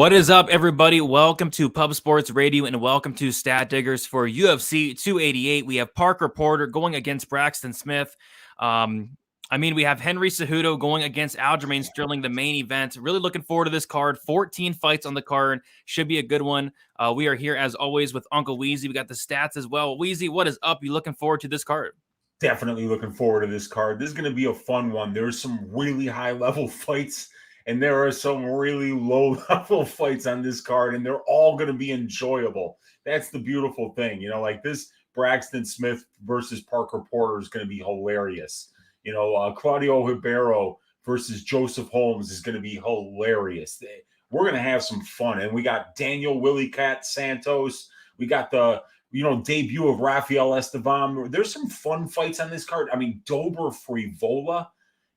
What is up, everybody? Welcome to Pub Sports Radio and welcome to Stat Diggers for UFC 288. We have Parker Porter going against Braxton Smith. We have Henry Cejudo going against Aljamain Sterling, the main event. Really looking forward to this card. 14 fights on the card. Should be a good one. We are here, as always, with Uncle Weezy. We got the stats as well. Weezy, what is up? You looking forward to this card? Definitely looking forward to this card. This is going to be a fun one. There's some really high-level fights, and there are some really low-level fights on this card, and they're all going to be enjoyable. That's the beautiful thing. Like this Braxton Smith versus Parker Porter is going to be hilarious. Claudio Ribeiro versus Joseph Holmes is going to be hilarious. We're going to have some fun. And we got Daniel Willie Cat Santos. We got the debut of Rafael Esteban. There's some fun fights on this card. Dober Frevola.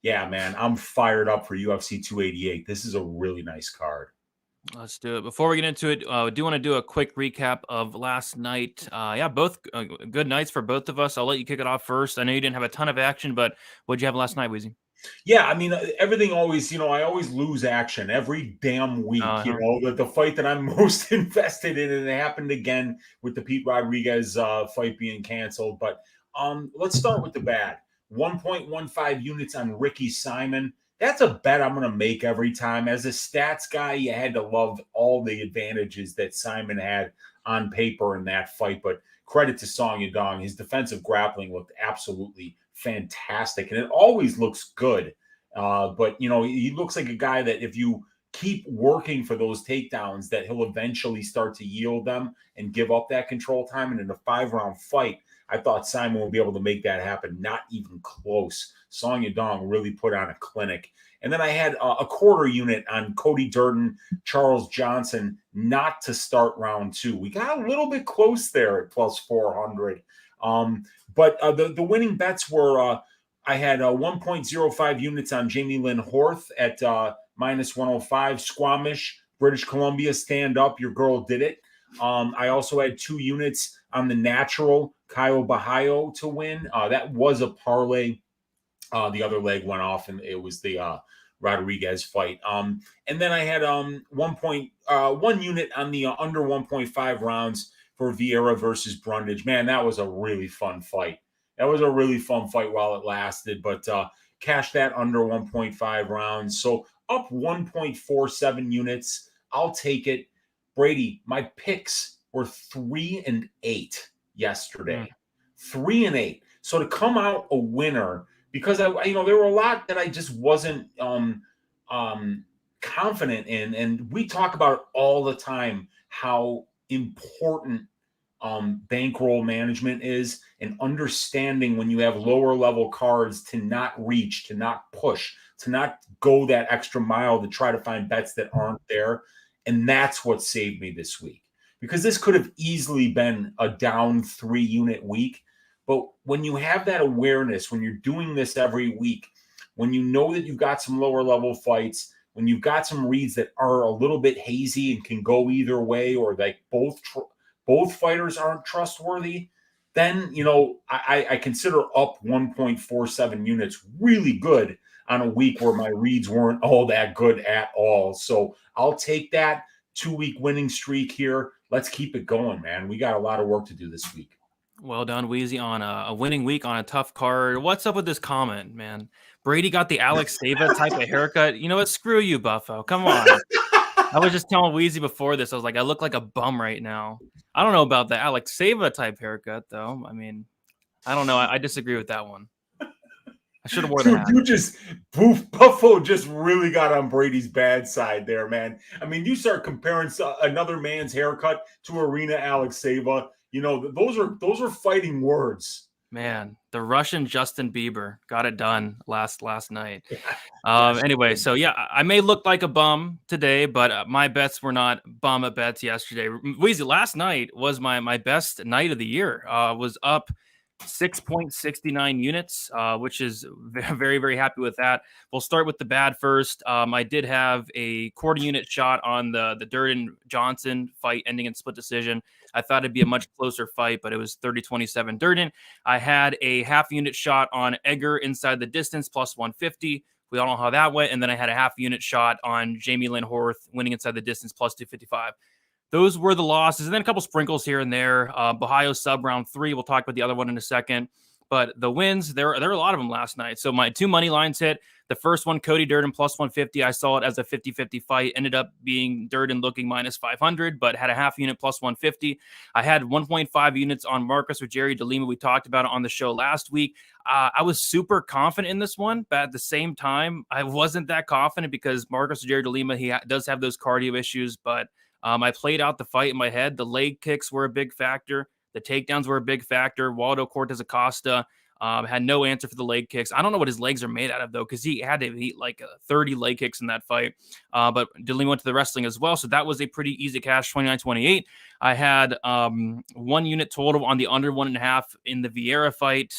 Yeah, man, I'm fired up for UFC 288. This is a really nice card. Let's do it. Before we get into it, I do want to do a quick recap of last night. Both good nights for both of us. I'll let you kick it off first. I know you didn't have a ton of action, but what'd you have last night, Weezy? Yeah, everything always, I always lose action every damn week. The fight that I'm most invested in, and it happened again with the Pete Rodriguez fight being canceled. But let's start with the bad. 1.15 units on Ricky Simon. That's a bet I'm going to make every time. As a stats guy, you had to love all the advantages that Simon had on paper in that fight. But credit to Song Yadong. His defensive grappling looked absolutely fantastic, and it always looks good. But he looks like a guy that if you keep working for those takedowns, that he'll eventually start to yield them and give up that control time. And in a 5-round fight, I thought Simon would be able to make that happen. Not even close. Song Yadong really put on a clinic. And then I had a quarter unit on Cody Durden, Charles Johnson, not to start round 2. We got a little bit close there at plus 400. But the winning bets were I had 1.05 units on Jamie Lynn Horth at minus 105. Squamish, British Columbia, stand up. Your girl did it. I also had 2 units on the natural Caio Bahaio to win. That was a parlay. The other leg went off, and it was the Rodriguez fight. And then I had 1 unit on the under 1.5 rounds for Vieira versus Brundage. Man, that was a really fun fight. That was a really fun fight while it lasted, but cashed that under 1.5 rounds. So up 1.47 units. I'll take it. Brady, my picks were 3 and 8 yesterday. 3 and 8. So to come out a winner, because there were a lot that I just wasn't confident in, and we talk about it all the time how important bankroll management is, and understanding when you have lower level cards to not reach, to not push, to not go that extra mile to try to find bets that aren't there. And that's what saved me this week, because this could have easily been a down 3 unit week. But when you have that awareness, when you're doing this every week, when you know that you've got some lower level fights, when you've got some reads that are a little bit hazy and can go either way, or like both fighters aren't trustworthy, then, I consider up 1.47 units really good on a week where my reads weren't all that good at all. So I'll take that 2-week winning streak here. Let's keep it going, man. We got a lot of work to do this week. Well done, Weezy, on a winning week on a tough card. What's up with this comment, man? Brady got the Alex Sava type of haircut. You know what? Screw you, Buffo. Come on. I was just telling Weezy before this, I was like, I look like a bum right now. I don't know about the Alex Sava type haircut, though. I don't know. I disagree with that one. I should have worn that. Buffalo just really got on Brady's bad side there, man. You start comparing another man's haircut to Arena Alex Sava. Those are fighting words. Man, the Russian Justin Bieber got it done last night. Anyway, so yeah, I may look like a bum today, but my bets were not bum at bets yesterday. Weezy, last night was my best night of the year. Was up 6.69 units, which is very, very happy with that. We'll start with the bad first. I did have a quarter unit shot on the Durden Johnson fight ending in split decision. I thought it'd be a much closer fight, but it was 30-27 Durden. I had a half unit shot on Egger inside the distance plus 150, We all know how that went. And then I had a half unit shot on Jamie Lynn Horth winning inside the distance plus 255. Those were the losses. And then a couple sprinkles here and there. Bahio sub round 3. We'll talk about the other one in a second. But the wins, there are a lot of them last night. So my 2 money lines hit. The first one, Cody Durden plus 150. I saw it as a 50-50 fight. Ended up being Durden looking minus 500, but had a half unit plus 150. I had 1.5 units on Marcus Rogerio de Lima. We talked about it on the show last week. I was super confident in this one, but at the same time, I wasn't that confident because Marcus Rogerio de Lima, he does have those cardio issues, but I played out the fight in my head. The leg kicks were a big factor. The takedowns were a big factor. Waldo Cortez Acosta had no answer for the leg kicks. I don't know what his legs are made out of, though, because he had to eat like 30 leg kicks in that fight. But Dillian went to the wrestling as well, so that was a pretty easy cash, 29-28. I had 1 unit total on the under 1.5 in the Vieira fight,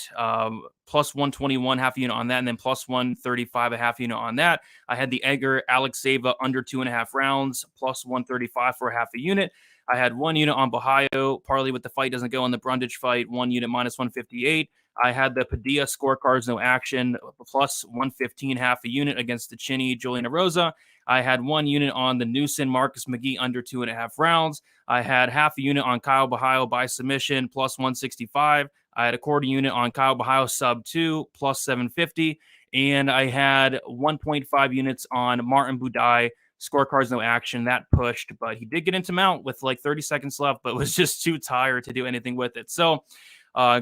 plus 121, half unit on that, and then plus 135, a half unit on that. I had the Edgar Alexeva under 2.5 rounds, plus 135 for a half a unit. I had 1 unit on Bahio, partly with the fight doesn't go on the Brundage fight, 1 unit minus 158. I had the Padilla scorecards, no action, plus 115, half a unit against the Chinny, Juliana Rosa. I had 1 unit on the Newson, Marcus McGee under 2.5 rounds. I had half a unit on Kyle Bahio by submission, plus 165. I had a quarter unit on Kyle Bahio sub 2, plus 750. And I had 1.5 units on Martin Budai, scorecards, no action. That pushed, but he did get into mount with like 30 seconds left, but was just too tired to do anything with it. So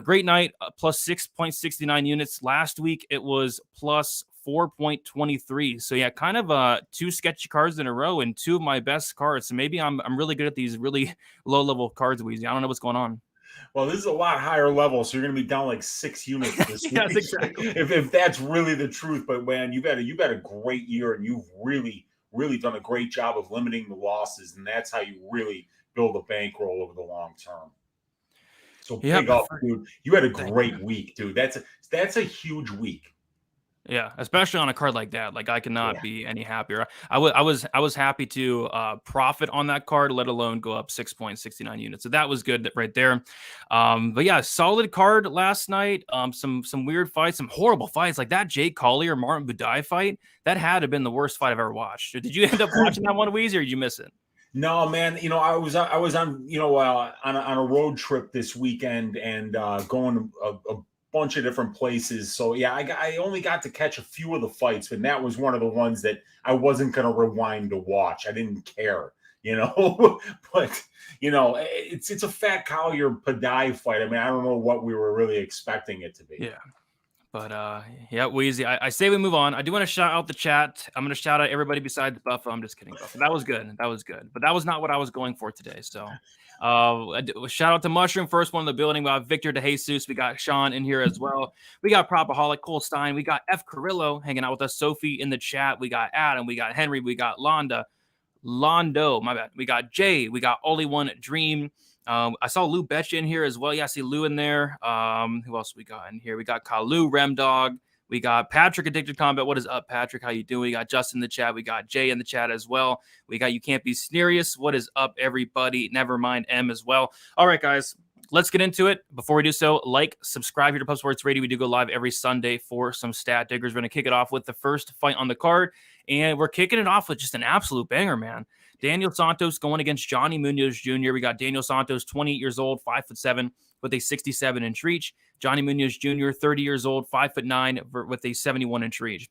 great night, plus 6.69 units. Last week, it was plus 4.23. So yeah, kind of 2 sketchy cards in a row and 2 of my best cards. So maybe I'm really good at these really low level cards, Weezy. I don't know what's going on. Well, this is a lot higher level, so you're going to be down like 6 units this Yes, week. exactly. If that's really the truth. But man, you've had a great year, and you've really done a great job of limiting the losses, and that's how you really build a bankroll over the long term. So big up, dude. You had a great week, dude. That's a huge week. Yeah, especially on a card like that. Like I cannot be any happier. I was happy to profit on that card, let alone go up 6.69 units. So that was good right there. But yeah, solid card last night. Some weird fights, some horrible fights, like that Jake Collier Martin Budai fight. That had to have been the worst fight I've ever watched. Did you end up watching that one, Weezy, or did you miss it? No, man. I was on on a road trip this weekend and going a bunch of different places. So yeah, I only got to catch a few of the fights, but that was one of the ones that I wasn't going to rewind to watch. I didn't care, but it's a Fat Collier Padai fight. I mean, I don't know what we were really expecting it to be. Yeah. But yeah, Weezy, I say we move on. I do want to shout out the chat. I'm going to shout out everybody besides Buffo. I'm just kidding, Buffo. That was good. But that was not what I was going for today. So shout out to Mushroom, first one in the building. We got Victor DeJesus. We got Sean in here as well. We got Propaholic, Cole Stein. We got F. Carrillo hanging out with us. Sophie in the chat. We got Adam. We got Henry. We got Londo. My bad. We got Jay. We got Only One Dream. I saw Lou Betcha in here as well. Yeah, I see Lou in there. Who else we got in here? We got Kalu, Remdog. We got Patrick, Addicted Combat. What is up, Patrick? How you doing? We got Justin in the chat. We got Jay in the chat as well. We got You Can't Be Snerious. What is up, everybody? Never mind M as well. All right, guys. Let's get into it. Before we do so, subscribe here to Pub Sports Radio. We do go live every Sunday for some stat diggers. We're going to kick it off with the first fight on the card, and we're kicking it off with just an absolute banger, man. Daniel Santos going against Johnny Munoz Jr. We got Daniel Santos, 28 years old, 5'7", with a 67-inch reach. Johnny Munoz Jr., 30 years old, 5'9", with a 71-inch reach.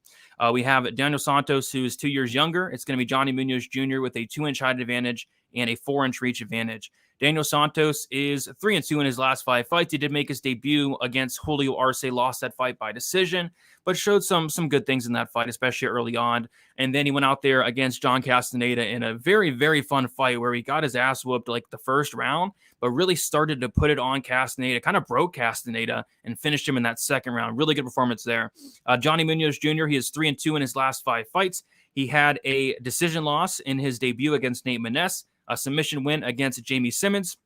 We have Daniel Santos, who is 2 years younger. It's going to be Johnny Munoz Jr. with a 2-inch height advantage and a 4-inch reach advantage. Daniel Santos is 3-2 in his last 5 fights. He did make his debut against Julio Arce, lost that fight by decision, but showed some good things in that fight, especially early on. And then he went out there against John Castaneda in a very, very fun fight where he got his ass whooped like the first round, but really started to put it on Castaneda, kind of broke Castaneda and finished him in that second round. Really good performance there. Johnny Munoz Jr., he is 3-2 in his last 5 fights. He had a decision loss in his debut against Nate Maness, a submission win against Jamie Simmons,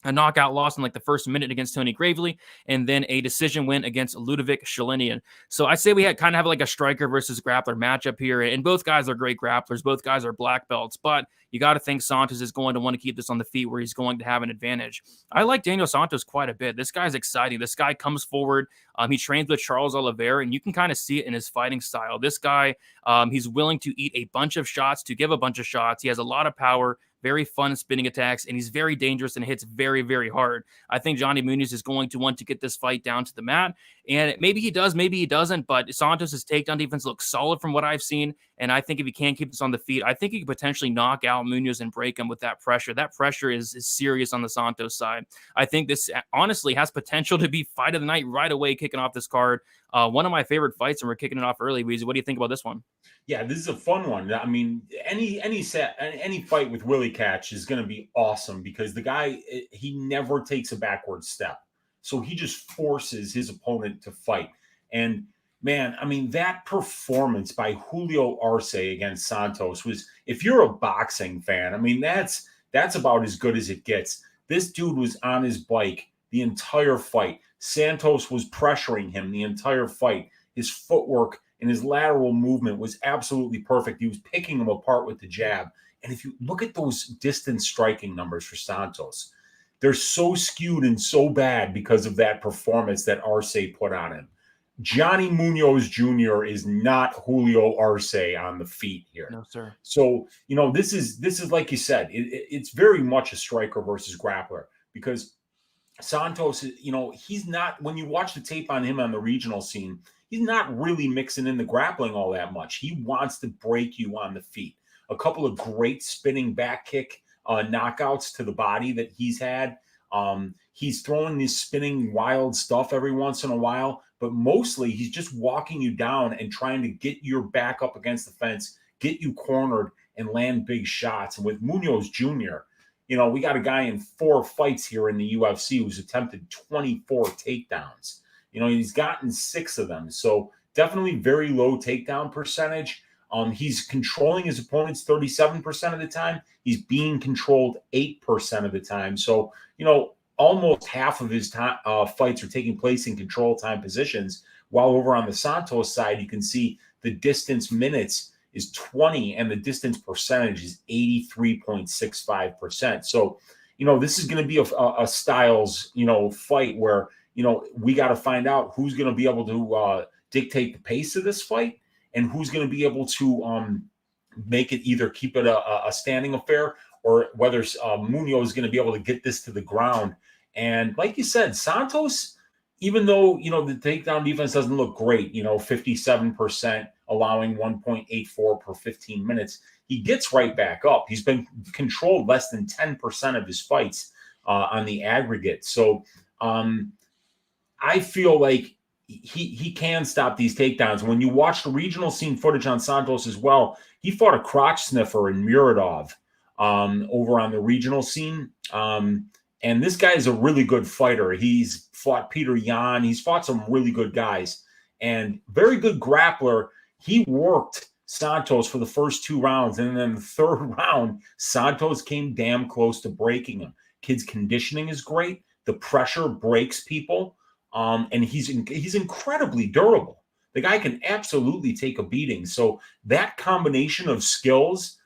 a knockout loss in like the first minute against Tony Gravely, and then a decision win against Ludovic Shalinian. So I say we had kind of have like a striker versus grappler matchup here, and both guys are great grapplers. Both guys are black belts, but you got to think Santos is going to want to keep this on the feet where he's going to have an advantage. I like Daniel Santos quite a bit. This guy's exciting. This guy comes forward. He trains with Charles Oliveira, and you can kind of see it in his fighting style. This guy, he's willing to eat a bunch of shots, to give a bunch of shots. He has a lot of power, very fun spinning attacks, and he's very dangerous and hits very, very hard. I think Johnny Muniz is going to want to get this fight down to the mat, and maybe he does, maybe he doesn't, but Santos' takedown defense looks solid from what I've seen, and I think if he can keep this on the feet, I think he could potentially knock out Muniz and break him with that pressure. That pressure is serious on the Santos side. I think this honestly has potential to be fight of the night right away kicking off this card. One of my favorite fights, and we're kicking it off early. Weezy, what do you think about this one? Yeah, this is a fun one. I mean, any fight with Willie Catch is going to be awesome because the guy, he never takes a backward step. So he just forces his opponent to fight. And man, I mean, that performance by Julio Arce against Santos was, if you're a boxing fan, I mean, that's about as good as it gets. This dude was on his bike the entire fight. Santos was pressuring him the entire fight. His footwork and his lateral movement was absolutely perfect. He was picking him apart with the jab. And if you look at those distance striking numbers for Santos, they're so skewed and so bad because of that performance that Arce put on him. Johnny Munoz Jr. is not Julio Arce on the feet here. No, sir. So, this is like you said, it's very much a striker versus grappler because Santos, he's not, when you watch the tape on him on the regional scene, he's not really mixing in the grappling all that much. He wants to break you on the feet. A couple of great spinning back kick knockouts to the body that he's had. He's throwing this spinning wild stuff every once in a while, but mostly he's just walking you down and trying to get your back up against the fence, get you cornered, and land big shots. And with Munoz Jr., we got a guy in 4 fights here in the UFC who's attempted 24 takedowns. He's gotten 6 of them. So definitely very low takedown percentage. He's controlling his opponents 37% of the time. He's being controlled 8% of the time. So, almost half of his fights are taking place in control time positions. While over on the Santos side, you can see the distance minutes is 20 and the distance percentage is 83.65%. So, this is going to be a styles, fight where, we got to find out who's going to be able to dictate the pace of this fight and who's going to be able to make it either keep it a standing affair or whether Munoz is going to be able to get this to the ground. And like you said, Santos, even though, the takedown defense doesn't look great, 57%, allowing 1.84 per 15 minutes, he gets right back up. He's been controlled less than 10% of his fights on the aggregate. So I feel like he can stop these takedowns. When you watch the regional scene footage on Santos as well, he fought a crotch sniffer in Muradov over on the regional scene. And this guy is a really good fighter. He's fought Peter Yan. He's fought some really good guys and very good grappler. He worked Santos for the first 2 rounds. And then the 3rd round, Santos came damn close to breaking him. Kid's conditioning is great. The pressure breaks people. And he's incredibly durable. The guy can absolutely take a beating. So that combination of skills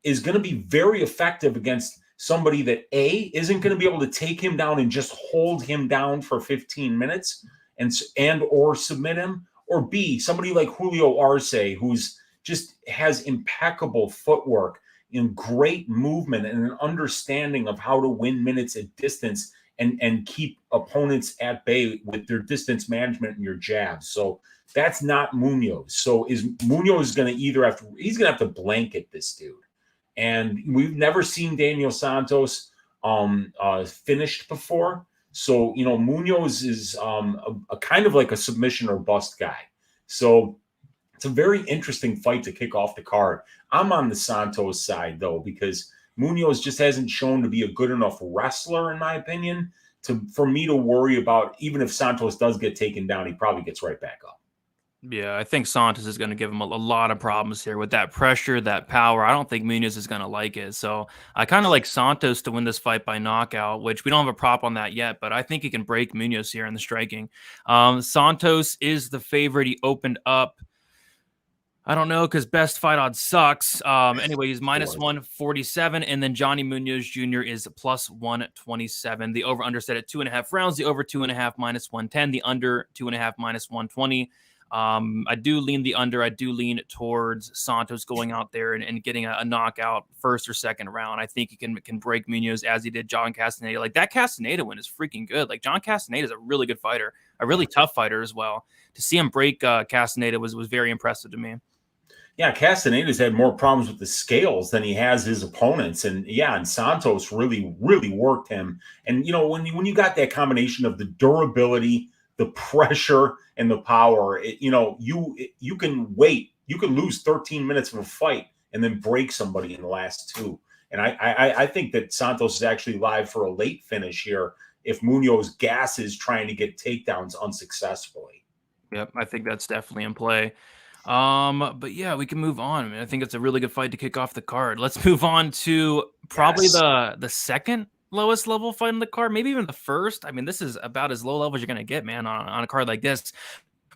is going to be very effective against somebody that A, isn't going to be able to take him down and just hold him down for 15 minutes and or submit him, or B, somebody like Julio Arce, who's just has impeccable footwork and great movement and an understanding of how to win minutes at distance and keep opponents at bay with their distance management and your jabs. So that's not Munoz. So is Munoz going to he's going to have to blanket this dude. And we've never seen Daniel Santos finished before. So, Munoz is a kind of like a submission or bust guy. So it's a very interesting fight to kick off the card. I'm on the Santos side, though, because Munoz just hasn't shown to be a good enough wrestler, in my opinion, for me to worry about. Even if Santos does get taken down, he probably gets right back up. Yeah, I think Santos is going to give him a lot of problems here with that pressure, that power. I don't think Munoz is going to like it. So I kind of like Santos to win this fight by knockout, which we don't have a prop on that yet, but I think he can break Munoz here in the striking. Santos is the favorite. He opened up. I don't know because best fight odds sucks. Anyway, he's minus 147, and then Johnny Munoz Jr. is plus 127. The over under set at 2.5 rounds. The over 2.5 minus 110. The under 2.5 minus 120. I do lean the under. I do lean towards Santos going out there and getting a knockout first or second round. I think he can break Munoz as he did John Castaneda. Like that Castaneda win is freaking good. Like John Castaneda is a really good fighter, a really tough fighter as well. To see him break Castaneda was very impressive to me. Yeah, Castaneda's had more problems with the scales than he has his opponents. And yeah, and Santos really, really worked him. And, you know, when you got that combination of the durability, the pressure, and the power, you can wait. You can lose 13 minutes of a fight and then break somebody in the last two. And I think that Santos is actually live for a late finish here if Munoz gasses trying to get takedowns unsuccessfully. Yep, I think that's definitely in play. But yeah, we can move on. I mean, I think it's a really good fight to kick off the card. Let's move on to probably the second lowest level fight on the card, maybe even the first. I mean, this is about as low level as you're gonna get, man, on a card like this.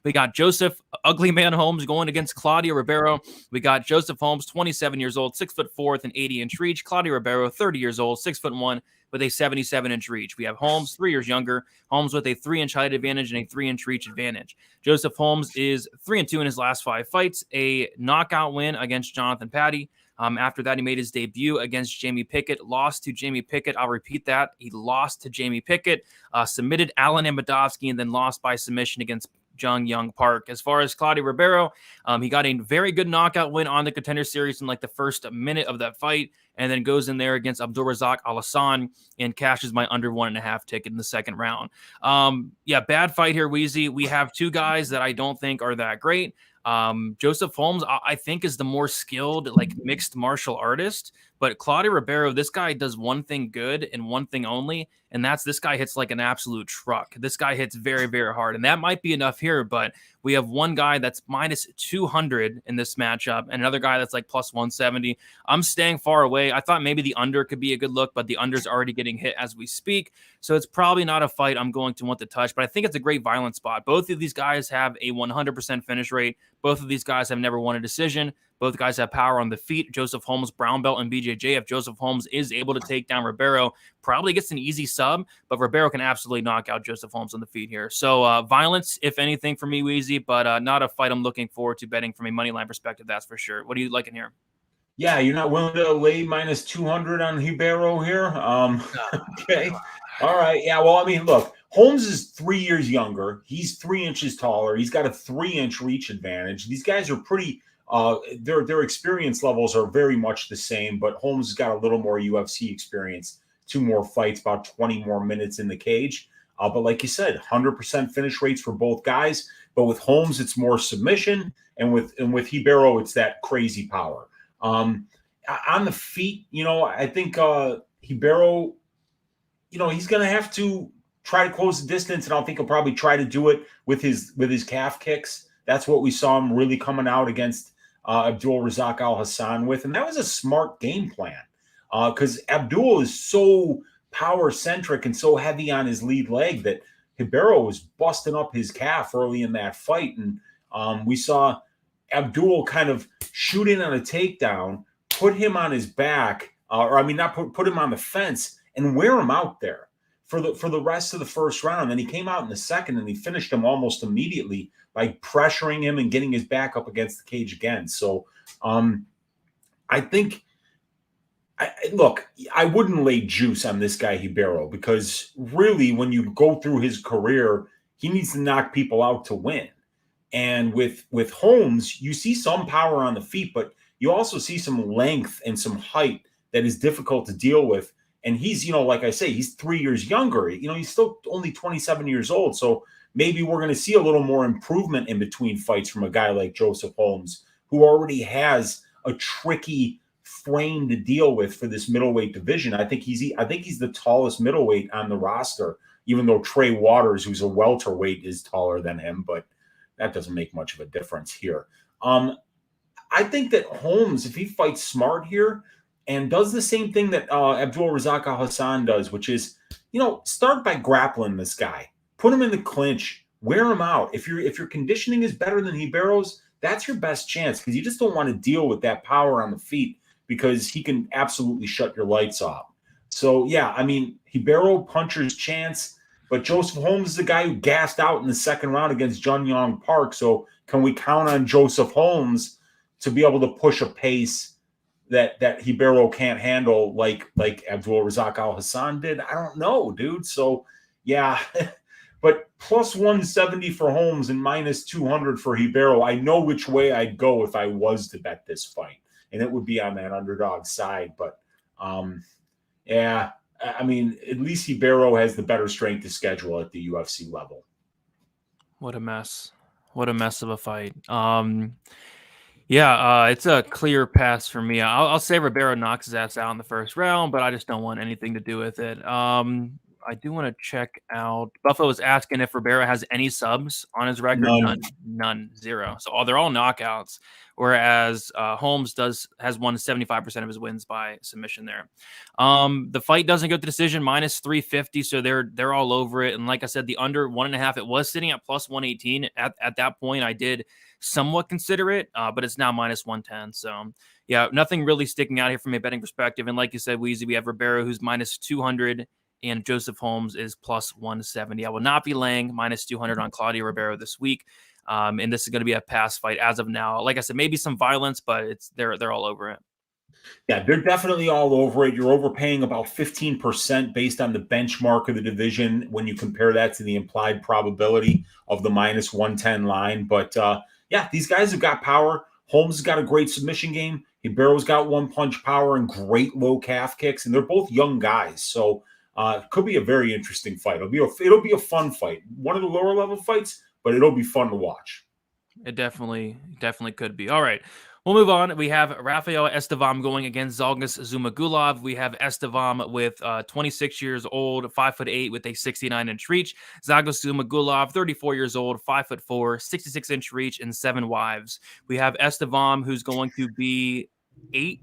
We got Joseph Ugly Man Holmes going against Claudio Ribeiro. We got Joseph Holmes, 27 years old, 6'4" with an 80-inch reach. Claudio Ribeiro, 30 years old, 6'1" with a 77-inch reach. We have Holmes, 3 years younger. Holmes with a 3-inch height advantage and a 3-inch reach advantage. Joseph Holmes is 3-2 in his last 5 fights, a knockout win against Jonathan Patty. After that, he made his debut against Jamie Pickett, lost to Jamie Pickett. I'll repeat that. He lost to Jamie Pickett, submitted Alan Amedovski, and then lost by submission against Jung Young Park. As far as Claudio Ribeiro, he got a very good knockout win on the Contender Series in like the first minute of that fight, and then goes in there against Abdulrazak Al-Hassan and cashes my under 1.5 ticket in the second round. Yeah, bad fight here, Weezy. We have two guys that I don't think are that great. Joseph Holmes, I think, is the more skilled, like mixed martial artist. But Claudio Ribeiro, this guy does one thing good and one thing only, and that's this guy hits like an absolute truck. This guy hits very, very hard, and that might be enough here, but we have one guy that's minus 200 in this matchup and another guy that's like plus 170. I'm staying far away. I thought maybe the under could be a good look, but the under's already getting hit as we speak, so it's probably not a fight I'm going to want to touch, but I think it's a great violent spot. Both of these guys have a 100% finish rate. Both of these guys have never won a decision. Both guys have power on the feet. Joseph Holmes, brown belt, and BJJ. If Joseph Holmes is able to take down Ribeiro, probably gets an easy sub, but Ribeiro can absolutely knock out Joseph Holmes on the feet here. So violence, if anything, for me, Weezy, but not a fight I'm looking forward to betting from a money line perspective, that's for sure. What are you liking here? Yeah, you're not willing to lay minus 200 on Ribeiro here? Okay. All right. Yeah, well, I mean, look, Holmes is 3 years younger. He's 3 inches taller. He's got a 3-inch reach advantage. These guys are pretty their experience levels are very much the same, but Holmes has got a little more UFC experience, 2 more fights, about 20 more minutes in the cage. But like you said, 100% finish rates for both guys. But with Holmes, it's more submission, and with Ribeiro, it's that crazy power. On the feet, I think Ribeiro, he's going to have to try to close the distance, and I think he'll probably try to do it with his calf kicks. That's what we saw him really coming out against Abdulrazak Al-Hassan with, and that was a smart game plan because Abdul is so power-centric and so heavy on his lead leg that Ribeiro was busting up his calf early in that fight, and we saw Abdul kind of shoot in on a takedown, put him on his back, not put him on the fence and wear him out there for the rest of the first round. And then he came out in the second and he finished him almost immediately by pressuring him and getting his back up against the cage again. So I think, look, I wouldn't lay juice on this guy Ribeiro because really when you go through his career, he needs to knock people out to win. And with Holmes, you see some power on the feet, but you also see some length and some height that is difficult to deal with. And he's, like I say, he's 3 years younger. He's still only 27 years old. So maybe we're going to see a little more improvement in between fights from a guy like Joseph Holmes, who already has a tricky frame to deal with for this middleweight division. I think he's the tallest middleweight on the roster, even though Trey Waters, who's a welterweight, is taller than him. But that doesn't make much of a difference here. I think that Holmes, if he fights smart here and does the same thing that Abdul Razak Al Hassan does, which is, start by grappling this guy, put him in the clinch, wear him out. If your conditioning is better than Ribeiro's, that's your best chance, because you just don't want to deal with that power on the feet, because he can absolutely shut your lights off. So, yeah, I mean, Ribeiro puncher's chance, but Joseph Holmes is the guy who gassed out in the second round against Jun Yong Park. So can we count on Joseph Holmes to be able to push a pace that Ribeiro can't handle like Abdul Razak Al Hassan did? I don't know, dude. So, yeah, but plus 170 for Holmes and minus 200 for Ribeiro. I know which way I'd go if I was to bet this fight, and it would be on that underdog side. But, yeah, I mean, at least Ribeiro has the better strength of schedule at the UFC level. What a mess. What a mess of a fight. Yeah, it's a clear pass for me. I'll say Ribeiro knocks his ass out in the first round, but I just don't want anything to do with it. I do want to check out. Buffalo was asking if Ribeiro has any subs on his record. None, zero. So they're all knockouts. Whereas Holmes has won 75% of his wins by submission there. The fight doesn't go to decision, minus 350, so they're all over it. And like I said, the under 1.5, it was sitting at plus 118. At that point, I did somewhat consider it, but it's now minus 110. So yeah, nothing really sticking out here from a betting perspective. And like you said, Weezy, we have Ribeiro who's minus 200. And Joseph Holmes is plus 170. I will not be laying minus 200 on Claudio Ribeiro this week. And this is going to be a pass fight as of now. Like I said, maybe some violence, but they're all over it. Yeah, they're definitely all over it. You're overpaying about 15% based on the benchmark of the division when you compare that to the implied probability of the minus 110 line. But yeah, these guys have got power. Holmes has got a great submission game. Ribeiro's got one punch power and great low calf kicks, and they're both young guys. So it could be a very interesting fight. It'll be a fun fight. One of the lower level fights, but it'll be fun to watch. It definitely could be. All right, we'll move on. We have Rafael Estevam going against Zhalgas Zhumagulov. We have Estevam with 26 years old, 5'8" with a 69-inch reach. Zhalgas Zhumagulov, 34 years old, 5'4", 66-inch reach, and 7 wives. We have Estevam, who's going to be 8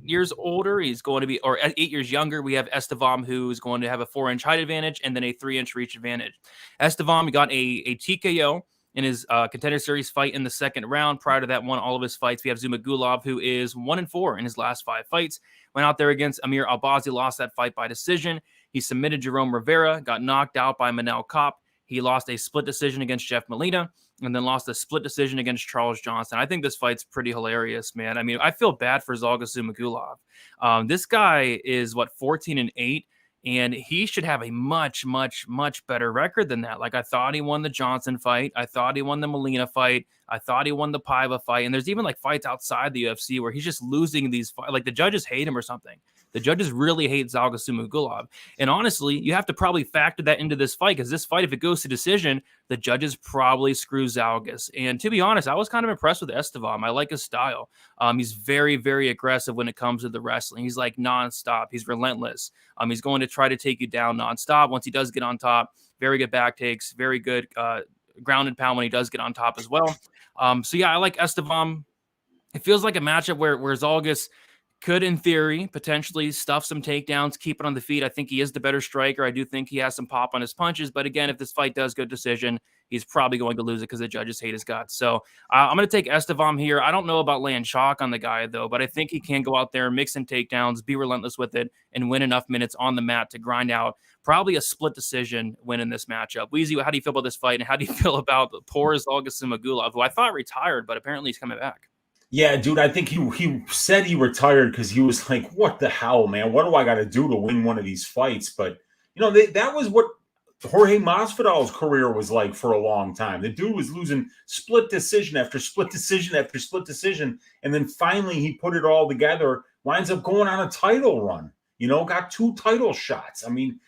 years older. He's going to be, or 8 years younger. We have Estevam, who's going to have a 4-inch height advantage and then a 3-inch reach advantage. Estevam got a TKO in his Contender Series fight in the second round. Prior to that, won all of his fights. We have Zhumagulov, who is 1-4 in his last 5 fights. Went out there against Amir Albazi, lost that fight by decision. He submitted Jerome Rivera, got knocked out by Manel Kopp. He lost a split decision against Jeff Molina, and then lost a split decision against Charles Johnson. I think this fight's pretty hilarious, man. I mean, I feel bad for Zhalgas Zhumagulov. This guy is, 14-8, and he should have a much, much, much better record than that. Like, I thought he won the Johnson fight. I thought he won the Molina fight. I thought he won the Paiva fight. And there's even, fights outside the UFC where he's just losing these fights. Like, the judges hate him or something. The judges really hate Zhalgas Zhumagulov. And honestly, you have to probably factor that into this fight, because this fight, if it goes to decision, the judges probably screw Zhalgas. And to be honest, I was kind of impressed with Estevam. I like his style. He's very, very aggressive when it comes to the wrestling. He's nonstop. He's relentless. He's going to try to take you down nonstop. Once he does get on top, very good back takes, very good ground and pound when he does get on top as well. So yeah, I like Estevam. It feels like a matchup where Zhalgas could, in theory, potentially stuff some takedowns, keep it on the feet. I think he is the better striker. I do think he has some pop on his punches. But again, if this fight does go decision, he's probably going to lose it because the judges hate his guts. So I'm going to take Estevam here. I don't know about laying chalk on the guy, though, but I think he can go out there, mix in takedowns, be relentless with it, and win enough minutes on the mat to grind out probably a split decision win in this matchup. Weezy, how do you feel about this fight, and how do you feel about poor Zhalgas Zhumagulov, who I thought retired, but apparently he's coming back? Yeah, dude, I think he said he retired because he was like, what the hell, man? What do I got to do to win one of these fights? But, that was what Jorge Masvidal's career was like for a long time. The dude was losing split decision after split decision after split decision. And then finally he put it all together, winds up going on a title run, got 2 title shots. I mean,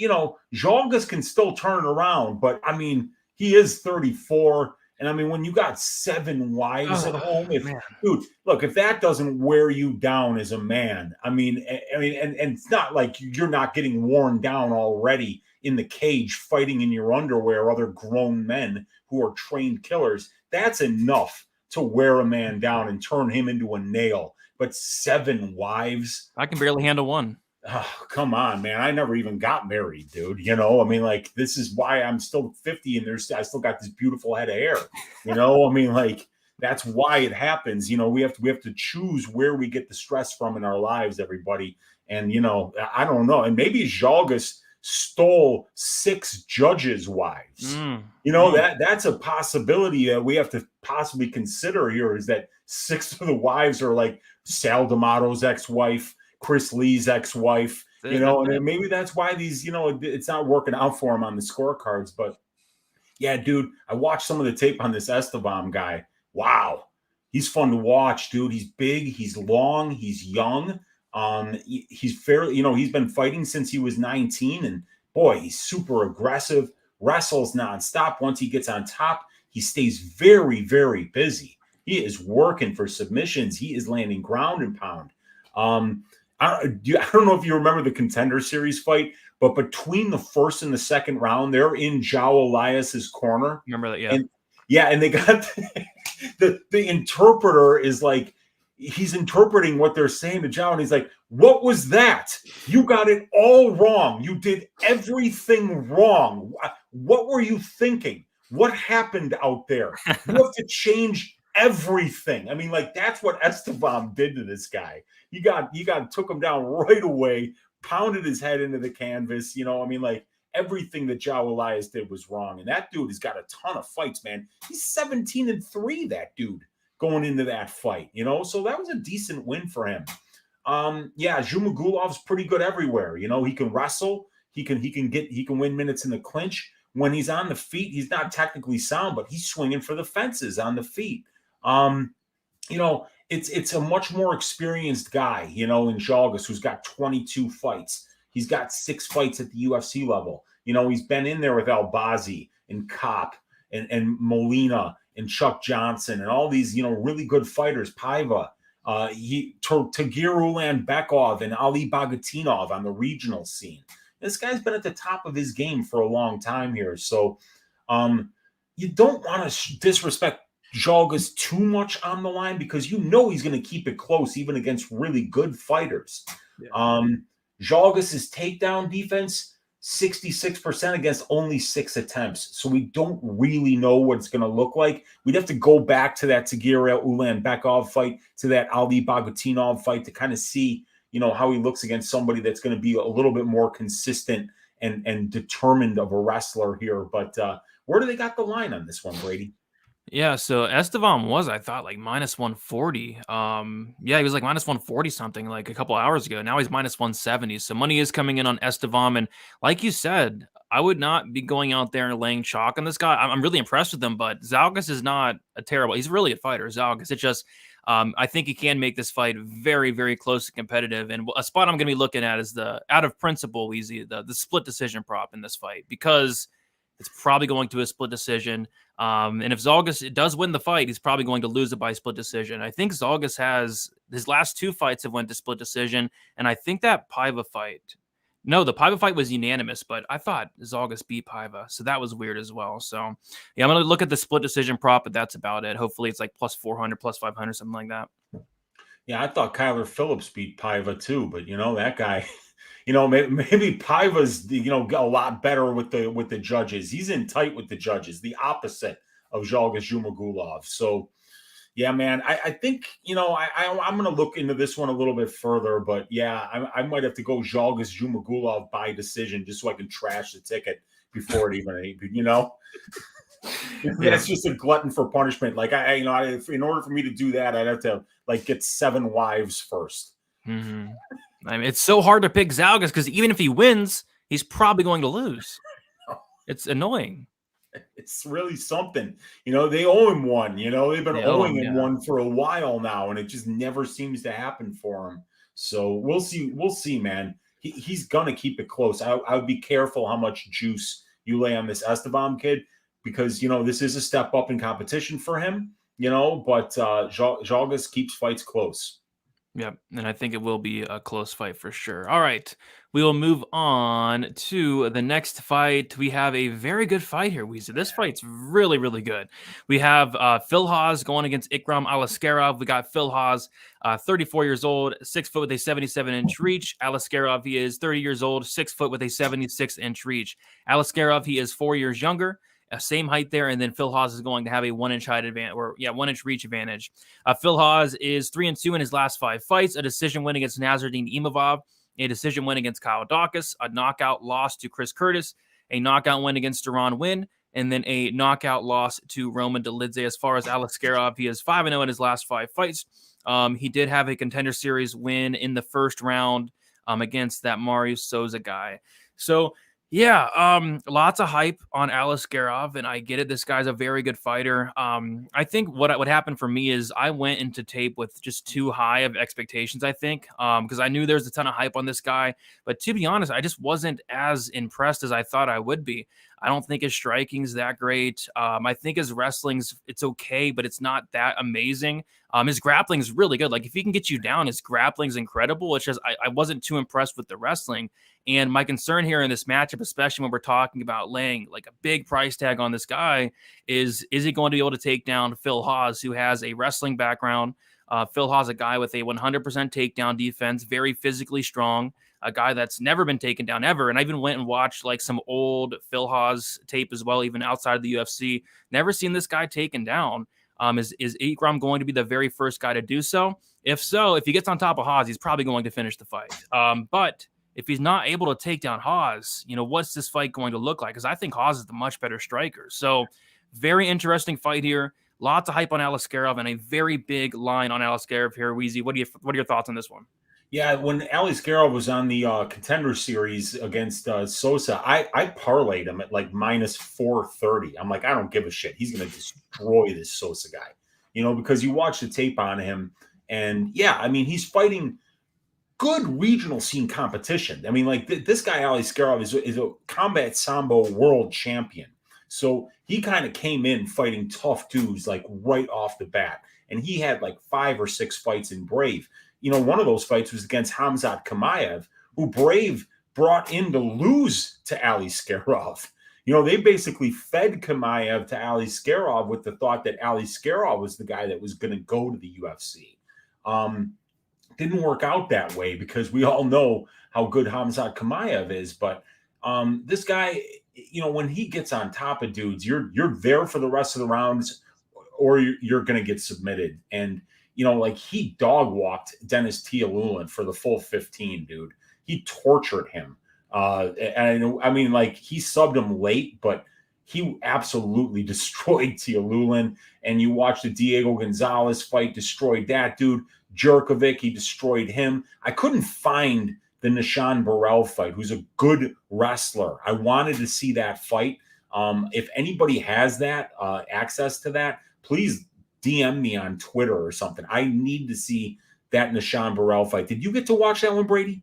Zhalgas can still turn it around, but I mean, he is 34. And I mean, when you got 7 wives at home, man. dude, look, if that doesn't wear you down as a man, and it's not like you're not getting worn down already in the cage fighting in your underwear, other grown men who are trained killers. That's enough to wear a man down and turn him into a nail. But 7 wives, I can barely handle one. Oh, come on, man. I never even got married, dude. You know, I mean, like, this is why I'm still 50 and I still got this beautiful head of hair. You know, I mean, like, that's why it happens. You know, we have to choose where we get the stress from in our lives, everybody. And, you know, I don't know. And maybe Jalgus stole 6 judges' wives. You know, that's a possibility that we have to possibly consider here, is that 6 of the wives are like Sal D'Amato's ex-wife, Chris Lee's ex-wife, you know, and maybe that's why these, you know, it's not working out for him on the scorecards. But yeah, dude, I watched some of the tape on this Estevam guy. Wow. He's fun to watch, dude. He's big, he's long, he's young. He's fairly, you know, he's been fighting since he was 19, and boy, he's super aggressive, wrestles nonstop. Once he gets on top, he stays very, very busy. He is working for submissions. He is landing ground and pound. I don't know if you remember the Contender Series fight, but between the first and the second round, they're in João Elias's corner. Remember that? Yeah. And they got the interpreter is like, he's interpreting what they're saying to João, and he's like, what was that? You got it all wrong. You did everything wrong. What were you thinking? What happened out there? You have to change everything. I mean, like, that's what Estevam did to this guy. You took him down right away, pounded his head into the canvas. You know, I mean, like, everything that João Elias did was wrong. And that dude has got a ton of fights, man. He's 17-3, that dude, going into that fight, you know? So that was a decent win for him. Yeah, Zhumagulov's pretty good everywhere. You know, he can wrestle. He can win minutes in the clinch. When he's on the feet, he's not technically sound, but he's swinging for the fences on the feet. You know, it's a much more experienced guy, you know, in Jalgus, who's got 22 fights. He's got 6 fights at the UFC level. You know, he's been in there with Albazi and Kopp and Molina and Chuck Johnson and all these, you know, really good fighters. Paiva, Tagir Ulanbekov and Ali Bagatinov on the regional scene. This guy's been at the top of his game for a long time here. So you don't want to disrespect Jalgus too much on the line, because you know he's going to keep it close even against really good fighters. Yeah. Jalgus's takedown defense, 66% against only 6 attempts. So we don't really know what it's going to look like. We'd have to go back to that Tagir Ulanbekov fight, to that Ali Bagatinov fight, to kind of see, you know, how he looks against somebody that's going to be a little bit more consistent and determined of a wrestler here. But where do they got the line on this one, Brady? Yeah, so Estevam was, I thought, like -140. Yeah, he was like -140 something like a couple hours ago. Now he's -170. So money is coming in on Estevam, and like you said, I would not be going out there and laying chalk on this guy. I'm really impressed with him, but Zalgas is not a terrible. He's really a fighter, Zalgas. It's just I think he can make this fight very, very close and competitive. And a spot I'm going to be looking at is the out of principle, Weezy, the split decision prop in this fight, because it's probably going to a split decision. And if Zalgas does win the fight, he's probably going to lose it by split decision. I think Zalgas has his last 2 fights have went to split decision. And I think that Paiva fight, no, the Paiva fight was unanimous, but I thought Zalgas beat Paiva. So that was weird as well. So yeah, I'm going to look at the split decision prop, but that's about it. Hopefully it's like +400, +500, something like that. Yeah, I thought Kyler Phillips beat Paiva too, but you know, that guy, you know, maybe Paiva's, you know, a lot better with the judges. He's in tight with the judges, the opposite of Jalgas Zhumagulov. So, yeah, man, I think, you know, I'm going to look into this one a little bit further, but yeah, I might have to go Jalgas Zhumagulov by decision just so I can trash the ticket before it even, you know. That's just a glutton for punishment. Like in order for me to do that, I'd have to like get 7 wives first. Mm-hmm. I mean, it's so hard to pick Zalgas because even if he wins, he's probably going to lose. It's annoying. It's really something. You know, they owe him one. You know, they've been owing him one for a while now, and it just never seems to happen for him. So we'll see. We'll see, man. He's gonna keep it close. I would be careful how much juice you lay on this Estevam kid, because, this is a step up in competition for him, but Jalgas keeps fights close. Yep, and I think it will be a close fight for sure. All right, we will move on to the next fight. We have a very good fight here, Weezy. This fight's really, really good. We have Phil Hawes going against Ikram Aliskerov. We got Phil Hawes, 34 years old, 6 foot with a 77-inch reach. Aliskerov, he is 30 years old, 6 foot with a 76-inch reach. Aliskerov, he is 4 years younger. Same height there, and then Phil Hawes is going to have a 1-inch height advantage, 1-inch reach advantage. Phil Hawes is 3-2 in his last 5 fights, a decision win against Nasruddin Imavov, a decision win against Kyle Dawkins, a knockout loss to Chris Curtis, a knockout win against Duran Win, and then a knockout loss to Roman Dolidze. As far as Aliskerov, he is 5-0 in his last 5 fights. He did have a Contender Series win in the first round against that Mario Souza guy. So, yeah, lots of hype on Aliskerov, and I get it. This guy's a very good fighter. I think what happened for me is I went into tape with just too high of expectations, I think, because I knew there's a ton of hype on this guy. But to be honest, I just wasn't as impressed as I thought I would be. I don't think his striking's that great. I think his it's okay, but it's not that amazing. His grappling's really good. Like, if he can get you down, his grappling's incredible. It's just I wasn't too impressed with the wrestling. And my concern here in this matchup, especially when we're talking about laying like a big price tag on this guy, is he going to be able to take down Phil Hawes, who has a wrestling background? Phil Hawes, a guy with a 100% takedown defense, very physically strong, a guy that's never been taken down ever. And I even went and watched like some old Phil Hawes tape as well, even outside of the UFC. Never seen this guy taken down. Is Ikram going to be the very first guy to do so? If so, if he gets on top of Hawes, he's probably going to finish the fight. But if he's not able to take down Hawes, what's this fight going to look like? Because I think Hawes is the much better striker. So very interesting fight here. Lots of hype on Aliskerov and a very big line on Aliskerov here. Weezy, what are your thoughts on this one? Yeah, when Aliskerov was on the Contender Series against Sosa, I parlayed him at like minus 430. I'm like, I don't give a shit. He's going to destroy this Sosa guy, because you watch the tape on him. And yeah, I mean, he's fighting good regional scene competition. I mean, like this guy, Aliskerov, is a combat sambo world champion. So he kind of came in fighting tough dudes like right off the bat. And he had like 5 or 6 fights in Brave. One of those fights was against Khamzat Chimaev, who Brave brought in to lose to Aliskerov. They basically fed Chimaev to Aliskerov with the thought that Aliskerov was the guy that was going to go to the UFC. Didn't work out that way because we all know how good Khamzat Chimaev is. But this guy, when he gets on top of dudes, you're there for the rest of the rounds, or you're going to get submitted. And like he dog walked Dennis Tialulin for the full 15, dude. He tortured him. And I mean, like he subbed him late, but he absolutely destroyed Tialulin. And you watch the Diego Gonzalez fight, destroyed that dude. Jerkovic, he destroyed him. I couldn't find the Nishan Burrell fight, who's a good wrestler. I wanted to see that fight. If anybody has that access to that, please DM me on Twitter or something. I need to see that Nishan Burrell fight. Did you get to watch that one, Brady?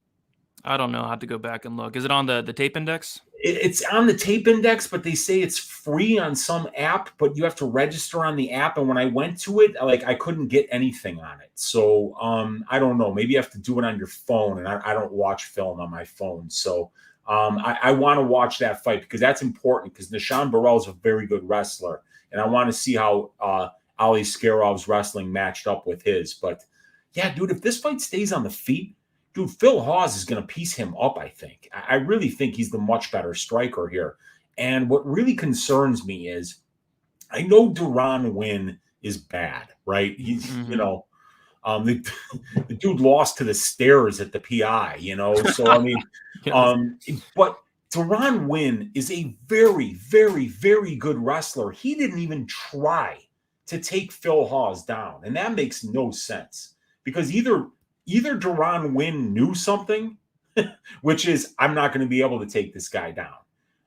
I don't know. I have to go back and look. Is it on the tape index? It's on the tape index, but they say it's free on some app, but you have to register on the app. And when I went to it, I couldn't get anything on it. So I don't know. Maybe you have to do it on your phone, and I don't watch film on my phone. So I want to watch that fight because that's important because Nishan Burrell is a very good wrestler, and I want to see how Aliskerov's wrestling matched up with his. But yeah, dude, if this fight stays on the feet, dude, Phil Hawes is going to piece him up, I think. I really think he's the much better striker here. And what really concerns me is I know Duran Win is bad, right? He's, the dude lost to the stairs at the PI, So, I mean, but Duran Win is a very, very, very good wrestler. He didn't even try to take Phil Hawes down. And that makes no sense because either Duran Win knew something, which is I'm not going to be able to take this guy down.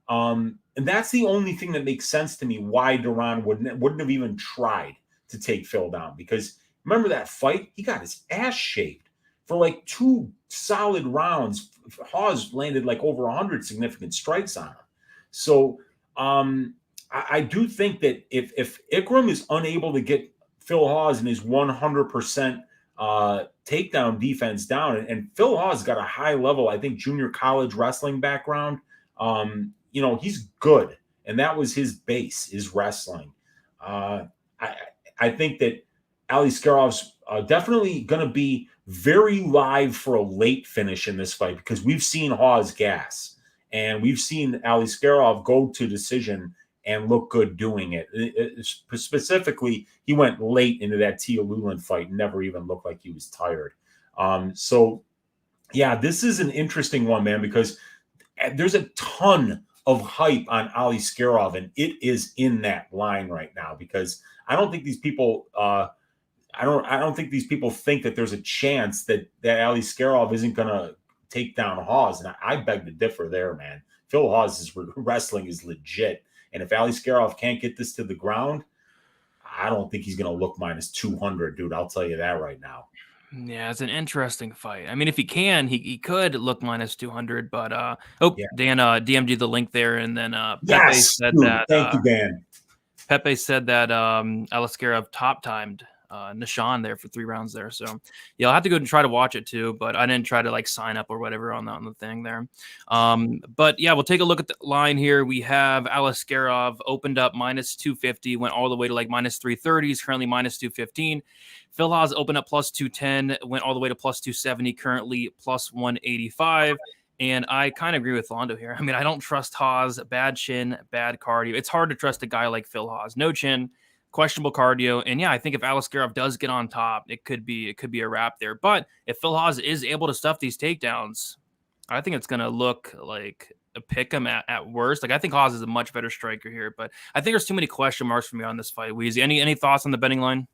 And that's the only thing that makes sense to me why Duran wouldn't have even tried to take Phil down. Because remember that fight? He got his ass shaved for like 2 solid rounds. Hawes landed like over 100 significant strikes on him. So I do think that if Ikram is unable to get Phil Hawes and his 100% takedown defense down, and Phil Hawes got a high level, I think, junior college wrestling background. He's good, and that was his base, is wrestling. I think that Ali Skarov's definitely going to be very live for a late finish in this fight, because we've seen Hawes gas, and we've seen Ali Skarov go to decision and look good doing it. Specifically, he went late into that Tia Luland fight and never even looked like he was tired. This is an interesting one, man, because there's a ton of hype on Ali Skarov, and it is in that line right now, because I don't think these people I don't think these people think that there's a chance that Ali Skarov isn't going to take down Hawes, and I beg to differ there, man. Phil Hawes' wrestling is legit. And if Ali Skarov can't get this to the ground, I don't think he's going to look minus 200, dude. I'll tell you that right now. Yeah, it's an interesting fight. I mean, if he can, he could look minus 200, but Dan DM'd you the link there, and then Pepe said that. Thank you, Dan. Pepe said that Aliskerov top-timed Nishan there for 3 rounds there. So, yeah, I'll have to go and try to watch it too, but I didn't try to sign up or whatever on the thing there. But yeah, we'll take a look at the line here. We have Aliskerov opened up minus 250, went all the way to minus 330. He's currently minus 215. Phil Hawes opened up plus 210, went all the way to plus 270, currently plus 185. And I kind of agree with Rolando here. I mean, I don't trust Hawes. Bad chin, bad cardio. It's hard to trust a guy like Phil Hawes. No chin, questionable cardio. And yeah, I think if Aliskerov does get on top, it could be a wrap there. But if Phil Hawes is able to stuff these takedowns, I think it's going to look like a pick 'em at worst. I think Hawes is a much better striker here, but I think there's too many question marks for me on this fight. Weezy, any thoughts on the betting line?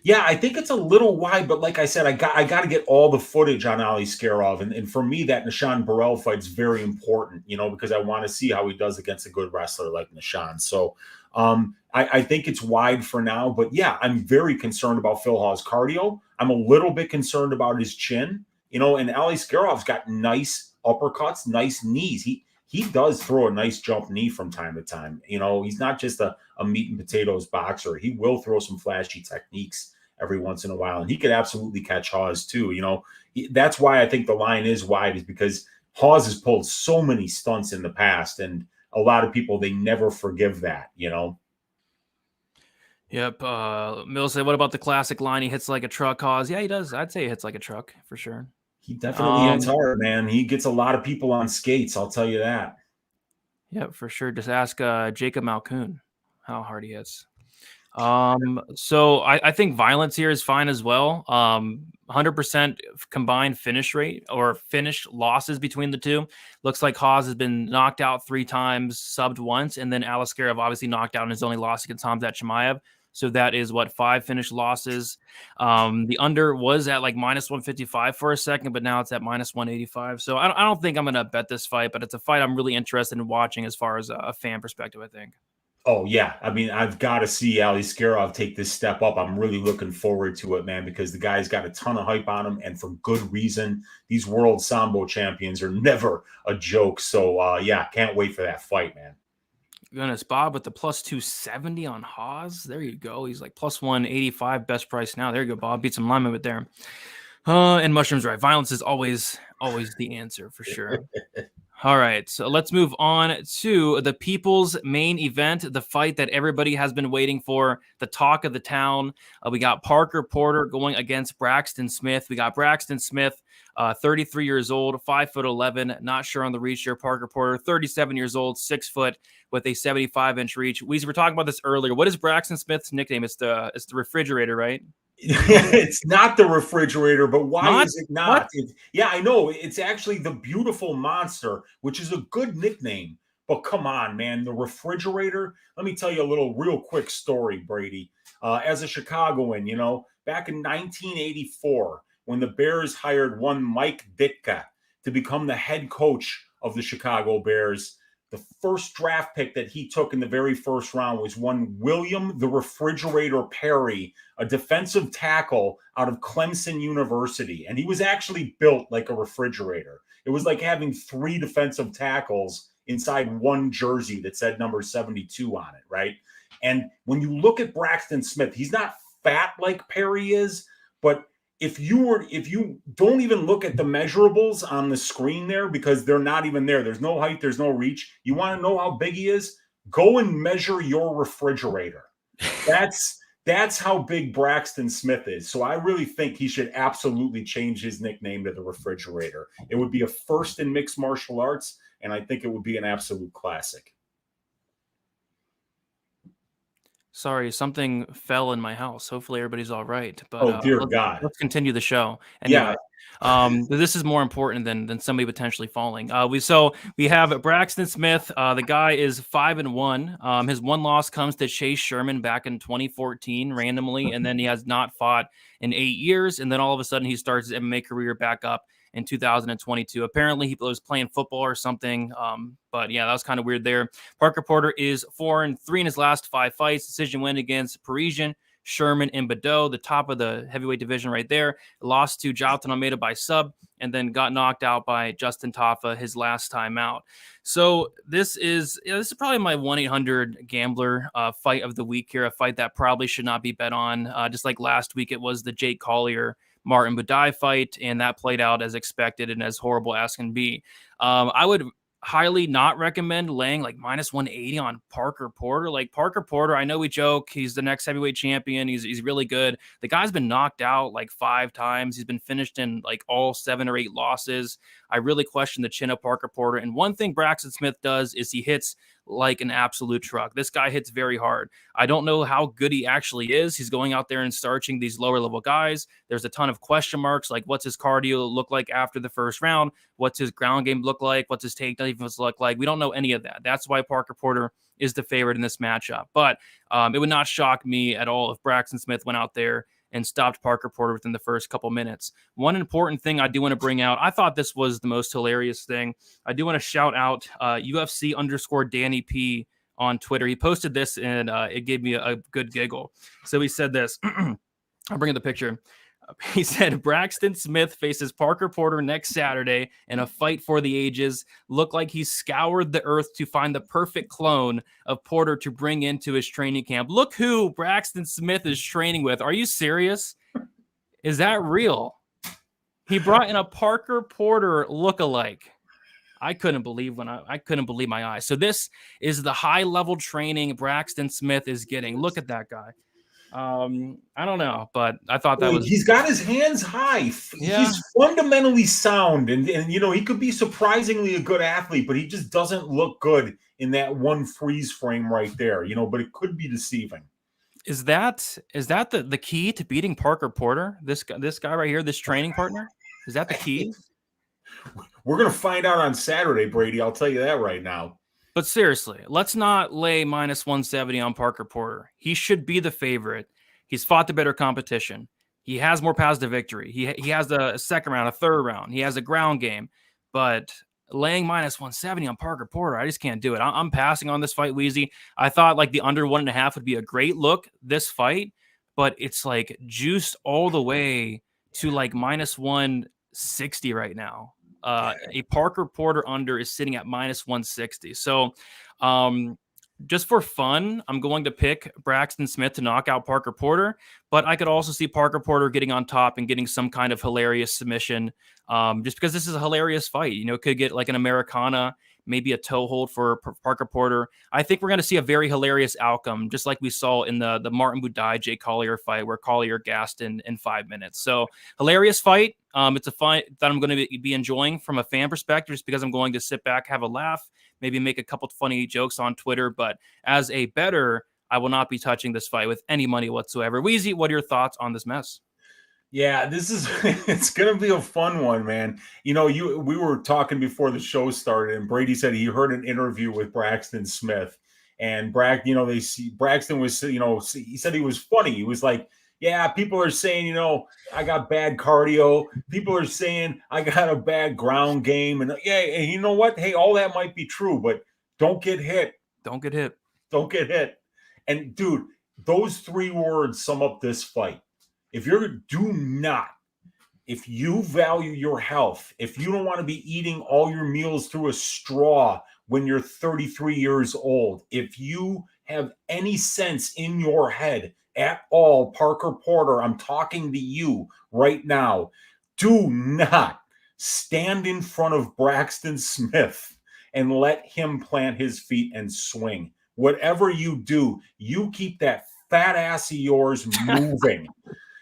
Yeah, I think it's a little wide, but like I said, I got to get all the footage on Ali Skarov, and for me, that Nishan Burrell fight's very important, because I want to see how he does against a good wrestler like Nishan. So, I think it's wide for now, but yeah, I'm very concerned about Phil Hawes' cardio. I'm a little bit concerned about his chin, and Ali Skarov's got nice uppercuts, nice knees. He does throw a nice jump knee from time to time. He's not just a meat and potatoes boxer. He will throw some flashy techniques every once in a while, and he could absolutely catch Hawes too. That's why I think the line is wide, is because Hawes has pulled so many stunts in the past, and a lot of people, they never forgive that. Yep. Mill said, what about the classic line? He hits like a truck, Hawes. Yeah, he does. I'd say he hits like a truck for sure. He definitely hits hard, man. He gets a lot of people on skates. I'll tell you that. Yeah, for sure. Just ask Jacob Malkoon how hard he hits. So I think violence here is fine as well. 100% combined finish rate or finished losses between the two. Looks like Hawes has been knocked out 3 times, subbed once, and then Aliskerov obviously knocked out in his only loss against Khamzat Chimaev. So that is 5 finished losses. The under was at minus 155 for a second, but now it's at minus 185. So I don't think I'm going to bet this fight, but it's a fight I'm really interested in watching as far as a fan perspective, I think. Oh, yeah. I mean, I've got to see Ali Skarov take this step up. I'm really looking forward to it, man, because the guy's got a ton of hype on him, and for good reason. These world Sambo champions are never a joke. So, yeah, can't wait for that fight, man. Goodness, Bob with the plus 270 on Hawes. There you go. He's plus 185, best price now. There you go, Bob. Beat some linemen with there. And Mushroom's right. Violence is always the answer for sure. All right, so let's move on to the people's main event, the fight that everybody has been waiting for, the talk of the town. We got Parker Porter going against Braxton Smith. We got Braxton Smith, 33 years old, 5'11", not sure on the reach here. Parker Porter, 37 years old, 6 foot with a 75-inch reach. We were talking about this earlier. What is Braxton Smith's nickname? It's the refrigerator, right? It's not the refrigerator, but why is it not? Yeah, I know. It's actually the Beautiful Monster, which is a good nickname. But come on, man. The refrigerator. Let me tell you a real quick story, Brady. As a Chicagoan, back in 1984, when the Bears hired one Mike Ditka to become the head coach of the Chicago Bears, the first draft pick that he took in the very first round was one William the Refrigerator Perry, a defensive tackle out of Clemson University. And he was actually built like a refrigerator. It was like having 3 defensive tackles inside one jersey that said number 72 on it, right? And when you look at Braxton Smith, he's not fat like Perry is, but if you don't even look at the measurables on the screen there, because they're not even there, there's no height, there's no reach. You want to know how big he is? Go and measure your refrigerator. That's how big Braxton Smith is. So I really think he should absolutely change his nickname to the Refrigerator. It would be a first in mixed martial arts, and I think it would be an absolute classic. Sorry, something fell in my house. Hopefully everybody's all right. But oh dear God, let's continue the show. Anyway, this is more important than somebody potentially falling. We have Braxton Smith. The guy is 5-1. His one loss comes to Chase Sherman back in 2014 randomly, and then he has not fought in 8 years. And then all of a sudden he starts his MMA career back up in 2022. Apparently he was playing football or something. But yeah, that was kind of weird there. Parker Porter is 4-3 in his last 5 fights. Decision win against Parisian, Sherman, and Bedoya, the top of the heavyweight division right there. Lost to Jailton Almeida by sub, and then got knocked out by Justin Tafa his last time out. So this is probably my 1-800 gambler fight of the week here, a fight that probably should not be bet on. Just like last week, it was the Jake Collier Martin Bedoya fight, and that played out as expected and as horrible as can be. I would highly not recommend laying like minus 180 on Parker Porter. Like Parker Porter, I know we joke he's the next heavyweight champion. He's really good. The guy's been knocked out like 5 times. He's been finished in like all 7 or 8 losses. I really question the chin of Parker Porter. And one thing Braxton Smith does is he hits like an absolute truck. This guy hits very hard. I don't know how good he actually is. He's going out there and starching these lower level guys. There's a ton of question marks, like what's his cardio look like after the first round? What's his ground game look like? What's his takedown defense look like? We don't know any of that. That's why Parker Porter is the favorite in this matchup. But it would not shock me at all if Braxton Smith went out there and stopped Parker Porter within the first couple minutes. One important thing I do want to bring out, I thought this was the most hilarious thing. I do want to shout out UFC_Danny P on Twitter. He posted this and it gave me a good giggle. So he said this. I'll bring in the picture. He said, Braxton Smith faces Parker Porter next Saturday in a fight for the ages. Looked like he scoured the earth to find the perfect clone of Porter to bring into his training camp. Look who Braxton Smith is training with. Are you serious? Is that real? He brought in a Parker Porter lookalike. I couldn't believe my eyes. So this is the high level training Braxton Smith is getting. Look at that guy. I don't know, but I thought that was... He's got his hands high. Yeah. He's fundamentally sound, and you know, he could be surprisingly a good athlete, but he just doesn't look good in that one freeze frame right there, you know, but it could be deceiving. Is that the key to beating Parker Porter? This guy right here, this training partner? Is that the key? We're going to find out on Saturday, Brady. I'll tell you that right now. But seriously, let's not lay minus 170 on Parker Porter. He should be the favorite. He's fought the better competition. He has more paths to victory. He has a second round, a third round. He has a ground game. But laying minus 170 on Parker Porter, I just can't do it. I'm passing on this fight, Weezy. I thought like the under 1.5 would be a great look this fight, but it's like juiced all the way to like minus 160 right now. A Parker Porter under is sitting at minus 160. So just for fun, I'm going to pick Braxton Smith to knock out Parker Porter, but I could also see Parker Porter getting on top and getting some kind of hilarious submission just because this is a hilarious fight. You know, could get like an Americana, maybe a toe hold for Parker Porter. I think we're going to see a very hilarious outcome, just like we saw in the Martin Bedoya Jake Collier fight where Collier gassed in 5 minutes. So hilarious fight. It's a fight that I'm going to be enjoying from a fan perspective, just because I'm going to sit back, have a laugh, maybe make a couple funny jokes on Twitter. But as a bettor, I will not be touching this fight with any money whatsoever. Weezy, what are your thoughts on this mess? Yeah, it's going to be a fun one, man. You know, we were talking before the show started, and Brady said he heard an interview with Braxton Smith, and Braxton was, you know, he said he was funny. He was like, yeah, people are saying, you know, I got bad cardio. People are saying I got a bad ground game, and yeah, and you know what? Hey, all that might be true, but don't get hit. Don't get hit. Don't get hit. And dude, those 3 words sum up this fight. If you value your health, if you don't want to be eating all your meals through a straw when you're 33 years old. If you have any sense in your head at all, Parker Porter, I'm talking to you right now. Do not stand in front of Braxton Smith and let him plant his feet and swing. Whatever you do, you keep that fat ass of yours moving.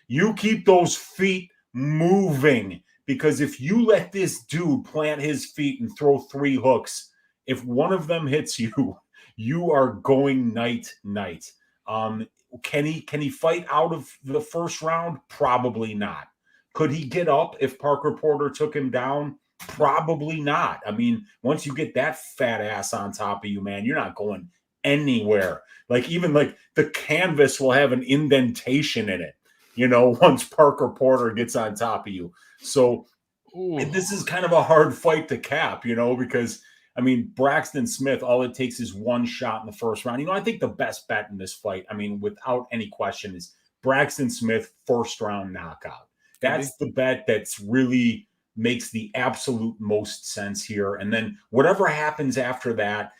You keep those feet moving, because if you let this dude plant his feet and throw 3 hooks, if one of them hits you, you are going night. Can he fight out of the first round? Probably not. Could he get up if Parker Porter took him down? Probably not. I mean, once you get that fat ass on top of you, man, you're not going anywhere. Like, even like the canvas will have an indentation in it, once Parker Porter gets on top of you. So this is kind of a hard fight to cap, because I mean, Braxton Smith, all it takes is one shot in the first round. I think the best bet in this fight, I mean, without any question, is Braxton Smith first round knockout. That's the bet that's really makes the absolute most sense here. And then whatever happens after that,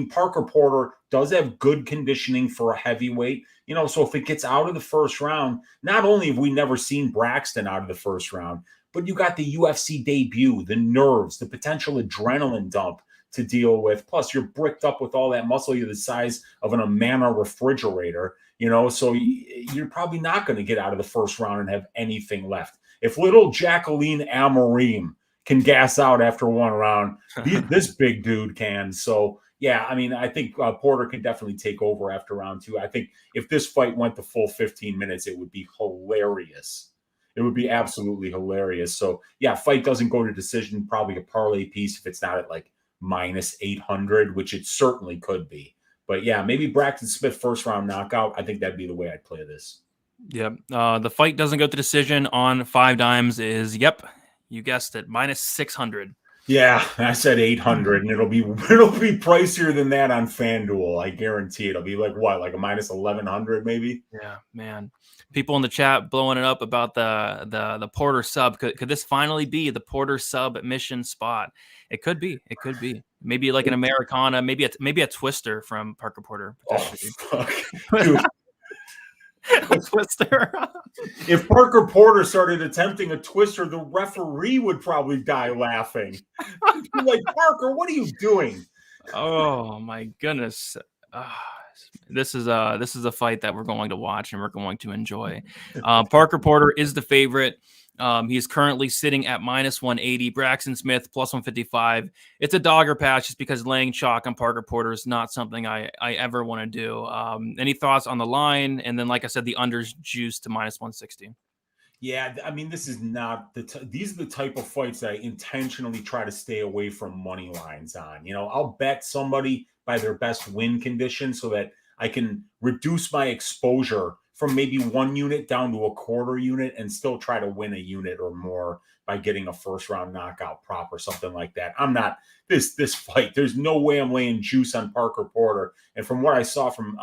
Parker Porter does have good conditioning for a heavyweight, so if it gets out of the first round, not only have we never seen Braxton out of the first round, but you got the UFC debut, the nerves, the potential adrenaline dump to deal with. Plus, you're bricked up with all that muscle. You're the size of an Amana refrigerator, so you're probably not going to get out of the first round and have anything left. If little Jacqueline Amorim can gas out after one round, this big dude can. So, yeah, I mean, I think Porter can definitely take over after round 2. I think if this fight went the full 15 minutes, it would be hilarious. It would be absolutely hilarious. So, yeah, fight doesn't go to decision, probably a parlay piece if it's not at like minus 800, which it certainly could be. But, yeah, maybe Braxton Smith first round knockout. I think that'd be the way I'd play this. Yep. The fight doesn't go to decision on 5 dimes is, you guessed it, minus 600. Yeah, I said 800, and it'll be pricier than that on FanDuel. I guarantee it'll be like a minus 1100 maybe. Yeah, man. People in the chat blowing it up about the Porter sub. Could this finally be the Porter sub mission spot? It could be. Maybe like an Americana, maybe a twister from Parker Porter. Oh, fuck. Dude. A twister. If Parker Porter started attempting a twister, the referee would probably die laughing. Like, Parker, what are you doing? Oh my goodness. This is a fight that we're going to watch and we're going to enjoy. Parker Porter is the favorite. He is currently sitting at minus 180. Braxton Smith plus 155. It's a dogger patch just because laying chalk on Parker Porter is not something I ever want to do. Any thoughts on the line? And then, like I said, the under's juiced to minus 160. Yeah, I mean, this is not these are the type of fights that I intentionally try to stay away from money lines on. I'll bet somebody by their best win condition so that I can reduce my exposure from maybe 1 unit down to a quarter unit and still try to win a unit or more by getting a first round knockout prop or something like that. I'm not this fight. There's no way I'm laying juice on Parker Porter. And from what I saw from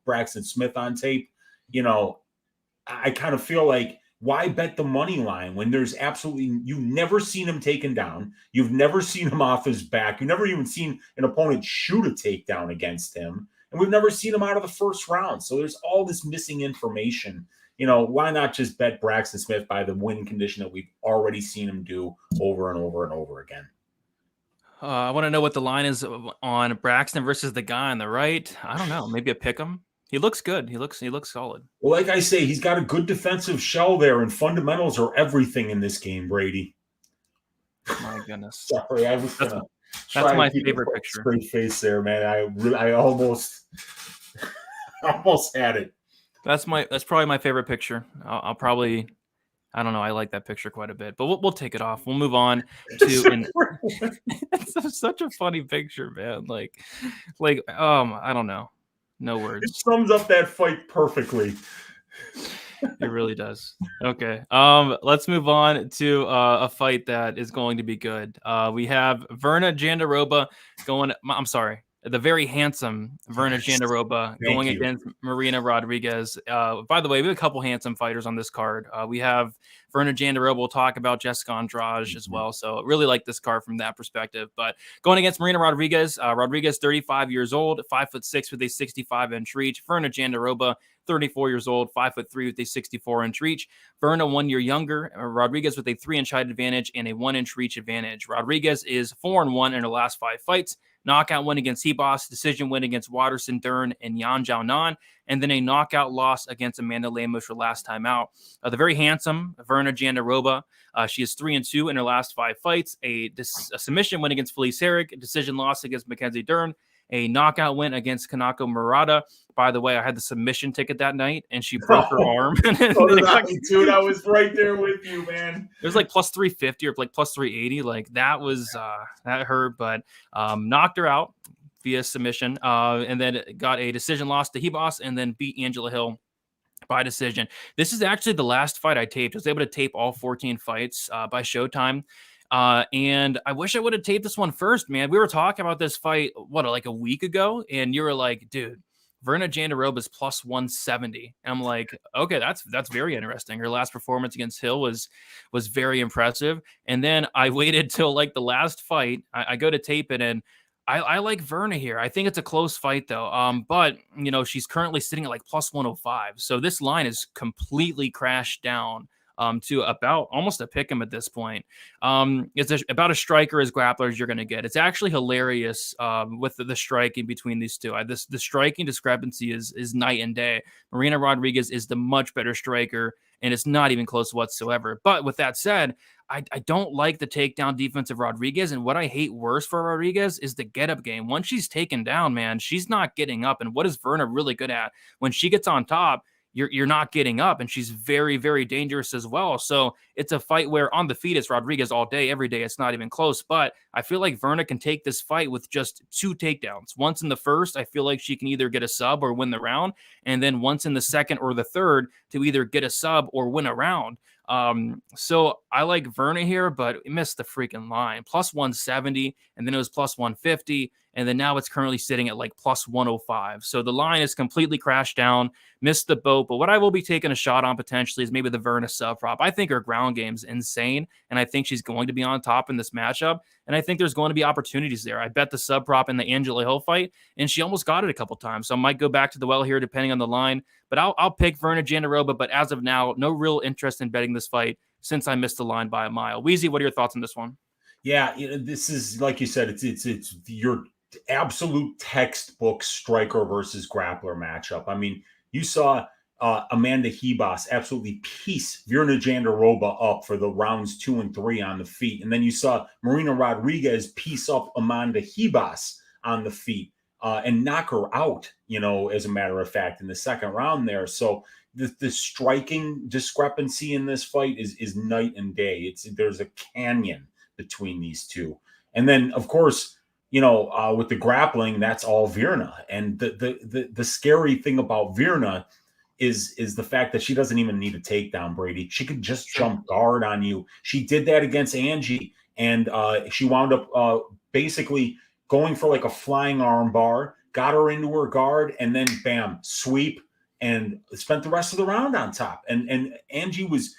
Braxton Smith on tape, I kind of feel like, why bet the money line when there's absolutely, you've never seen him taken down. You've never seen him off his back. You've never even seen an opponent shoot a takedown against him. And we've never seen him out of the first round. So there's all this missing information. Why not just bet Braxton Smith by the win condition that we've already seen him do over and over and over again? I want to know what the line is on Braxton versus the guy on the right. I don't know. Maybe a pick 'em. He looks good. He looks solid. Well, like I say, he's got a good defensive shell there, and fundamentals are everything in this game, Brady. My goodness. Sorry, I was gonna. That's my favorite picture. Straight face there, man. I almost had it. That's probably my favorite picture. I'll probably, I don't know. I like that picture quite a bit, but we'll take it off. We'll move on to. It's such a funny picture, man. Like, I don't know. No words. It sums up that fight perfectly. It really does. Okay. Let's move on to a fight that is going to be good. We have Virna Jandiroba going. I'm sorry, the very handsome Virna Jandiroba going against Marina Rodriguez. By the way, we have a couple handsome fighters on this card. We have Virna Jandiroba. We'll talk about Jéssica Andrade as well. So really like this card from that perspective. But going against Marina Rodriguez, Rodriguez 35 years old, 5'6" with a 65-inch reach. Virna Jandiroba 34 years old, 5'3" with a 64-inch reach. Virna 1 year younger. Rodriguez with a 3-inch height advantage and a 1-inch reach advantage. Rodriguez is 4-1 in her last 5 fights. Knockout win against Hebos, decision win against Waterson Dern and Yan Xiaonan, and then a knockout loss against Amanda Lemos her last time out. The very handsome Virna Jandiroba, she is 3-2 in her last 5 fights. A submission win against Felice Herrig, a decision loss against Mackenzie Dern, a knockout win against Kanako Murata. By the way, I had the submission ticket that night, and she broke her arm. Dude, I was right there with you, man. It was like plus 350 or like plus 380. Like that was that hurt, but knocked her out via submission, and then got a decision loss to Hebos, and then beat Angela Hill by decision. This is actually the last fight I taped. I was able to tape all 14 fights by Showtime. And I wish I would have taped this one first, man. We were talking about this fight, like a week ago, and you were like, dude, Virna Jandiroba is plus 170. And I'm like, okay, that's very interesting. Her last performance against Hill was very impressive. And then I waited till like the last fight. I go to tape it, and I like Virna here. I think it's a close fight though. But she's currently sitting at like plus 105. So this line is completely crashed down to about almost a pick 'em at this point. It's about as striker as grappler as you're going to get. It's actually hilarious with the striking between these two. The striking discrepancy is night and day. Marina Rodriguez is the much better striker, and it's not even close whatsoever. But with that said, I don't like the takedown defense of Rodriguez, and what I hate worse for Rodriguez is the get-up game. Once she's taken down, man, she's not getting up, and what is Virna really good at? When she gets on top, you're not getting up, and she's very, very dangerous as well. So it's a fight where on the feet it's Rodriguez all day, every day. It's not even close, but I feel like Virna can take this fight with just 2 takedowns. Once in the first, I feel like she can either get a sub or win the round, and then once in the second or the third to either get a sub or win a round. So I like Virna here, but it missed the freaking line. Plus 170, and then it was plus 150, and then now it's currently sitting at like plus 105. So the line is completely crashed down, missed the boat. But what I will be taking a shot on potentially is maybe the Virna sub prop. I think her ground game's insane, and I think she's going to be on top in this matchup. And I think there's going to be opportunities there. I bet the sub prop in the Angela Hill fight, and she almost got it a couple times. So I might go back to the well here depending on the line. But I'll pick Virna Jandiroba. But as of now, no real interest in betting this fight since I missed the line by a mile. Weezy, what are your thoughts on this one? Yeah, this is, like you said, it's your absolute textbook striker versus grappler matchup. I mean, you saw Amanda Hebos absolutely piece Virna Jandiroba up for the rounds 2 and 3 on the feet. And then you saw Marina Rodriguez piece up Amanda Hebos on the feet and knock her out, as a matter of fact, in the second round there. So the striking discrepancy in this fight is night and day. There's a canyon between these two. And then, of course, with the grappling, that's all Virna. And the scary thing about Virna is the fact that she doesn't even need a takedown, Brady. She could just jump guard on you. She did that against Angie, and she wound up basically going for like a flying arm bar, got her into her guard, and then bam, sweep, and spent the rest of the round on top. And Angie was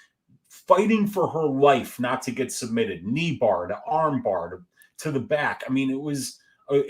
fighting for her life not to get submitted. Knee bar to arm bar to the back. I mean, it was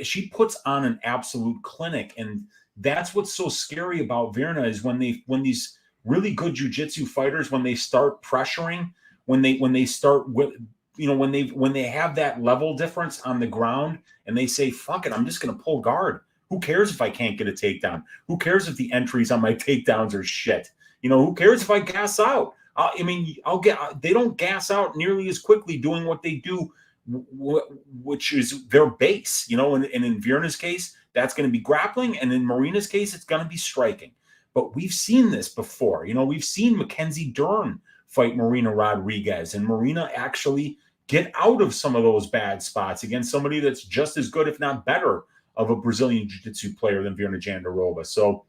she puts on an absolute clinic, and that's what's so scary about Virna is when these really good jiu-jitsu fighters, when they start pressuring, when they start with, when they have that level difference on the ground and they say, fuck it, I'm just going to pull guard. Who cares if I can't get a takedown? Who cares if the entries on my takedowns are shit? Who cares if I gas out? They don't gas out nearly as quickly doing what they do, which is their base, and in Virna's case, that's going to be grappling. And in Marina's case, it's going to be striking. But we've seen this before. We've seen Mackenzie Dern fight Marina Rodriguez, and Marina actually get out of some of those bad spots against somebody that's just as good, if not better, of a Brazilian jiu-jitsu player than Virna Jandiroba. So,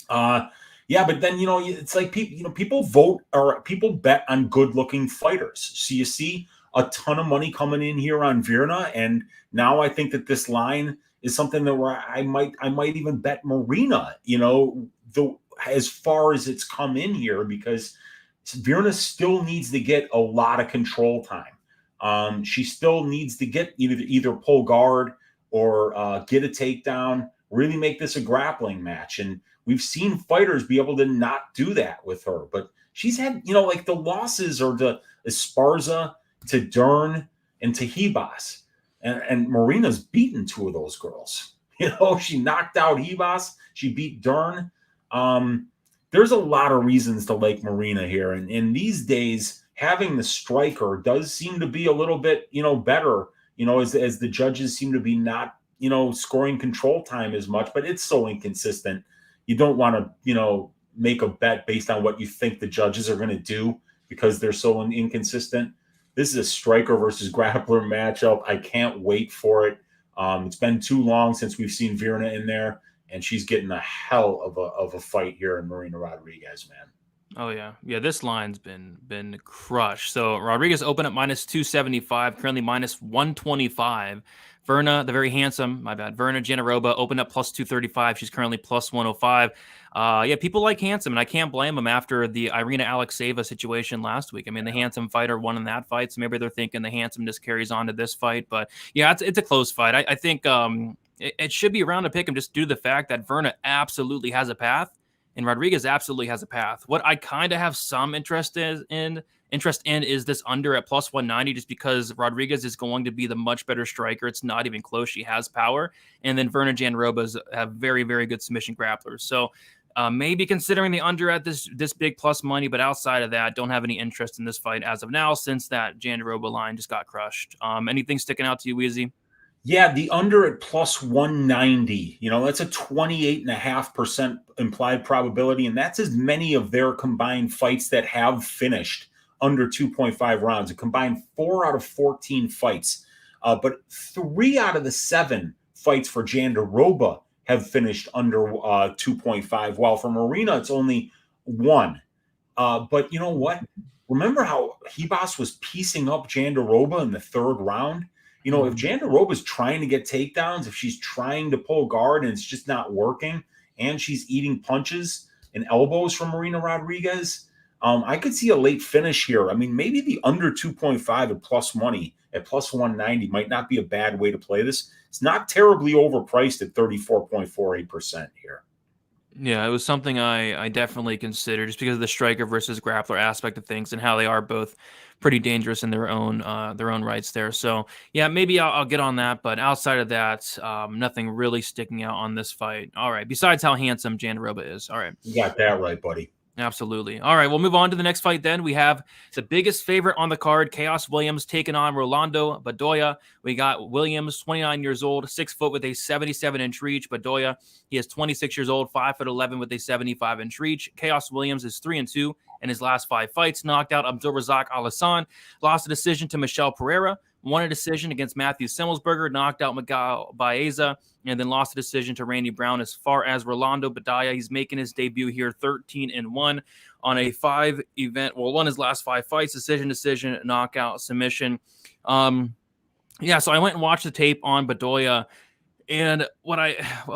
yeah, but then, it's like people vote or people bet on good-looking fighters. So you see a ton of money coming in here on Virna, and now I think that this line is something that where I might even bet Marina, as far as it's come in here, because Virna still needs to get a lot of control time. She still needs to get either pull guard or get a takedown, really make this a grappling match. And we've seen fighters be able to not do that with her. But she's had, like the losses are to Esparza, to Dern, and to Hebas. And Marina's beaten two of those girls. She knocked out Hebas. She beat Dern. There's a lot of reasons to like Marina here. And in these days, having the striker does seem to be a little bit, better, as the judges seem to be not, scoring control time as much, but it's so inconsistent. You don't want to, make a bet based on what you think the judges are going to do because they're so inconsistent. This is a striker versus grappler matchup. I can't wait for it. It's been too long since we've seen Virna in there, and she's getting a hell of a fight here in Marina Rodriguez, man. Oh yeah. This line's been crushed. So Rodriguez opened at -275, currently -125. Virna, the very handsome, Virna Jandiroba opened up +235. She's currently +105. People like handsome, and I can't blame them after the Irina Alexeyeva situation last week. I mean, the handsome fighter won in that fight, so maybe they're thinking the handsomeness carries on to this fight. But yeah, it's a close fight. I think it should be around to pick him just due to the fact that Virna absolutely has a path. And Rodriguez absolutely has a path. What I kind of have some interest in is this under at +190, just because Rodriguez is going to be the much better striker. It's not even close. She has power. And then Virna Jandiroba's have very, very good submission grapplers. So maybe considering the under at this big plus money, but outside of that, don't have any interest in this fight as of now, since that Jandiroba line just got crushed. Anything sticking out to you, Weezy? Yeah, the under at +190, that's a 28.5% implied probability. And that's as many of their combined fights that have finished under 2.5 rounds. A combined 4 out of 14 fights. But 3 out of the 7 fights for Jandiroba have finished under 2.5. While for Marina, it's only 1. But you know what? Remember how Hebas was piecing up Jandiroba in the 3rd round? If Jandiroba's trying to get takedowns, if she's trying to pull guard and it's just not working, and she's eating punches and elbows from Marina Rodriguez, I could see a late finish here. I mean, maybe the under 2.5 at plus money at +190 might not be a bad way to play this. It's not terribly overpriced at 34.48% here. Yeah, it was something I definitely considered, just because of the striker versus grappler aspect of things and how they are both pretty dangerous in their own rights there. So yeah, maybe I'll get on that. But outside of that, nothing really sticking out on this fight. All right. Besides how handsome Jandiroba is. All right. You got that right, buddy. Absolutely. All right, we'll move on to the next fight then. We have the biggest favorite on the card, Khaos Williams, taking on Rolando Bedoya. We got Williams, 29 years old, 6 foot with a 77-inch reach. Bedoya, he is 26 years old, 5'11" with a 75-inch reach. Khaos Williams is 3-2 in his last 5 fights. Knocked out Abdulrazak Al-Hassan, lost a decision to Michel Pereira, won a decision against Matthew Simmelsberger, knocked out Miguel Baeza, and then lost a decision to Randy Brown. As far as Rolando Bedoya, he's making his debut here, 13-1 on a 5-event. Well, won his last 5 fights, decision, knockout, submission. So I went and watched the tape on Bedoya, and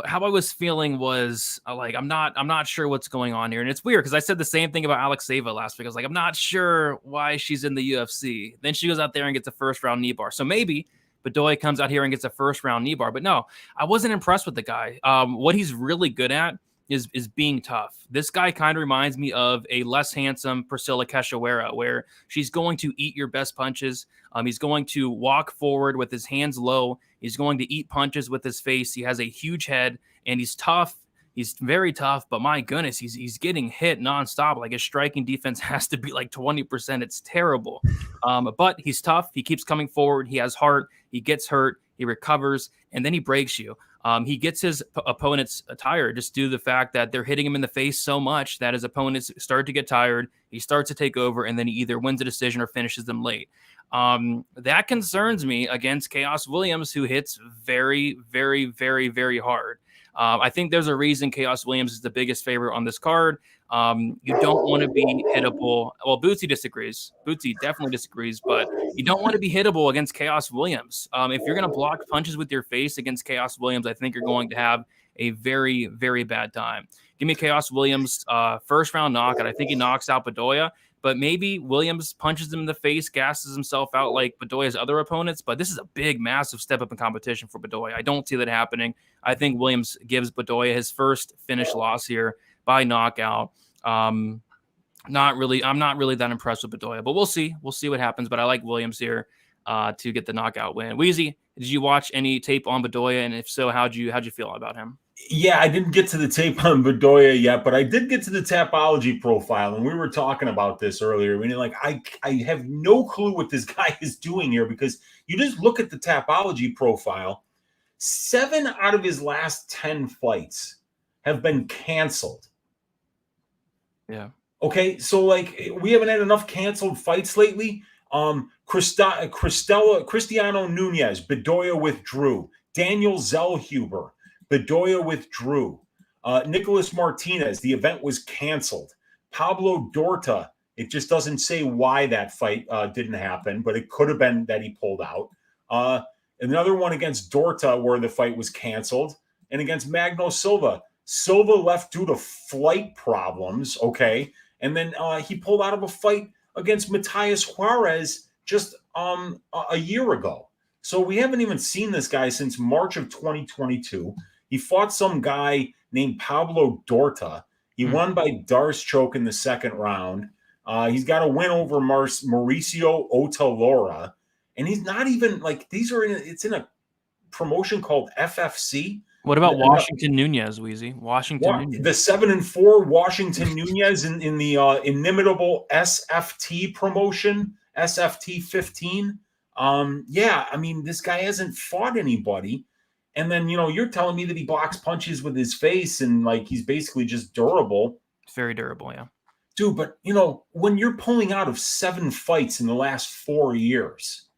how I was feeling was I'm not sure what's going on here. And it's weird because I said the same thing about Alexeyeva last week. I was like, I'm not sure why she's in the UFC. Then she goes out there and gets a first-round knee bar. So maybe Bedoya comes out here and gets a first-round knee bar. But no, I wasn't impressed with the guy. What he's really good at is being tough. This guy kind of reminds me of a less handsome Priscilla Cachoeira, where she's going to eat your best punches. He's going to walk forward with his hands low. He's going to eat punches with his face. He has a huge head, and he's tough. He's very tough, but my goodness, he's getting hit nonstop. Like, his striking defense has to be like 20%. It's terrible. But he's tough. He keeps coming forward. He has heart. He gets hurt. He recovers, and then he breaks you. He gets his opponents tired just due to the fact that they're hitting him in the face so much that his opponents start to get tired. He starts to take over, and then he either wins a decision or finishes them late. That concerns me against Khaos Williams, who hits very, very, very, very hard. I think there's a reason Khaos Williams is the biggest favorite on this card. You don't want to be hittable. Well, Bootsy disagrees. Bootsy definitely disagrees, but you don't want to be hittable against Khaos Williams. If you're going to block punches with your face against Khaos Williams, I think you're going to have a very, very bad time. Give me Khaos Williams first round knockout. I think he knocks out Bedoya, but maybe Williams punches him in the face, gasses himself out like Bedoya's other opponents. But this is a big, massive step up in competition for Bedoya. I don't see that happening. I think Williams gives Bedoya his first finish loss here by knockout. I'm not really that impressed with Bedoya, but we'll see. We'll see what happens. But I like Williams here to get the knockout win. Weezy, did you watch any tape on Bedoya? And if so, how'd you feel about him? Yeah, I didn't get to the tape on Bedoya yet, but I did get to the Tapology profile, and we were talking about this earlier. I mean, like, I have no clue what this guy is doing here, because you just look at the Tapology profile. 7 out of his last 10 fights have been canceled. Yeah. Okay, so like we haven't had enough canceled fights lately. Cristiano Nunez, Bedoya withdrew. Daniel Zellhuber, Bedoya withdrew. Nicholas Martinez, the event was canceled. Pablo Dorta, it just doesn't say why that fight didn't happen, but it could have been that he pulled out. Another one against Dorta where the fight was canceled, and against Magno Silva. Silva left due to flight problems, okay? And then he pulled out of a fight against Matias Juarez just a year ago. So we haven't even seen this guy since March of 2022. He fought some guy named Pablo Dorta. He won by Darce choke in the second round. He's got a win over Mauricio Otalora. And he's not even like it's in a promotion called FFC. What about Washington Nunez, Weezy? Nunez. The 7-4 Washington Nunez in the inimitable SFT promotion, SFT 15. Yeah, I mean, this guy hasn't fought anybody. And then, you're telling me that he blocks punches with his face and like he's basically just durable. Very durable, yeah. Dude, but when you're pulling out of 7 fights in the last 4 years,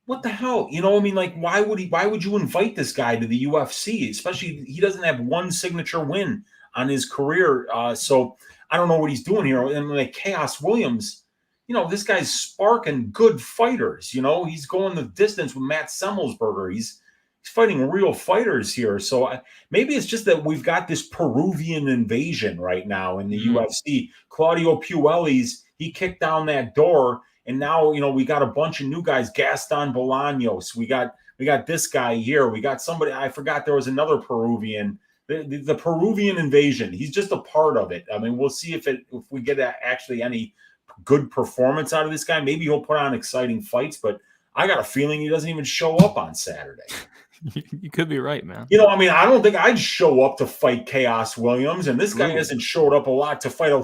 what the hell? I mean, like, why would you invite this guy to the UFC? Especially he doesn't have one signature win on his career. So I don't know what he's doing here. And like Khaos Williams, this guy's sparking good fighters. He's going the distance with Matt Semmelsberger. He's fighting real fighters here. So maybe it's just that we've got this Peruvian invasion right now in the UFC. Claudio Puelles, he kicked down that door. And now, we got a bunch of new guys, Gaston Bolaños. We got this guy here. We got somebody, I forgot there was another Peruvian, the Peruvian invasion. He's just a part of it. I mean, we'll see if we get actually any good performance out of this guy. Maybe he'll put on exciting fights, but I got a feeling he doesn't even show up on Saturday. You could be right, man. I mean, I don't think I'd show up to fight Khaos Williams, and this guy hasn't showed up a lot to fight a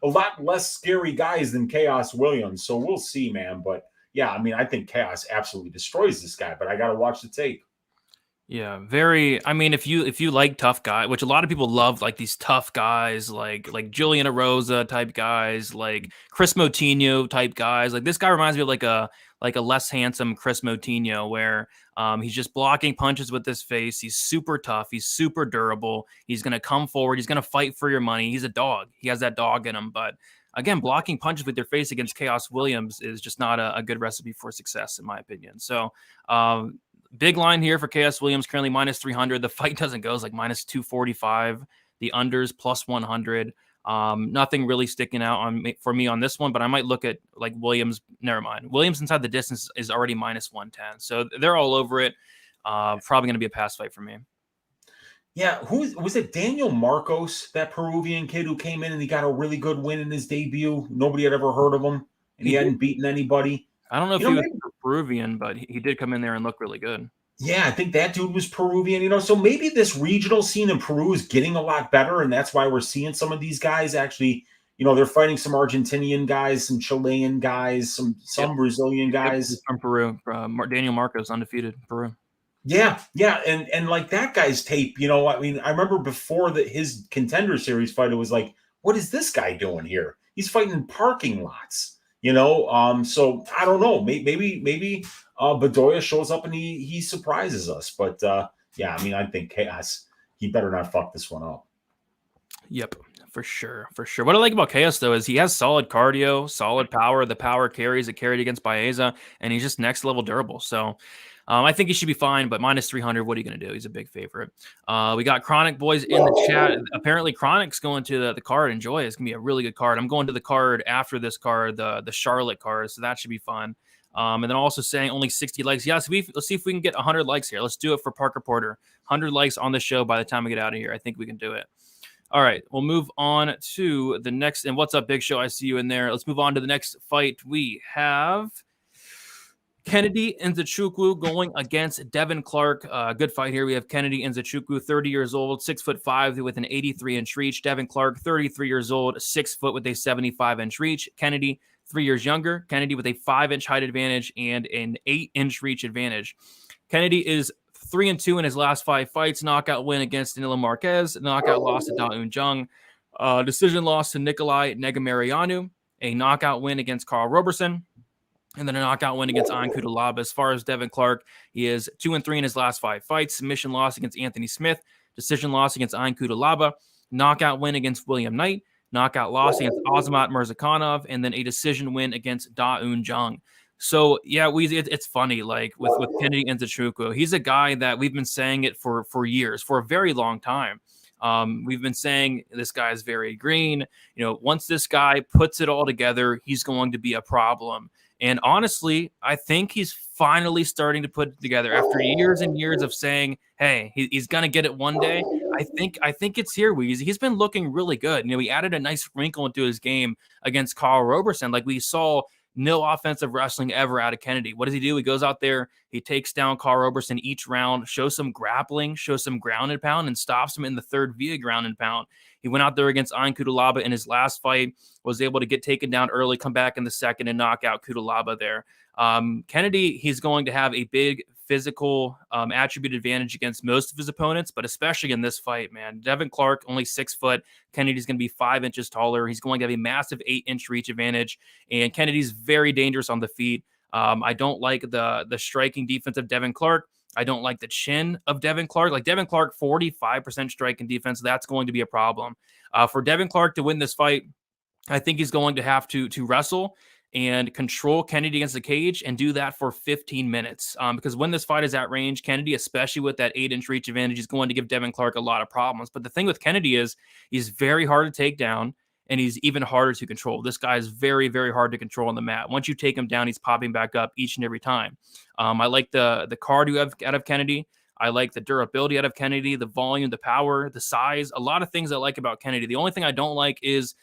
lot less scary guys than Khaos Williams. So we'll see, man. But yeah, I mean, I think Khaos absolutely destroys this guy, but I got to watch the tape. Yeah, very. I mean, if you like tough guy, which a lot of people love, like these tough guys, like Julian Erosa type guys, like Chris Moutinho type guys. Like this guy reminds me of like a less handsome Chris Moutinho, where he's just blocking punches with his face. He's super tough. He's super durable. He's gonna come forward. He's gonna fight for your money. He's a dog. He has that dog in him. But again, blocking punches with your face against Khaos Williams is just not a good recipe for success, in my opinion. So. Big line here for Khaos Williams, currently minus 300. The fight doesn't go, it's like minus 245. The unders plus 100. Nothing really sticking out for me on this one, but I might look at like Williams. Never mind. Williams inside the distance is already minus 110. So they're all over it. Probably going to be a pass fight for me. Yeah, was it Daniel Marcos, that Peruvian kid who came in and he got a really good win in his debut? Nobody had ever heard of him, and he hadn't beaten anybody. I don't know if he was Peruvian, but he did come in there and look really good. Yeah, I think that dude was Peruvian, so maybe this regional scene in Peru is getting a lot better, and that's why we're seeing some of these guys actually, they're fighting some Argentinian guys, some Chilean guys, some Brazilian guys. From Peru. Daniel Marcos, undefeated Peru. Yeah, and like that guy's tape, I mean, I remember before his Contender Series fight, it was like, what is this guy doing here? He's fighting in parking lots. So I don't know. Maybe Bedoya shows up and he surprises us. But yeah, I mean, I think Khaos, he better not fuck this one up. Yep, for sure, for sure. What I like about Khaos though is he has solid cardio, solid power. The power carries it carried against Baeza, and he's just next level durable. So I think he should be fine, but minus 300, what are you going to do? He's a big favorite. We got Chronic boys in the chat. Apparently, Chronic's going to the card. Enjoy. It's going to be a really good card. I'm going to the card after this card, the Charlotte card, so that should be fun. And then also saying only 60 likes. Yes, let's see if we can get 100 likes here. Let's do it for Parker Porter. 100 likes on the show by the time we get out of here. I think we can do it. All right, we'll move on to the next. And what's up, Big Show? I see you in there. Let's move on to the next fight. We have Kennedy Nzechukwu going against Devin Clark. Good fight here. We have Kennedy Nzechukwu, 30 years old, 6'5" with an 83-inch reach. Devin Clark, 33 years old, 6 foot with a 75-inch reach. Kennedy, 3 years younger. Kennedy with a 5-inch height advantage and an 8-inch reach advantage. Kennedy is 3-2 in his last 5 fights. Knockout win against Danilo Marquez. Knockout loss to Da Un Jung. Decision loss to Nikolai Negamarianu. A knockout win against Carl Roberson. And then a knockout win against Ion Cutelaba. As far as Devin Clark, he is 2-3 in his last 5 fights. Submission loss against Anthony Smith. Decision loss against Ion Cutelaba. Knockout win against William Knight. Knockout loss against Azamat Mirzakhanov. And then a decision win against Da Un Jung. So, yeah, it's funny, like, with Kennedy Nzechukwu. He's a guy that we've been saying it for years, for a very long time. We've been saying this guy is very green. Once this guy puts it all together, he's going to be a problem. And honestly, I think he's finally starting to put it together after years and years of saying, hey, he's going to get it one day. I think it's here, Weezy. He's been looking really good. He added a nice wrinkle into his game against Carl Roberson. Like, we saw no offensive wrestling ever out of Kennedy. What does he do? He goes out there, he takes down Carl Roberson each round, shows some grappling, shows some ground and pound, and stops him in the third via ground and pound. He went out there against Ion Cutelaba in his last fight, was able to get taken down early, come back in the second, and knock out Cutelaba there. Kennedy, he's going to have a big physical attribute advantage against most of his opponents, but especially in this fight, man. Devin Clark, only 6 foot. Kennedy's going to be 5 inches taller. He's going to have a massive 8-inch reach advantage, and Kennedy's very dangerous on the feet. I don't like the striking defense of Devin Clark. I don't like the chin of Devin Clark. Like, Devin Clark, 45% striking defense. That's going to be a problem. For Devin Clark to win this fight, I think he's going to have to wrestle and control Kennedy against the cage and do that for 15 minutes. Because when this fight is at range, Kennedy, especially with that 8-inch reach advantage, is going to give Devin Clark a lot of problems. But the thing with Kennedy is he's very hard to take down, and he's even harder to control. This guy is very, very hard to control on the mat. Once you take him down, he's popping back up each and every time. I like the card you have out of Kennedy. I like the durability out of Kennedy, the volume, the power, the size, a lot of things I like about Kennedy. The only thing I don't like is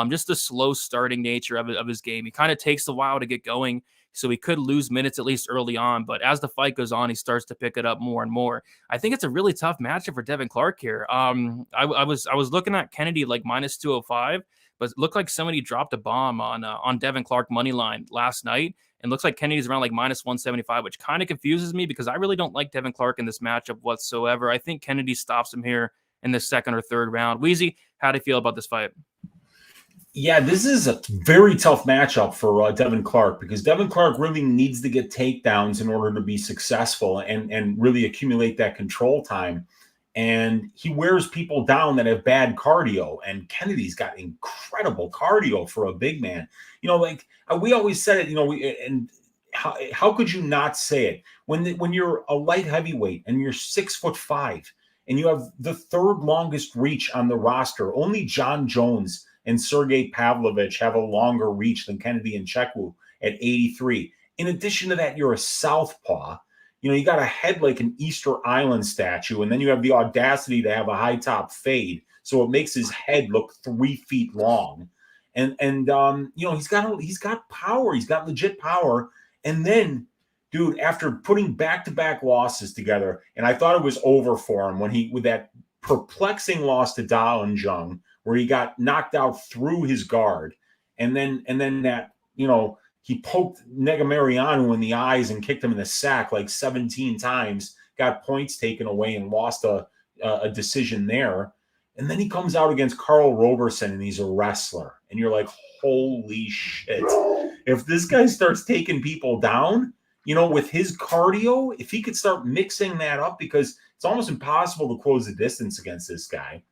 just the slow starting nature of his game. He kind of takes a while to get going, so he could lose minutes at least early on. But as the fight goes on, he starts to pick it up more and more. I think it's a really tough matchup for Devin Clark here. I was looking at Kennedy like minus 205, but it looked like somebody dropped a bomb on Devin Clark money line last night. And looks like Kennedy's around like minus 175, which kind of confuses me because I really don't like Devin Clark in this matchup whatsoever. I think Kennedy stops him here in the second or third round. Weezy, how do you feel about this fight? Yeah, this is a very tough matchup for Devin Clark because Devin Clark really needs to get takedowns in order to be successful and really accumulate that control time. And he wears people down that have bad cardio. And Kennedy's got incredible cardio for a big man. Like we always said it, and how could you not say it? When you're a light heavyweight and you're 6'5" and you have the third longest reach on the roster, only John Jones and Sergey Pavlovich have a longer reach than Kennedy and Nzechukwu at 83. In addition to that, you're a southpaw. You got a head like an Easter Island statue, and then you have the audacity to have a high top fade, so it makes his head look 3 feet long. And he's got power. He's got legit power. And then, dude, after putting back-to-back losses together, and I thought it was over for him with that perplexing loss to Da Un Jung, where he got knocked out through his guard, and then that, he poked Negamarianu in the eyes and kicked him in the sack like 17 times, got points taken away and lost a decision there. And then he comes out against Carl Roberson and he's a wrestler. And you're like, holy shit. if this guy starts taking people down, with his cardio, if he could start mixing that up, because it's almost impossible to close the distance against this guy.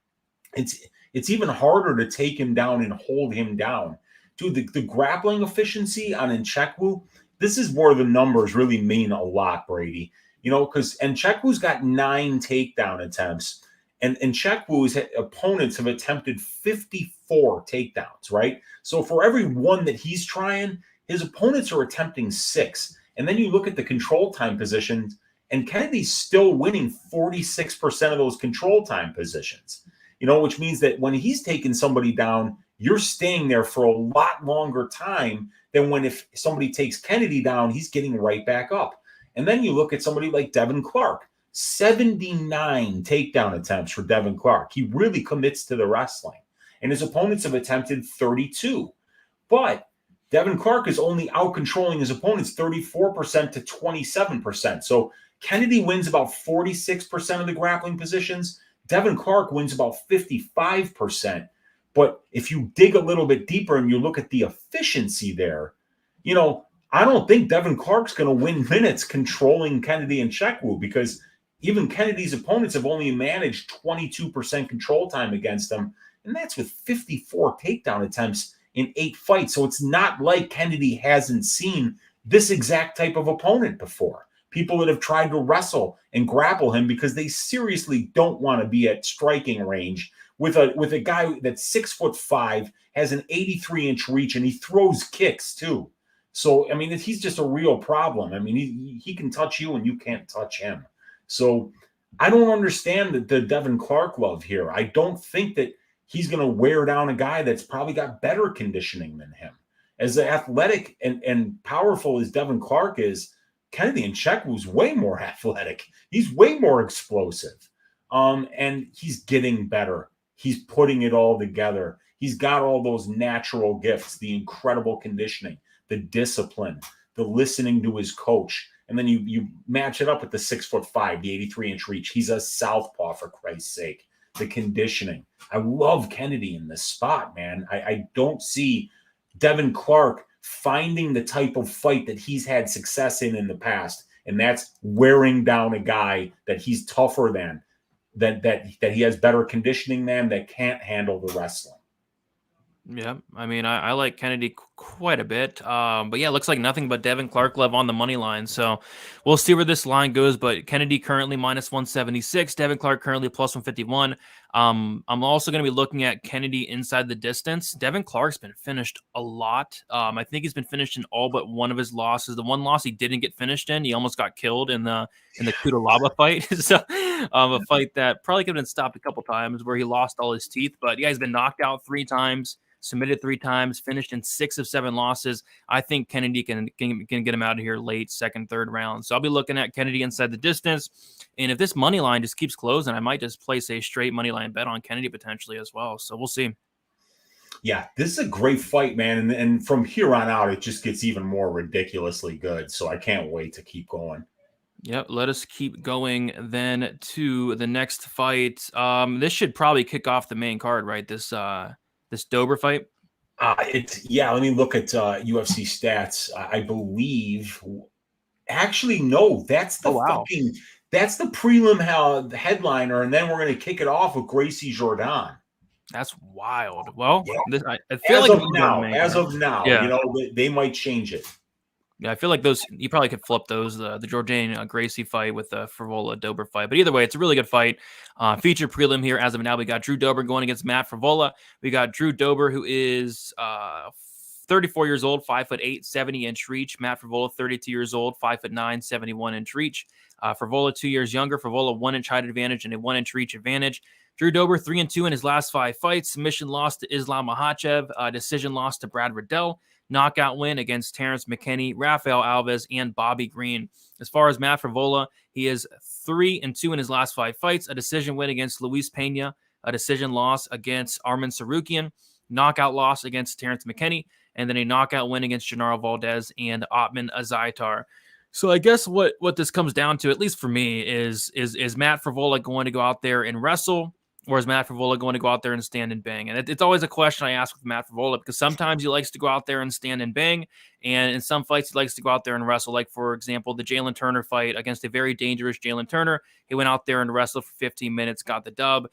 It's even harder to take him down and hold him down. Dude, the grappling efficiency on Nzechukwu, this is where the numbers really mean a lot, Brady. Because Nzechukwu's got 9 takedown attempts, and Nzechukwu's opponents have attempted 54 takedowns, right? So for every one that he's trying, his opponents are attempting 6. And then you look at the control time positions, and Kennedy's still winning 46% of those control time positions, which means that when he's taking somebody down, you're staying there for a lot longer time than when if somebody takes Kennedy down, he's getting right back up. And then you look at somebody like Devin Clark, 79 takedown attempts for Devin Clark. He really commits to the wrestling. And his opponents have attempted 32. But Devin Clark is only out-controlling his opponents 34% to 27%. So Kennedy wins about 46% of the grappling positions. Devin Clark wins about 55%. But if you dig a little bit deeper and you look at the efficiency there, I don't think Devin Clark's going to win minutes controlling Kennedy and Nzechukwu, because even Kennedy's opponents have only managed 22% control time against him. And that's with 54 takedown attempts in 8 fights. So it's not like Kennedy hasn't seen this exact type of opponent before. People that have tried to wrestle and grapple him because they seriously don't want to be at striking range with a guy that's 6'5", has an 83-inch reach, and he throws kicks too. So, I mean, he's just a real problem. I mean, he can touch you and you can't touch him. So I don't understand the Devin Clark love here. I don't think that he's going to wear down a guy that's probably got better conditioning than him. As athletic and powerful as Devin Clark is, Kennedy Nzechukwu's way more athletic. He's way more explosive. And he's getting better. He's putting it all together. He's got all those natural gifts, the incredible conditioning, the discipline, the listening to his coach. And then you match it up with the 6'5", the 83-inch reach. He's a southpaw, for Christ's sake. The conditioning. I love Kennedy in this spot, man. I don't see Devin Clark finding the type of fight that he's had success in the past, and that's wearing down a guy that he's tougher than, that he has better conditioning than, that can't handle the wrestling. Yeah, I mean, I like Kennedy quite a bit. But yeah, it looks like nothing but Devin Clark love on the money line. So we'll see where this line goes. But Kennedy currently minus 176, Devin Clark currently plus 151. I'm also going to be looking at Kennedy inside the distance. Devin Clark's been finished a lot. I think he's been finished in all but one of his losses. The one loss he didn't get finished in, he almost got killed in the Kudalaba fight. So a fight that probably could have been stopped a couple times, where he lost all his teeth. But yeah, he's been knocked out 3 times. Submitted 3 times, finished in 6 of 7 losses. I think Kennedy can get him out of here late, second, third round. So I'll be looking at Kennedy inside the distance. And if this money line just keeps closing, I might just place a straight money line bet on Kennedy potentially as well. So we'll see. Yeah, this is a great fight, man. And from here on out, it just gets even more ridiculously good. So I can't wait to keep going. Yep, let us keep going then to the next fight. This should probably kick off the main card, right? This Dober fight? Let me look at UFC stats. I believe. Actually, no, that's the that's the prelim headliner, and then we're going to kick it off with Gracie Jourdain. That's wild. Well, yeah. I feel as of now, yeah. They might change it. Yeah, I feel like those, you probably could flip those, the Jourdain Gracie fight with the Frevola Dober fight. But either way, it's a really good fight. Feature prelim here as of now. We got Drew Dober going against Matt Frevola. We got Drew Dober, who is 34 years old, 5'8", 70-inch reach. Matt Frevola, 32 years old, 5'9", 71-inch reach. Frevola 2 years younger. Frevola 1-inch height advantage and a 1-inch reach advantage. Drew Dober 3-2 in his last 5 fights. Submission loss to Islam Makhachev. Decision loss to Brad Riddell. Knockout win against Terrence McKinney, Rafael Alves, and Bobby Green. As far as Matt Frevola, he is 3-2 in his last 5 fights. A decision win against Luis Pena. A decision loss against Arman Tsarukyan. Knockout loss against Terrence McKinney. And then a knockout win against Gennaro Valdez and Otman Azaitar. So I guess what this comes down to, at least for me, is Matt Frevola going to go out there and wrestle, or is Matt Frevola going to go out there and stand and bang? And it's always a question I ask with Matt Frevola, because sometimes he likes to go out there and stand and bang, And in some fights, he likes to go out there and wrestle. Like, for example, the Jalen Turner fight against a very dangerous Jalen Turner. He went out there and wrestled for 15 minutes, got the dub.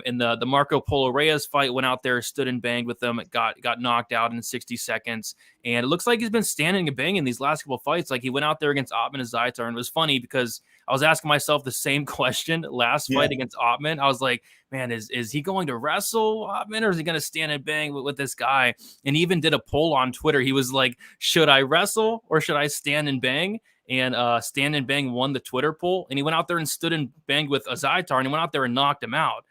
In the Marco Polo Reyes fight, went out there, stood and banged with them, got knocked out in 60 seconds. And it looks like he's been standing and banging these last couple of fights. Like, he went out there against Aljamain Cejudo, and it was funny because I was asking myself the same question last fight against Aljamain. I was like, man, is he going to wrestle Aljamain, or is he going to stand and bang with this guy? And he even did a poll on Twitter. He was like, should I wrestle or should I stand and bang? And stand and bang won the Twitter poll. And he went out there and stood and banged with Cejudo, and he went out there and knocked him out.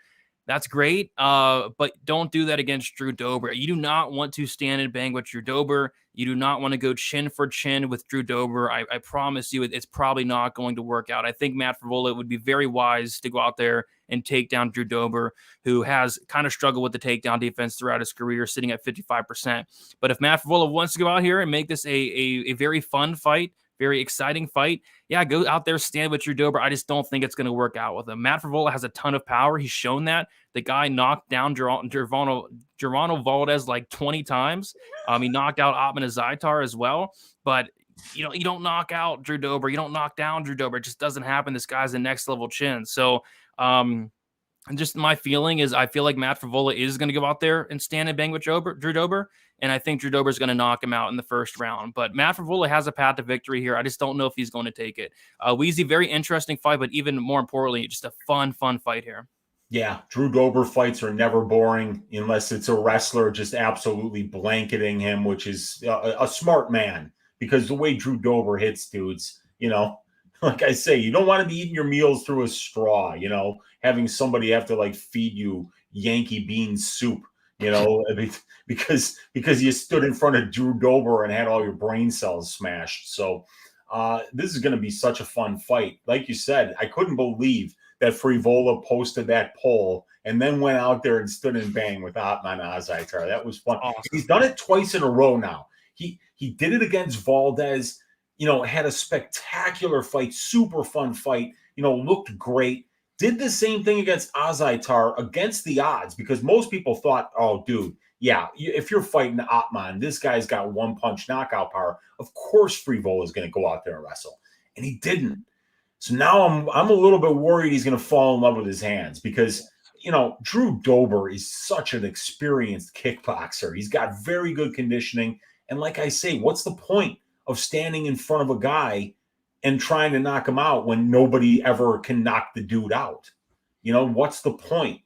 That's great, but don't do that against Drew Dober. You do not want to stand and bang with Drew Dober. You do not want to go chin for chin with Drew Dober. I promise you it's probably not going to work out. I think Matt Frevola would be very wise to go out there and take down Drew Dober, who has kind of struggled with the takedown defense throughout his career, sitting at 55%. But if Matt Frevola wants to go out here and make this a very fun fight, very exciting fight, yeah, go out there, stand with Drew Dober. I just don't think it's going to work out with him. Matt Frevola has a ton of power. He's shown that. The guy knocked down Gervonta Valdez like 20 times. He knocked out Aljamain Cejudo as well. But, you don't knock out Drew Dober. You don't knock down Drew Dober. It just doesn't happen. This guy's a next level chin. So, and just my feeling is I feel like Matt Frevola is going to go out there and stand and bang with Drew Dober. And I think Drew Dober is going to knock him out in the first round. But Matt Frevola has a path to victory here. I just don't know if he's going to take it. Weezy, very interesting fight, but even more importantly, just a fun fight here. Yeah, Drew Dober fights are never boring unless it's a wrestler just absolutely blanketing him, which is a smart man, because the way Drew Dober hits dudes, like I say, you don't want to be eating your meals through a straw, having somebody have to like feed you Yankee bean soup, because you stood in front of Drew Dober and had all your brain cells smashed. So this is going to be such a fun fight. Like you said, I couldn't believe that Frevola posted that poll and then went out there and stood and banged with Aljamain Cejudo. That was fun. Awesome. He's done it twice in a row now. He did it against Valdez, had a spectacular fight, super fun fight, looked great. Did the same thing against Cejudo against the odds, because most people thought, oh, dude, yeah, if you're fighting Aljamain, this guy's got one-punch knockout power. Of course Frevola is going to go out there and wrestle. And he didn't. So now I'm a little bit worried he's going to fall in love with his hands, because, Drew Dober is such an experienced kickboxer. He's got very good conditioning. And like I say, what's the point of standing in front of a guy and trying to knock him out when nobody ever can knock the dude out? What's the point?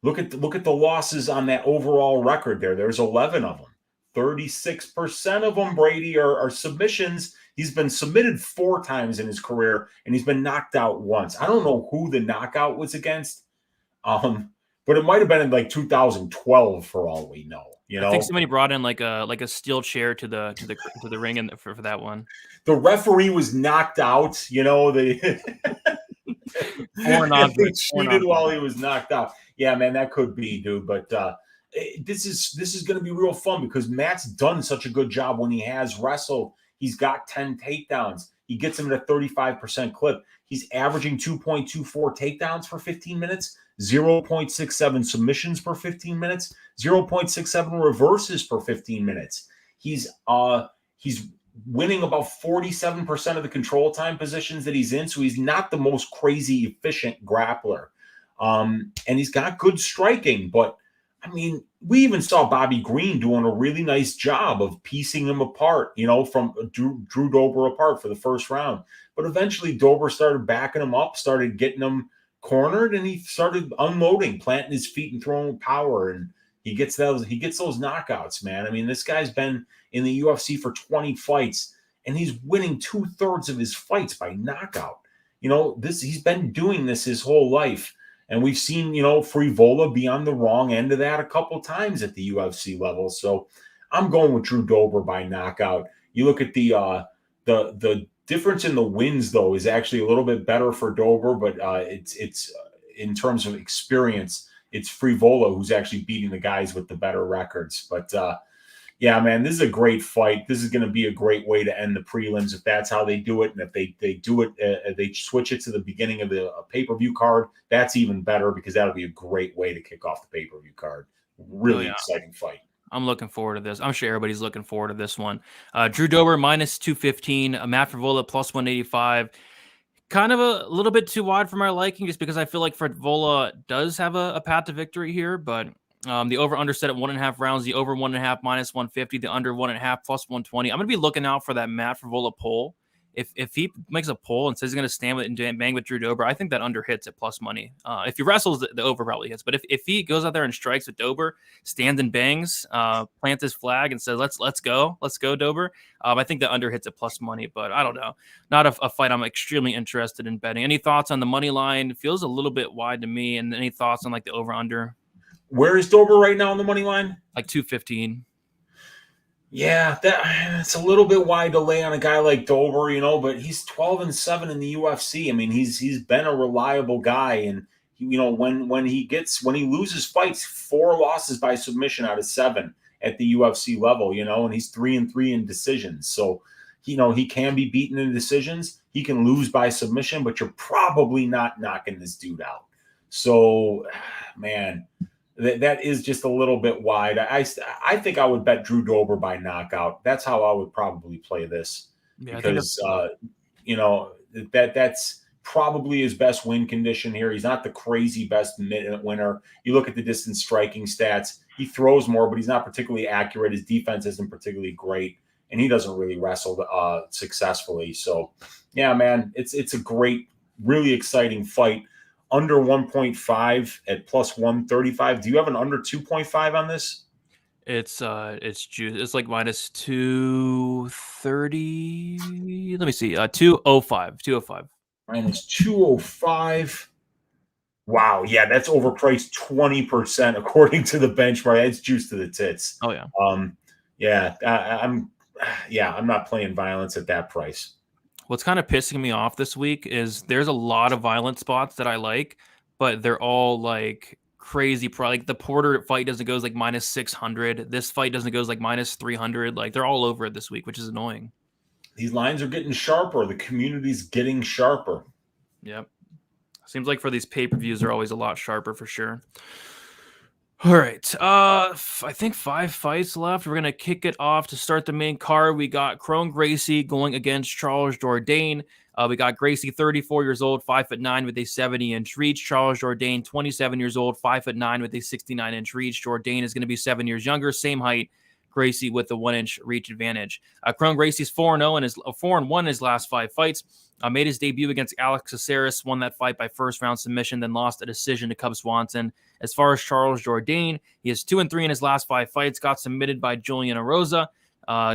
Look at the losses on that overall record there. There's 11 of them. 36% of them, Brady, are submissions. He's been submitted 4 times in his career, and he's been knocked out once. I don't know who the knockout was against, but it might have been in like 2012 for all we know. I think somebody brought in like a steel chair to the ring for that one. The referee was knocked out. They cheated while he was knocked out. Yeah, man, that could be, dude. But this is going to be real fun, because Matt's done such a good job when he has wrestled. He's got 10 takedowns. He gets them at a 35% clip. He's averaging 2.24 takedowns for 15 minutes, 0.67 submissions per 15 minutes, 0.67 reverses per 15 minutes. He's winning about 47% of the control time positions that he's in, so he's not the most crazy efficient grappler. And he's got good striking, but I mean, we even saw Bobby Green doing a really nice job of piecing him apart, from Drew Dober apart for the first round. But eventually Dober started backing him up, started getting him cornered, and he started unloading, planting his feet and throwing with power. And he gets those knockouts, man. I mean, this guy's been in the UFC for 20 fights, and he's winning 2/3 of his fights by knockout. He's been doing this his whole life. And we've seen, Frevola be on the wrong end of that a couple times at the UFC level. So I'm going with Drew Dober by knockout. You look at the difference in the wins, though, is actually a little bit better for Dober, but it's in terms of experience, it's Frevola who's actually beating the guys with the better records. But yeah, man, this is a great fight. This is going to be a great way to end the prelims if that's how they do it. And if they do it, they switch it to the beginning of the pay-per-view card, that's even better, because that'll be a great way to kick off the pay-per-view card. Really exciting fight. I'm looking forward to this. I'm sure everybody's looking forward to this one. Drew Dober minus 215, Matt Frevola plus 185. Kind of a little bit too wide for my liking, just because I feel like Frevola does have a path to victory here, but the over-under set at 1.5 rounds, the over 1.5 minus 150, the under 1.5 plus 120. I'm going to be looking out for that Matt Frevola poll. If he makes a poll and says he's going to stand with and bang with Drew Dober, I think that under hits at plus money. If he wrestles, the over probably hits. But if he goes out there and strikes with Dober, stands and bangs, plants his flag and says, let's go Dober, I think the under hits at plus money. But I don't know. Not a fight I'm extremely interested in betting. Any thoughts on the money line? It feels a little bit wide to me. And any thoughts on like the over-under? Where is Dober right now on the money line? Like 215. Yeah, it's a little bit wide to lay on a guy like Dober, but he's 12-7 in the UFC. I mean, he's been a reliable guy, and when he loses fights, 4 losses by submission out of 7 at the UFC level, and he's 3-3 in decisions. So, he can be beaten in decisions. He can lose by submission, but you're probably not knocking this dude out. So, man. That is just a little bit wide. I think I would bet Drew Dober by knockout. That's how I would probably play this, because that's probably his best win condition here. He's not the crazy best minute winner. You look at the distance striking stats. He throws more, but he's not particularly accurate. His defense isn't particularly great, and he doesn't really wrestle successfully. So, yeah, man, it's a great, really exciting fight. Under 1.5 at plus 135. Do you have an under 2.5 on this? It's juice. It's like minus 230. Let me see. 205. 205. Minus 205. Wow. Yeah, that's overpriced 20% according to the benchmark. That's juice to the tits. Oh yeah. I'm not playing violence at that price. What's kind of pissing me off this week is there's a lot of violent spots that I like, but they're all like crazy. Like the Porter fight doesn't go like minus 600. This fight doesn't go like minus 300. Like they're all over it this week, which is annoying. These lines are getting sharper. The community's getting sharper. Yep. Seems like for these pay-per-views, they're always a lot sharper for sure. All right. I think 5 fights left. We're going to kick it off to start the main card. We got Kron Gracie going against Charles Jourdain. We got Gracie, 34 years old, 5'9" with a 70-inch reach. Charles Jourdain, 27 years old, 5'9" with a 69-inch reach. Jourdain is going to be 7 years younger, same height. Gracie with the 1-inch reach advantage. Kron Gracie's 4-0 and is 4-1 in his last 5 fights. Made his debut against Alex Caceres, won that fight by first-round submission, then lost a decision to Cub Swanson. As far as Charles Jourdain, he is 2-3 in his last 5 fights, got submitted by Julian Erosa,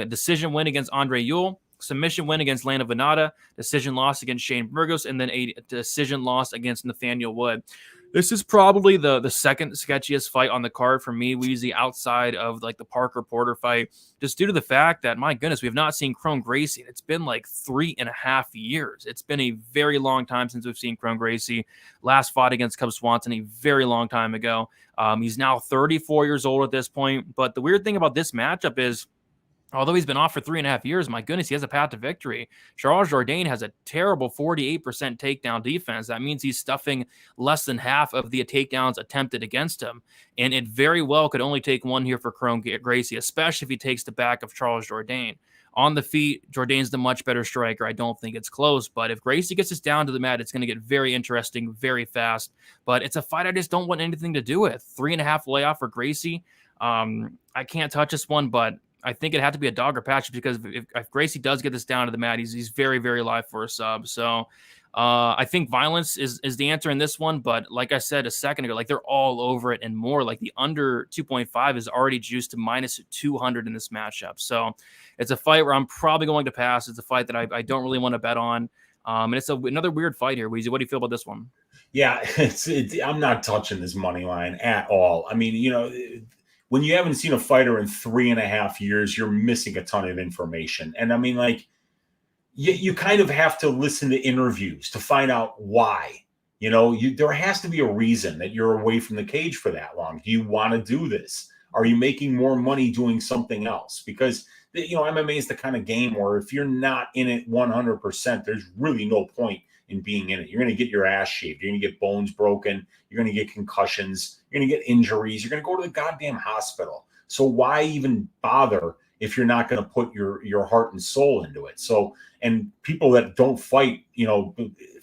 decision win against Andre Ewell, submission win against Lana Venata, decision loss against Shane Burgos, and then a decision loss against Nathaniel Wood. This is probably the second sketchiest fight on the card for me, Weezy, outside of like the Parker Porter fight, just due to the fact that, my goodness, we have not seen Kron Gracie. It's been like 3.5 years. It's been a very long time since we've seen Kron Gracie. Last fought against Cub Swanson a very long time ago. He's now 34 years old at this point. But the weird thing about this matchup is, although he's been off for 3.5 years, my goodness, he has a path to victory. Charles Jourdain has a terrible 48% takedown defense. That means he's stuffing less than half of the takedowns attempted against him. And it very well could only take one here for Kron Gracie, especially if he takes the back of Charles Jourdain. On the feet, Jourdain's the much better striker. I don't think it's close. But if Gracie gets us down to the mat, it's going to get very interesting, very fast. But it's a fight I just don't want anything to do with. 3.5 layoff for Gracie. I can't touch this one, but I think it had to be a dog or patch, because if Gracie does get this down to the mat, he's very, very live for a sub. So I think violence is the answer in this one. But like I said a second ago, like they're all over it and more. Like the under 2.5 is already juiced to minus 200 in this matchup. So it's a fight where I'm probably going to pass. It's a fight that I don't really want to bet on. And it's another weird fight here, Weezy. What do you feel about this one? Yeah, I'm not touching this money line at all. I mean, when you haven't seen a fighter in 3.5 years, you're missing a ton of information. And I mean, like, you kind of have to listen to interviews to find out why. There has to be a reason that you're away from the cage for that long. Do you want to do this? Are you making more money doing something else? Because, MMA is the kind of game where if you're not in it 100%, there's really no point in being in it. You're going to get your ass shaved. You're going to get bones broken. You're going to get concussions. You're going to get injuries. You're going to go to the goddamn hospital. So why even bother if you're not going to put your heart and soul into it? So, and people that don't fight,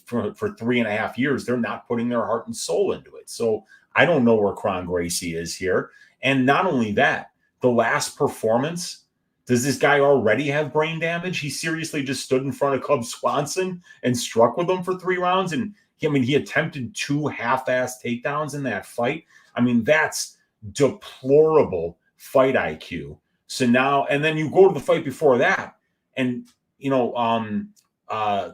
for 3.5 years, they're not putting their heart and soul into it. So I don't know where Kron Gracie is here. And not only that, the last performance, does this guy already have brain damage? He seriously just stood in front of Cub Swanson and struck with him for 3 rounds. And he attempted 2 half-ass takedowns in that fight. I mean, that's deplorable fight IQ. So now, and then you go to the fight before that, and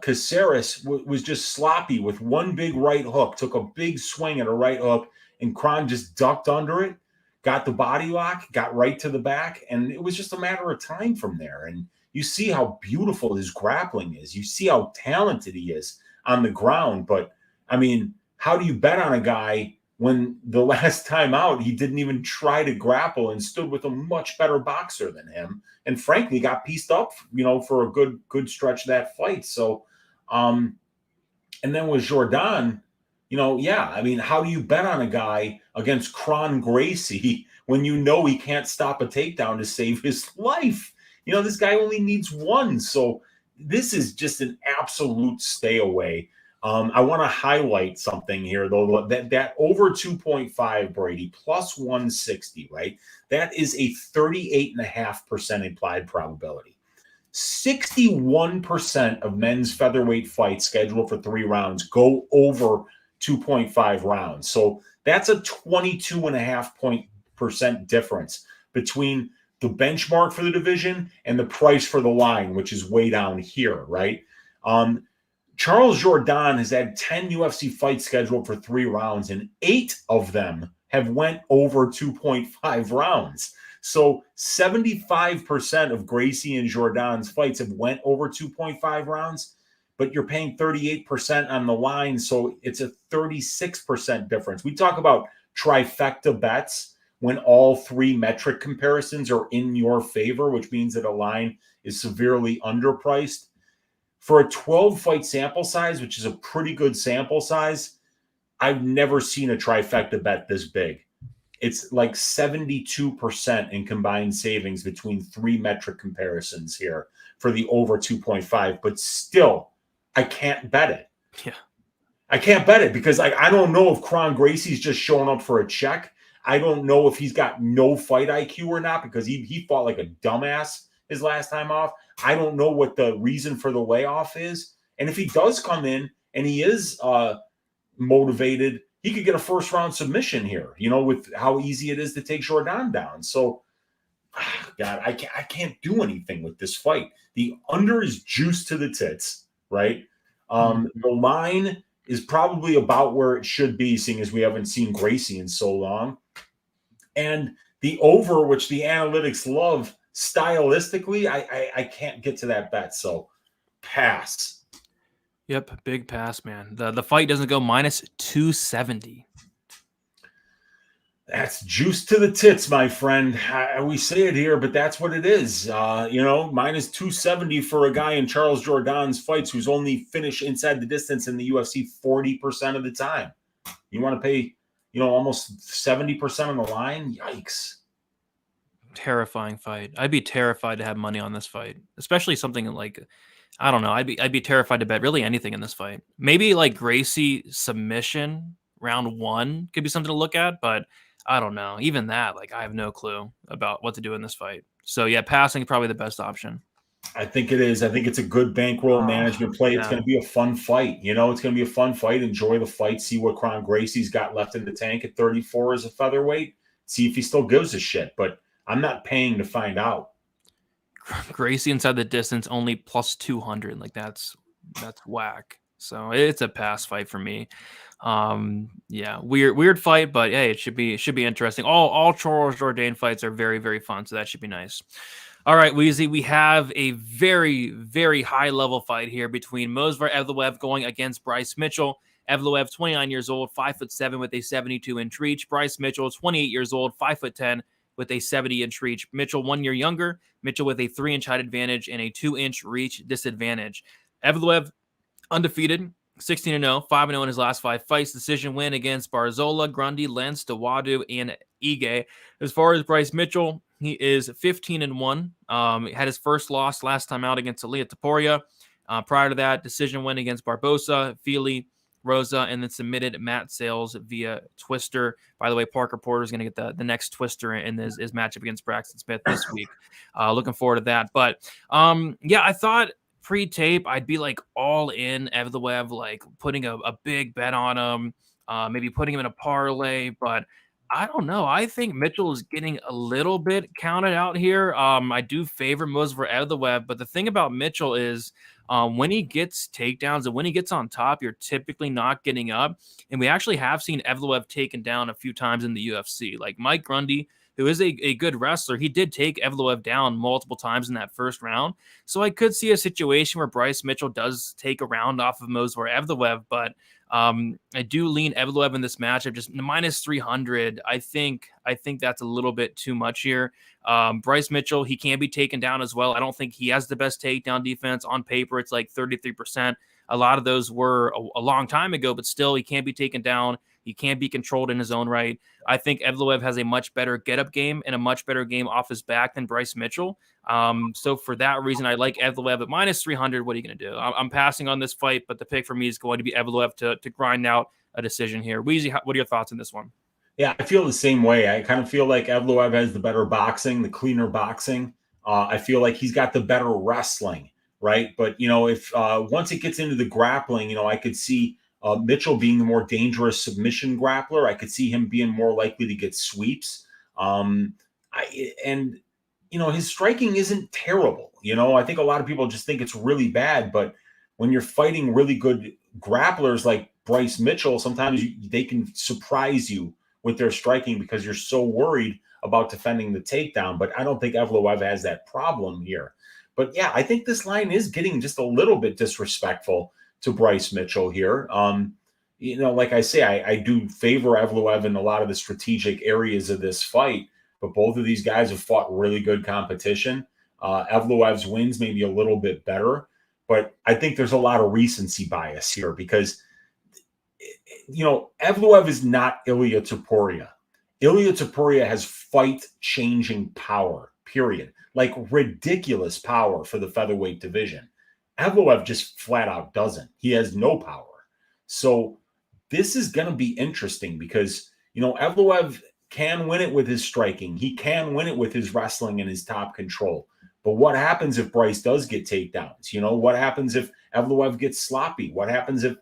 Caceres was just sloppy with one big right hook, took a big swing at a right hook, and Kron just ducked under it, got the body lock, got right to the back, and it was just a matter of time from there. And you see how beautiful his grappling is. You see how talented he is on the ground. But, I mean, how do you bet on a guy when the last time out he didn't even try to grapple and stood with a much better boxer than him, and frankly got pieced up, for a good stretch of that fight. So, and then with Jourdain, I mean, how do you bet on a guy against Kron Gracie when he can't stop a takedown to save his life? This guy only needs one. So this is just an absolute stay away. I want to highlight something here, though, that over 2.5, Brady, plus 160, right? That is a 38.5% implied probability. 61% of men's featherweight fights scheduled for 3 rounds go over 2.5 rounds. So that's a 22.5% difference between the benchmark for the division and the price for the line, which is way down here, right? Charles Jourdain has had 10 UFC fights scheduled for 3 rounds, and 8 of them have went over 2.5 rounds. So 75% of Gracie and Jourdain's fights have went over 2.5 rounds, but you're paying 38% on the line, so it's a 36% difference. We talk about trifecta bets when all 3 metric comparisons are in your favor, which means that a line is severely underpriced. For a 12-fight sample size, which is a pretty good sample size, I've never seen a trifecta bet this big. It's like 72% in combined savings between 3 metric comparisons here for the over 2.5. But still, I can't bet it. Yeah. I can't bet it because I don't know if Kron Gracie's just showing up for a check. I don't know if he's got no fight IQ or not because he fought like a dumbass his last time off. I don't know what the reason for the layoff is. And if he does come in and he is motivated, he could get a first-round submission here, with how easy it is to take Jourdain down. So, God, I can't do anything with this fight. The under is juice to the tits, right? The line is probably about where it should be, seeing as we haven't seen Gracie in so long. And the over, which the analytics love, stylistically, I can't get to that bet. So pass. Yep, big pass, man. The fight doesn't go minus 270. That's juice to the tits, my friend. We say it here, but that's what it is. Minus 270 for a guy in Charles Jourdain's fights who's only finished inside the distance in the UFC 40% of the time. You want to pay, almost 70% on the line? Yikes. Terrifying fight. I'd be terrified to have money on this fight, especially something like, I don't know. I'd be terrified to bet really anything in this fight. Maybe like Gracie submission round 1 could be something to look at, but I don't know. Even that, I have no clue about what to do in this fight. So yeah, passing is probably the best option. I think it is. I think it's a good bankroll management play. It's going to be a fun fight. It's going to be a fun fight. Enjoy the fight. See what Kron Gracie's got left in the tank at 34 as a featherweight. See if he still gives a shit. But I'm not paying to find out. Gracie inside the distance only plus 200. That's whack. So it's a pass fight for me. Yeah, weird fight, but hey, it should be interesting. All Charles Jourdain fights are very, very fun, so that should be nice. All right, Weezy, we have a very, very high level fight here between Movsar Evloev going against Bryce Mitchell. Evloev, 29 years old, 5'7" with a 72-inch reach. Bryce Mitchell, 28 years old, 5'10" with a 70-inch reach. Mitchell 1 year younger. Mitchell with a 3-inch height advantage and a 2-inch reach disadvantage. Evloev undefeated, 16-0, 5-0 in his last 5 fights. Decision win against Barzola, Grundy, Lentz, Dawadu, and Ige. As far as Bryce Mitchell, He is 15-1. He had his first loss last time out against Ilia Topuria. Prior to that, decision win against Barbosa, Feely, Rosa, and then submitted Matt Sales via twister. By the way, Parker Porter is going to get the next twister in his matchup against Braxton Smith this week. Looking forward to that. But yeah, I thought pre-tape I'd be like all in Evloev, like putting a big bet on him, maybe putting him in a parlay, but I don't know. I think Mitchell is getting a little bit counted out here. I do favor Movsar Evloev, but the thing about Mitchell is when he gets takedowns and when he gets on top, you're typically not getting up. And we actually have seen Evloev taken down a few times in the UFC. Like Mike Grundy, who is a good wrestler, he did take Evloev down multiple times in that first round. So I could see a situation where Bryce Mitchell does take a round off of Movsar Evloev, but I do lean Evloev in this matchup, just minus 300. I think that's a little bit too much here. Bryce Mitchell, he can be taken down as well. I don't think he has the best takedown defense. On paper, it's like 33%. A lot of those were a long time ago, but still, he can't be taken down. He can't be controlled in his own right. I think Evloev has a much better get-up game and a much better game off his back than Bryce Mitchell. So for that reason, I like Evloev at minus 300. What are you going to do? I'm passing on this fight, but the pick for me is going to be Evloev to grind out a decision here. Weezy, what are your thoughts on this one? Yeah, I feel the same way. I kind of feel like Evloev has the better boxing, the cleaner boxing. I feel like he's got the better wrestling, right? But, if once it gets into the grappling, I could see Mitchell being the more dangerous submission grappler. I could see him being more likely to get sweeps. His striking isn't terrible. I think a lot of people just think it's really bad. But when you're fighting really good grapplers like Bryce Mitchell, sometimes they can surprise you with their striking because you're so worried about defending the takedown. But I don't think Evloev has that problem here. But yeah, I think this line is getting just a little bit disrespectful to Bryce Mitchell here. Like I say, I do favor Evloev in a lot of the strategic areas of this fight, but both of these guys have fought really good competition. Evloev's wins maybe a little bit better, but I think there's a lot of recency bias here because, Evloev is not Ilia Topuria. Ilia Topuria has fight-changing power, period. Like ridiculous power for the featherweight division. Evloev just flat out doesn't. He has no power. So this is going to be interesting because, Evloev can win it with his striking. He can win it with his wrestling and his top control. But what happens if Bryce does get takedowns? What happens if Evloev gets sloppy? What happens if,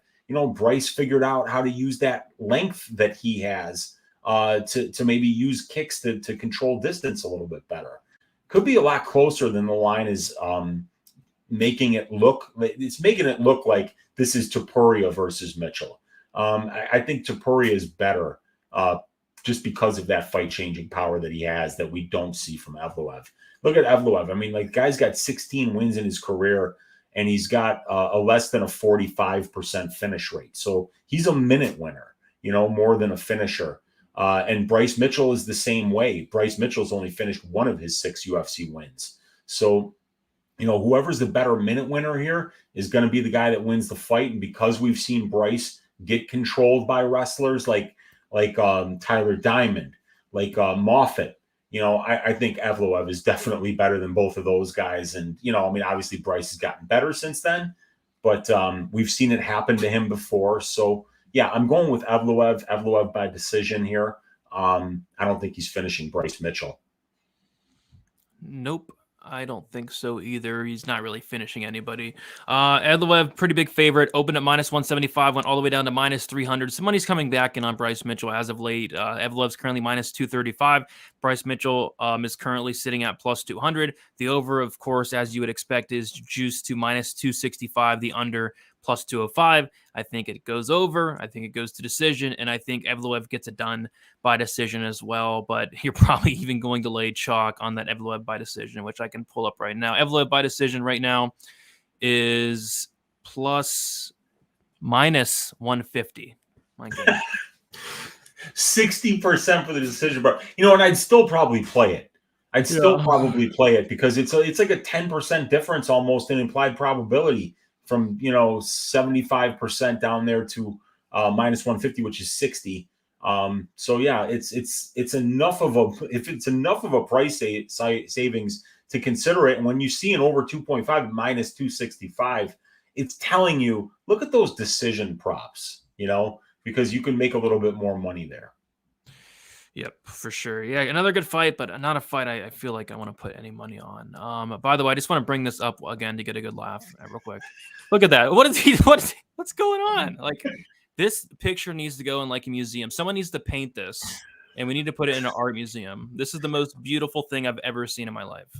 Bryce figured out how to use that length that he has to maybe use kicks to control distance a little bit better? Could be a lot closer than the line is making it look. It's making it look like this is Topuria versus Mitchell. I think Topuria is better just because of that fight-changing power that he has that we don't see from Evloev. Look at Evloev. I mean, guy's got 16 wins in his career, and he's got a less than a 45% finish rate. So he's a minute winner, more than a finisher. And Bryce Mitchell is the same way. Bryce Mitchell's only finished one of his 6 UFC wins. So, whoever's the better minute winner here is going to be the guy that wins the fight. And because we've seen Bryce get controlled by wrestlers like Tyler Diamond, like Moffitt, I think Evloev is definitely better than both of those guys. And, obviously Bryce has gotten better since then, but we've seen it happen to him before. So, yeah, I'm going with Evloev by decision here. I don't think he's finishing Bryce Mitchell. Nope. I don't think so either. He's not really finishing anybody. Evloev, pretty big favorite. Opened at minus 175, went all the way down to minus 300. Some money's coming back in on Bryce Mitchell as of late. Evloev's currently minus 235. Bryce Mitchell is currently sitting at plus 200. The over, of course, as you would expect, is juiced to minus 265. The under, plus 205. I think it goes over. I think it goes to decision. And I think Evloev gets it done by decision as well. But you're probably even going to lay chalk on that Evloev by decision, which I can pull up right now. Evloev by decision right now is plus minus 150. My God. 60% for the decision, bro. And I'd still probably play it. I'd still probably play it because it's like a 10% difference almost in implied probability from 75% down there to minus 150, which is 60. So yeah, it's enough of a price savings to consider it. And when you see an over 2.5 minus 265, it's telling you, look at those decision props, because you can make a little bit more money there. Yep, for sure. Yeah, another good fight, but not a fight I feel like I want to put any money on. By the way, I just want to bring this up again to get a good laugh real quick. Look at that. What's going on? Like, this picture needs to go in like a museum. Someone needs to paint this, and we need to put it in an art museum. This is the most beautiful thing I've ever seen in my life.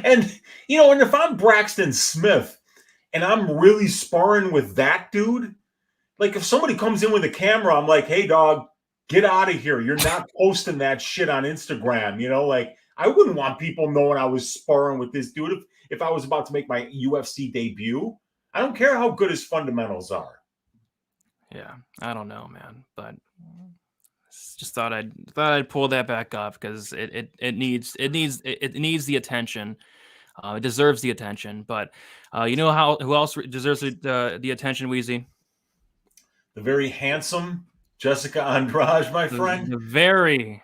And, and if I'm Braxton Smith and I'm really sparring with that dude, like if somebody comes in with a camera, I'm like, hey, dog, get out of here. You're not posting that shit on Instagram. Like I wouldn't want people knowing I was sparring with this dude if I was about to make my UFC debut. I don't care how good his fundamentals are. Yeah, I don't know, man, but just thought I'd pull that back up because it needs the attention. It deserves the attention, but who else deserves the attention, Weezy? The very handsome Jéssica Andrade, my friend. The very,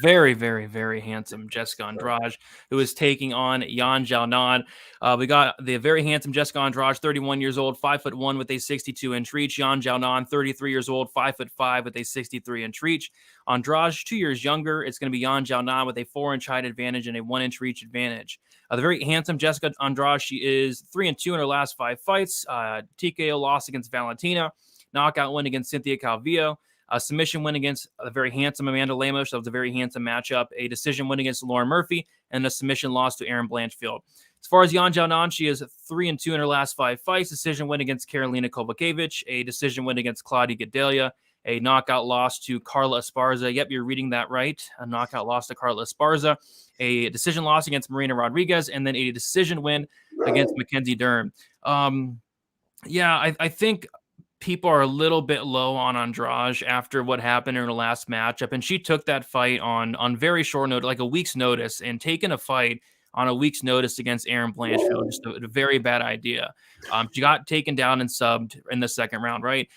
very, very, very handsome Jéssica Andrade, who is taking on Xiaonan. We got the very handsome Jéssica Andrade, 31 years old, 5'1" with a 62-inch reach. Xiaonan, 33 years old, 5'5" with a 63-inch reach. Andrade, 2 years younger. It's going to be Xiaonan with a 4-inch height advantage and a 1-inch reach advantage. The very handsome Jéssica Andrade, she is 3-2 in her last 5 fights. TKO loss against Valentina. Knockout win against Cynthia Calvillo. A submission win against a very handsome Amanda Lemos. That was a very handsome matchup. A decision win against Lauren Murphy, and a submission loss to Erin Blanchfield. As far as Xiaonan, she is 3-2 in her last 5 fights. Decision win against Karolina Kovacevic. A decision win against Claudia Gadelha. A knockout loss to Carla Esparza. Yep, you're reading that right. A knockout loss to Carla Esparza. A decision loss against Marina Rodriguez, and then a decision win against Mackenzie Dern. I think people are a little bit low on Andrade after what happened in her last matchup. And she took that fight on very short notice, like a week's notice, and taking a fight on a week's notice against Erin Blanchfield. Just a very bad idea. She got taken down and subbed in the second round, right?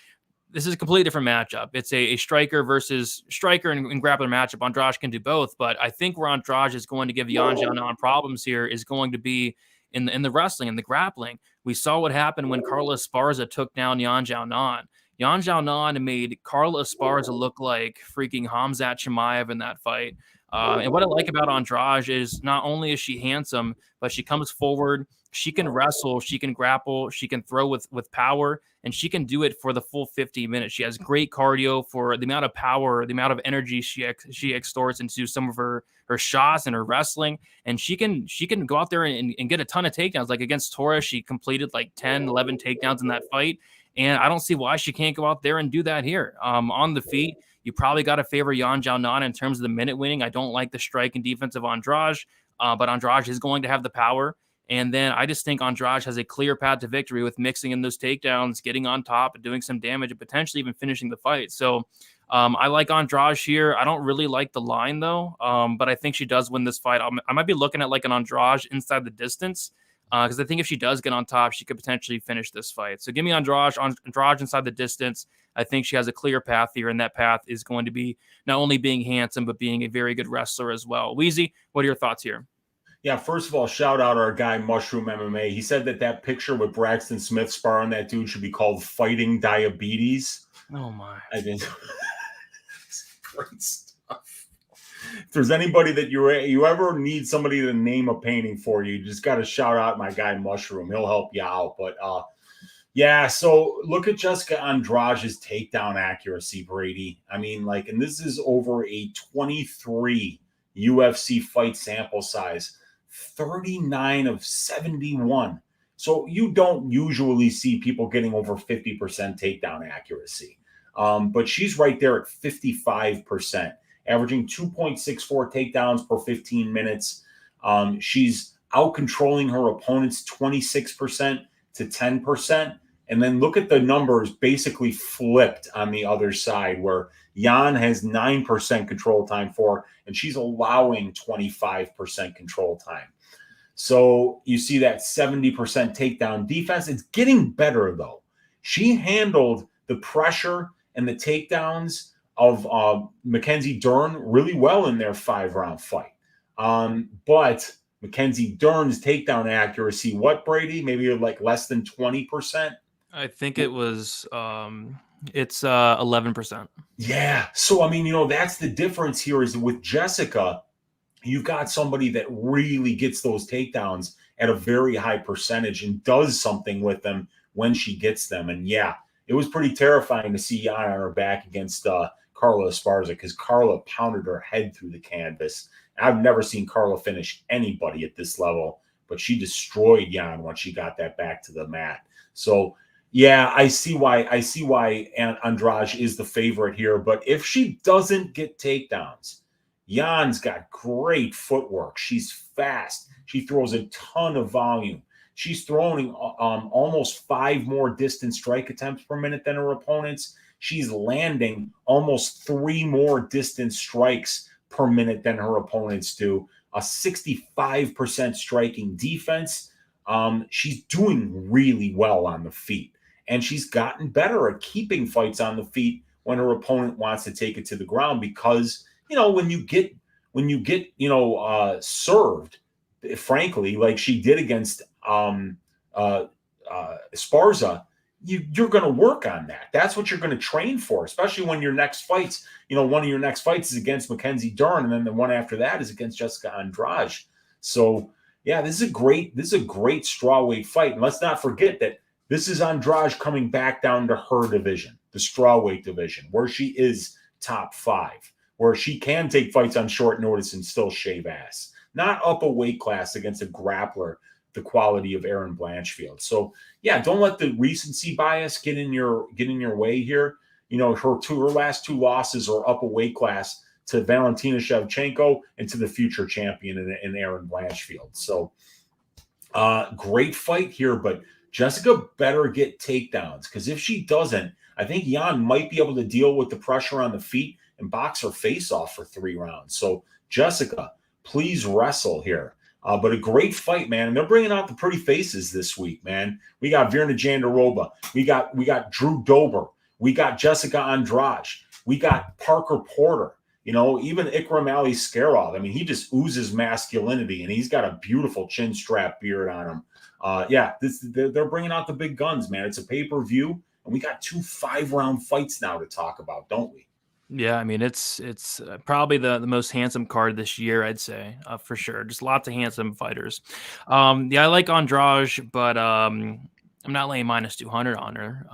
This is a completely different matchup. It's a striker versus striker and grappler matchup. Andrade can do both, but I think where Andrade is going to give Xiaonan problems here is going to be in the wrestling and the grappling. We saw what happened when Carla Esparza took down Xiaonan. Xiaonan made Carla Esparza look like freaking Khamzat Chimaev in that fight. And what I like about Andrade is not only is she handsome, but she comes forward. She can wrestle, she can grapple, she can throw with power, and she can do it for the full 50 minutes. She has great cardio for the amount of power, the amount of energy she extorts into some of her shots and her wrestling. And she can go out there and get a ton of takedowns. Like against Torres, she completed like 10, 11 takedowns in that fight. And I don't see why she can't go out there and do that here. On the feet, you probably got to favor Xiaonan in terms of the minute winning. I don't like the strike and defense of Andrade, but Andrade is going to have the power. And then I just think Andrade has a clear path to victory with mixing in those takedowns, getting on top, and doing some damage, and potentially even finishing the fight. So I like Andrade here. I don't really like the line, though, but I think she does win this fight. I might be looking at like an Andrade inside the distance because I think if she does get on top, she could potentially finish this fight. So give me Andrade inside the distance. I think she has a clear path here, and that path is going to be not only being handsome, but being a very good wrestler as well. Weezy, what are your thoughts here? Yeah, first of all, shout out our guy, Mushroom MMA. He said that picture with Braxton Smith sparring that dude should be called Fighting Diabetes. Oh, my. I think great stuff. If there's anybody that you ever need somebody to name a painting for you just got to shout out my guy, Mushroom. He'll help you out. But, yeah, so look at Jéssica Andrade's takedown accuracy, Brady. I mean, and this is over a 23 UFC fight sample size. 39 of 71. So you don't usually see people getting over 50% takedown accuracy. But she's right there at 55%, averaging 2.64 takedowns per 15 minutes. She's out-controlling her opponents 26% to 10%. And then look at the numbers basically flipped on the other side, where Jan has 9% control time for her, and she's allowing 25% control time. So you see that 70% takedown defense. It's getting better, though. She handled the pressure and the takedowns Mackenzie Dern really well in their 5-round fight. But Mackenzie Dern's takedown accuracy, what, Brady? Maybe like less than 20%? I think it was it's 11%. Yeah. So I mean, that's the difference here is with Jéssica, you've got somebody that really gets those takedowns at a very high percentage and does something with them when she gets them. And yeah, it was pretty terrifying to see Jan on her back against Carla Esparza, because Carla pounded her head through the canvas. I've never seen Carla finish anybody at this level, but she destroyed Jan once she got that back to the mat. So yeah, I see why Andrade is the favorite here. But if she doesn't get takedowns, Jan's got great footwork. She's fast. She throws a ton of volume. She's throwing almost 5 more distant strike attempts per minute than her opponents. She's landing almost 3 more distant strikes per minute than her opponents do. A 65% striking defense. She's doing really well on the feet. And she's gotten better at keeping fights on the feet when her opponent wants to take it to the ground, because when you get served, frankly, like she did against Esparza, you're going to work on that. That's what you're going to train for, especially when your next fights, one of your next fights is against Mackenzie Dern, and then the one after that is against Jéssica Andrade. So yeah, this is a great strawweight fight. And let's not forget that this is Andrade coming back down to her division, the strawweight division, where she is top 5, where she can take fights on short notice and still shave ass. Not up a weight class against a grappler the quality of Erin Blanchfield. So yeah, don't let the recency bias get in your way here. Her last 2 losses are up a weight class to Valentina Shevchenko and to the future champion in Erin Blanchfield. So great fight here, but Jéssica better get takedowns, because if she doesn't, I think Jan might be able to deal with the pressure on the feet and box her face off for 3 rounds. So Jéssica, please wrestle here. But a great fight, man. And they're bringing out the pretty faces this week, man. We got Virna Jandiroba. We got Drew Dober. We got Jéssica Andrade. We got Parker Porter. Even Ikram Ali Skarov. I mean, he just oozes masculinity, and he's got a beautiful chin strap beard on him. They're bringing out the big guns, man. It's a pay-per-view, and we got 2 5-round fights now to talk about, don't we? Yeah, I mean, it's probably the most handsome card this year, I'd say, for sure. Just lots of handsome fighters. Yeah, I like Andrade, but I'm not laying minus 200 on her.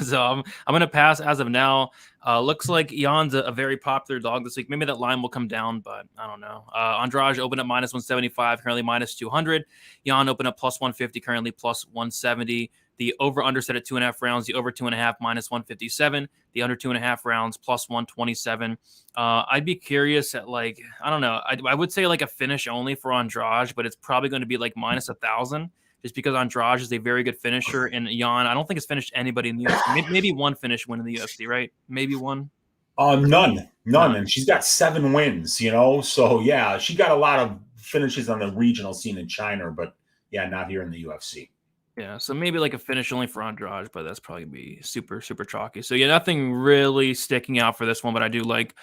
So I'm going to pass as of now. Looks like Jan's a very popular dog this week. Maybe that line will come down, but I don't know. Andrade opened up minus 175, currently minus 200. Jan opened up plus 150, currently plus 170. The over-under set at 2.5 rounds. The over 2.5 minus 157. The under 2.5 rounds plus 127. I'd be curious at I don't know. I would say like a finish only for Andrade, but it's probably going to be like minus 1,000, just because Andrade is a very good finisher, and Jan, I don't think has finished anybody in the UFC. Maybe one finish win in the UFC, right? Maybe one. None, and she's got 7 wins. So yeah, she got a lot of finishes on the regional scene in China, but yeah, not here in the UFC. Yeah, so maybe like a finish only for Andrade, but that's probably going to be super, super chalky. So yeah, nothing really sticking out for this one, but I do like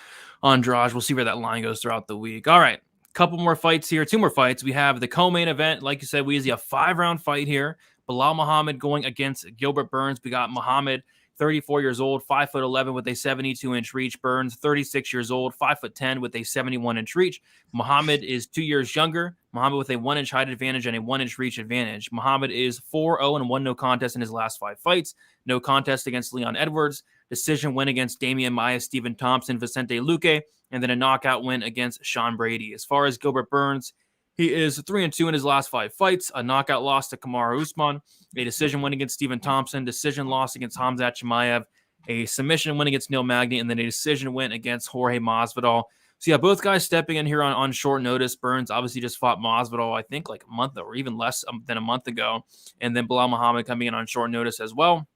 Andrade. We'll see where that line goes throughout the week. All right, couple more fights here, 2 more fights. We have the co-main event. Like you said, Weezy, a 5-round fight here. Belal Muhammad going against Gilbert Burns. We got Muhammad, 34 years old, 5'11" with a 72-inch reach. Burns, 36 years old, 5'10" with a 71-inch reach. Muhammad is 2 years younger. Muhammad with a 1-inch height advantage and a 1-inch reach advantage. Muhammad is 4-0 and 1 no contest in his last 5 fights. No contest against Leon Edwards. Decision win against Damian Maia, Stephen Thompson, Vicente Luque, and then a knockout win against Sean Brady. As far as Gilbert Burns, he is 3-2 in his last 5 fights. A knockout loss to Kamaru Usman, a decision win against Stephen Thompson, decision loss against Khamzat Chimaev, a submission win against Neil Magny, and then a decision win against Jorge Masvidal. So yeah, both guys stepping in here on short notice. Burns obviously just fought Masvidal, I think like a month or even less than a month ago. And then Belal Muhammad coming in on short notice as well.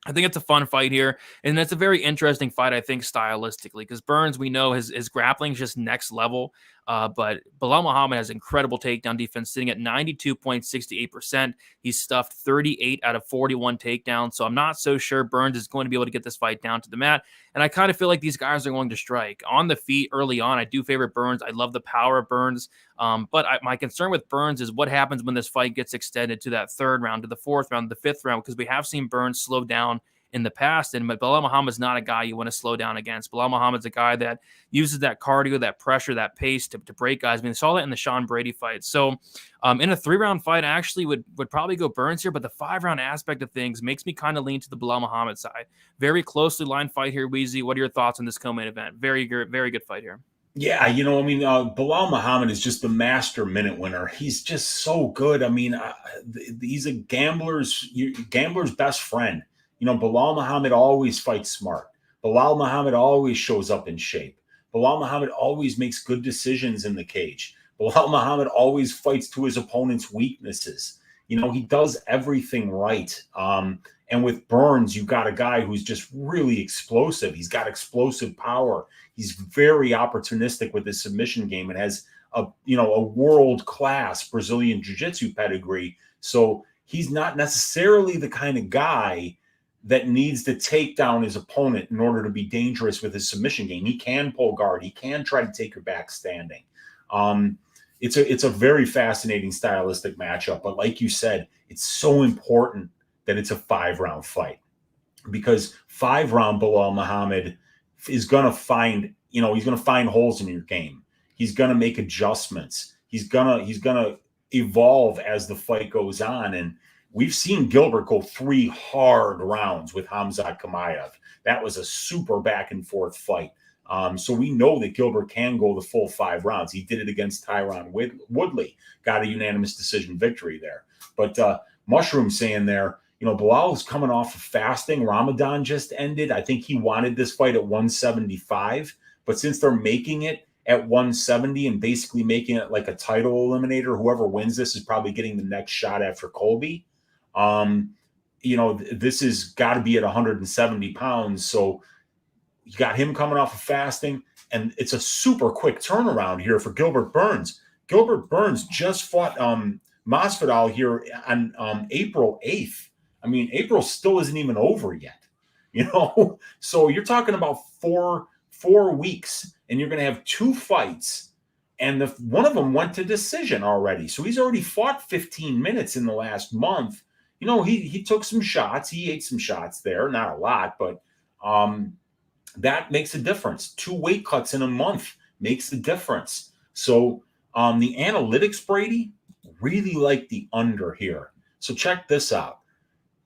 I think it's a fun fight here, and it's a very interesting fight, I think, stylistically, because Burns, we know his grappling is just next level. But Belal Muhammad has incredible takedown defense, sitting at 92.68%. He's stuffed 38 out of 41 takedowns. So I'm not so sure Burns is going to be able to get this fight down to the mat. And I kind of feel like these guys are going to strike on the feet early on. I do favor Burns. I love the power of Burns. But my concern with Burns is what happens when this fight gets extended to that third round, to the fourth round, the fifth round, because we have seen Burns slow down in the past. And Belal Muhammad's not a guy you want to slow down against. Belal Muhammad's a guy that uses that cardio, that pressure, that pace to break guys. I mean, we saw that in the Sean Brady fight. So in a 3-round fight, I actually would probably go Burns here, but the 5-round aspect of things makes me kind of lean to the Belal Muhammad side. Very closely lined fight here, Weezy. What are your thoughts on this co-main event? Very good fight here. Yeah, Belal Muhammad is just the master minute winner. He's just so good. I mean, he's a gambler's best friend. Belal Muhammad always fights smart. Belal Muhammad always shows up in shape. Belal Muhammad always makes good decisions in the cage. Belal Muhammad always fights to his opponent's weaknesses. He does everything right. And with Burns, you've got a guy who's just really explosive. He's got explosive power. He's very opportunistic with his submission game and has a world-class Brazilian jiu-jitsu pedigree. So he's not necessarily the kind of guy that needs to take down his opponent in order to be dangerous with his submission game. He can pull guard. He can try to take your back standing. It's a very fascinating stylistic matchup. But like you said, it's so important that it's a 5-round fight, because 5-round Belal Muhammad is going to find, he's going to find holes in your game. He's going to make adjustments. He's going to evolve as the fight goes on. And we've seen Gilbert go 3 hard rounds with Khamzat Chimaev. That was a super back and forth fight. So we know that Gilbert can go the full 5 rounds. He did it against Tyron Woodley, got a unanimous decision victory there. But Mushroom saying there, Belal is coming off of fasting. Ramadan just ended. I think he wanted this fight at 175, but since they're making it at 170 and basically making it like a title eliminator, whoever wins this is probably getting the next shot after Colby. This has got to be at 170 pounds. So you got him coming off of fasting, and it's a super quick turnaround here for Gilbert Burns. Gilbert Burns just fought Masvidal here on April 8th. I mean, April still isn't even over yet, So you're talking about four weeks, and you're going to have 2 fights, and one of them went to decision already. So he's already fought 15 minutes in the last month. He took some shots. He ate some shots there, not a lot, but that makes a difference. 2 weight cuts in a month makes a difference. So the analytics, Brady, really like the under here. So check this out.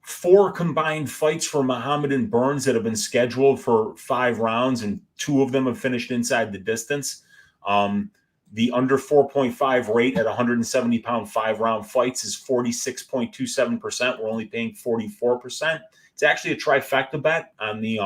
4 combined fights for Muhammad and Burns that have been scheduled for 5 rounds, and 2 of them have finished inside the distance. The under 4.5 rate at 170-pound 5-round fights is 46.27%. We're only paying 44%. It's actually a trifecta bet on the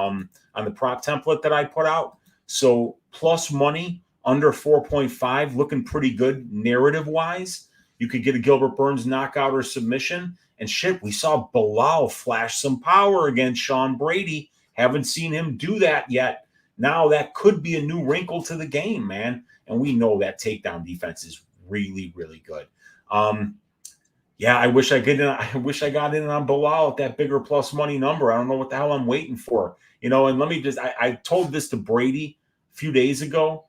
prop template that I put out. So plus money under 4.5, looking pretty good narrative-wise. You could get a Gilbert Burns knockout or submission. And shit, we saw Belal flash some power against Sean Brady. Haven't seen him do that yet. Now that could be a new wrinkle to the game, man. And we know that takedown defense is really, really good. I wish I got in on Belal at that bigger plus money number. I don't know what the hell I'm waiting for. And let me just, I told this to Brady a few days ago.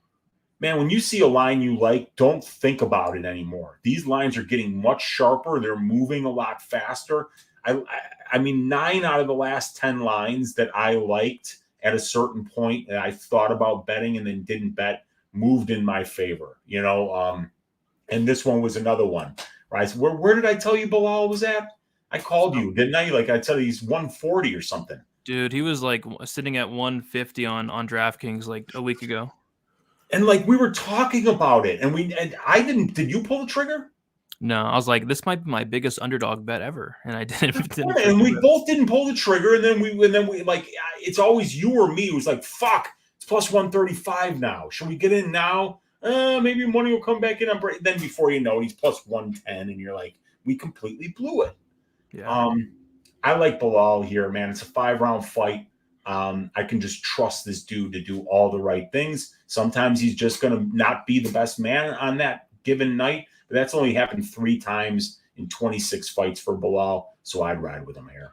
Man, when you see a line you like, don't think about it anymore. These lines are getting much sharper. They're moving a lot faster. I mean, 9 out of the last 10 lines that I liked at a certain point that I thought about betting and then didn't bet moved in my favor, and this one was another one, right? So where did I tell you Belal was at? I called you, didn't I? Like I tell you, he's 140 or something. Dude, he was like sitting at 150 on DraftKings like a week ago. And like we were talking about it, and I didn't. Did you pull the trigger? No, I was like, this might be my biggest underdog bet ever, and I didn't. And we both didn't pull the trigger, and then we like it's always you or me who's like, fuck, it's plus 135 now. Should we get in now? Maybe money will come back in. Then before you know it, he's plus 110, and you're like, we completely blew it. Yeah. I like Belal here, man. It's a 5-round fight. I can just trust this dude to do all the right things. Sometimes he's just going to not be the best man on that given night, but that's only happened 3 times in 26 fights for Belal, so I'd ride with him here.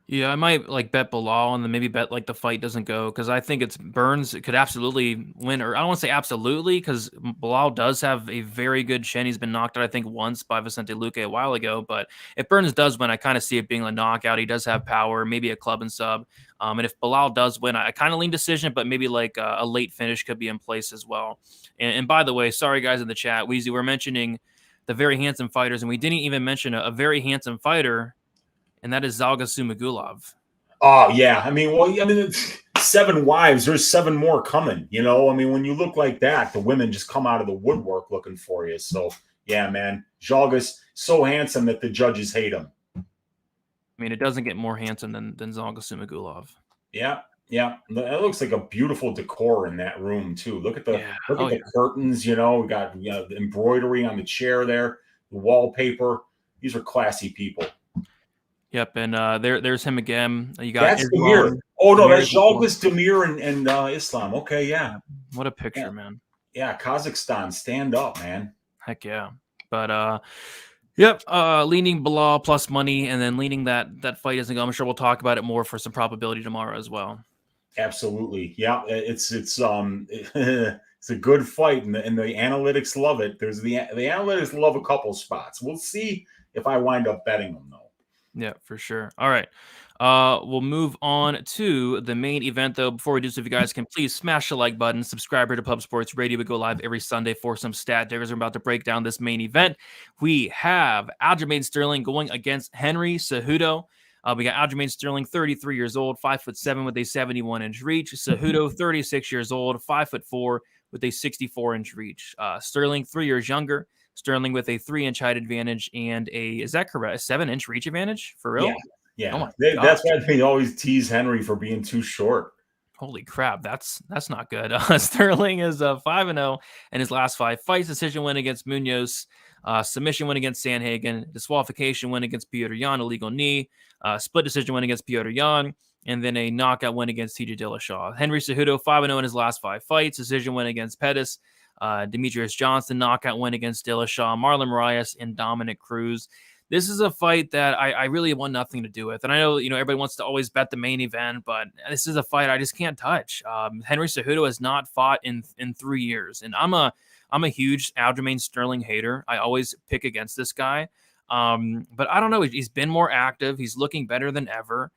Yeah, I might like bet Belal and then maybe bet like the fight doesn't go because I think it's Burns could absolutely win, or I don't want to say absolutely because Belal does have a very good chin. He's been knocked out, I think, once by Vicente Luque a while ago. But if Burns does win, I kind of see it being a knockout. He does have power, maybe a club and sub. And if Belal does win, I kind of lean decision, but maybe like a late finish could be in place as well. And by the way, sorry guys in the chat, Weezy, we're mentioning the very handsome fighters, and we didn't even mention a very handsome fighter. And that is Zhalga Sumagulov. Oh, yeah. I mean, well, I mean, 7 wives. There's 7 more coming, you know? I mean, when you look like that, the women just come out of the woodwork looking for you. So, yeah, man. Zhalga's so handsome that the judges hate him. I mean, it doesn't get more handsome than Zhalga Sumagulov. Yeah, yeah. It looks like a beautiful decor in that room, too. Look at the curtains, you know. We got the embroidery on the chair there, the wallpaper. These are classy people. Yep, and there's him again. You got that's Demir. Oh no, that's Zhalga's Demir and Islam. Okay, yeah. What a picture, man. Yeah, Kazakhstan, stand up, man. Heck yeah. But yep, leaning Belal plus money, and then leaning that fight isn't go. I'm sure we'll talk about it more for some probability tomorrow as well. Absolutely, yeah. It's it's a good fight, and the analytics love it. There's the analytics love a couple spots. We'll see if I wind up betting them though. Yeah, for sure. All right. We'll move on to the main event, though. Before we do so, if you guys can please smash the like button, subscribe here to Pub Sports Radio. We go live every Sunday for some stat diggers. We're about to break down this main event. We have Aljamain Sterling going against Henry Cejudo. We got Aljamain Sterling, 33 years old, 5'7" with a 71-inch reach. Cejudo, 36 years old, 5'4" with a 64-inch reach. Sterling, 3 years younger. Sterling with a 3-inch height advantage and is that correct? A 7-inch reach advantage for real? Yeah. Oh that's why they always tease Henry for being too short. Holy crap, that's not good. Sterling is 5-0 in his last 5 fights. Decision win against Munoz, submission win against Sandhagen, disqualification win against Petr Yan, illegal knee, split decision win against Petr Yan, and then a knockout win against TJ Dillashaw. Henry Cejudo 5-0 in his last 5 fights. Decision win against Pettis. Demetrius Johnson knockout win against Dillashaw, Marlon Moraes, and Dominic Cruz. This is a fight that I really want nothing to do with. And I know, everybody wants to always bet the main event, but this is a fight I just can't touch. Henry Cejudo has not fought in 3 years. And I'm a huge Aljamain Sterling hater. I always pick against this guy. But I don't know. He's been more active. He's looking better than ever.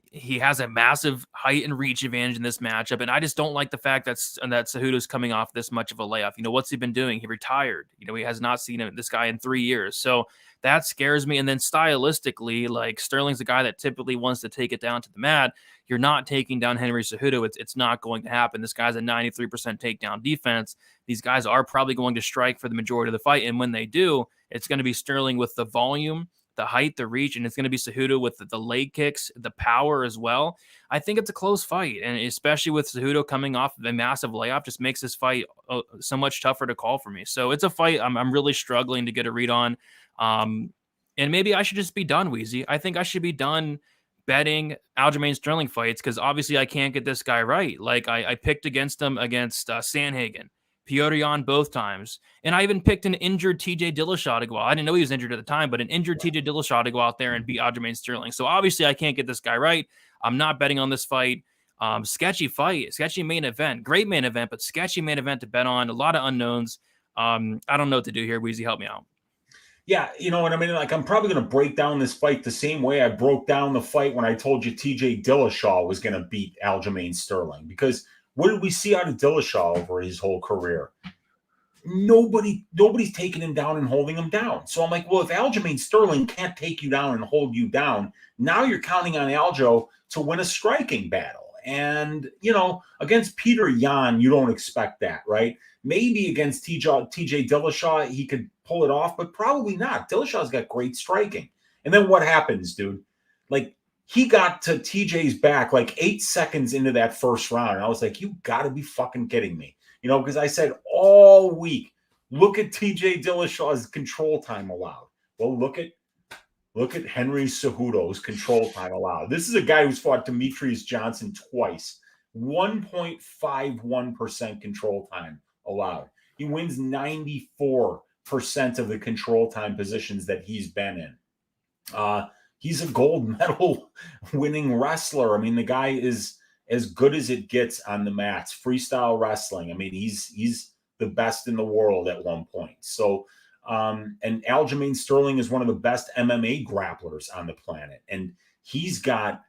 He has a massive height and reach advantage in this matchup, and I just don't like the fact that Cejudo's coming off this much of a layoff. What's he been doing? He retired. He has not seen this guy in 3 years, so that scares me. And then stylistically, like Sterling's the guy that typically wants to take it down to the mat. You're not taking down Henry Cejudo. It's not going to happen. This guy's a 93% takedown defense. These guys are probably going to strike for the majority of the fight, and when they do, it's going to be Sterling with the volume, the height, the reach, and it's going to be Cejudo with the leg kicks, the power as well. I think it's a close fight, and especially with Cejudo coming off of a massive layoff, just makes this fight so much tougher to call for me. So it's a fight I'm really struggling to get a read on, and maybe I should just be done, Weezy. I think I should be done betting Aljamain Sterling fights because obviously I can't get this guy right. Like I picked against him against Sandhagen, Petr Yan both times. And I even picked an injured TJ Dillashaw to go out. I didn't know he was injured at the time, but an injured TJ Dillashaw to go out there and beat Aljamain Sterling. So obviously I can't get this guy right. I'm not betting on this fight. Sketchy fight, sketchy main event, great main event, but sketchy main event to bet on. A lot of unknowns. I don't know what to do here. Weezy, help me out. Yeah, you know what I mean? Like, I'm probably going to break down this fight the same way I broke down the fight when I told you TJ Dillashaw was going to beat Aljamain Sterling. Because what did we see out of Dillashaw over his whole career? Nobody's taking him down and holding him down. So I'm like, well, if Aljamain Sterling can't take you down and hold you down, now you're counting on Aljo to win a striking battle. And, against Petr Yan, you don't expect that, right? Maybe against TJ Dillashaw, he could pull it off, but probably not. Dillashaw's got great striking. And then what happens, dude? Like, he got to TJ's back like 8 seconds into that first round. And I was like, you got to be fucking kidding me. Because I said all week, look at TJ Dillashaw's control time allowed. Well, look at Look at Henry Cejudo's control time allowed. This is a guy who's fought Demetrius Johnson twice. 1.51% control time allowed. He wins 94% of the control time positions that he's been in. He's a gold medal winning wrestler. I mean, the guy is as good as it gets on the mats. Freestyle wrestling. I mean, he's the best in the world at one point. So, and Aljamain Sterling is one of the best MMA grapplers on the planet. And he's got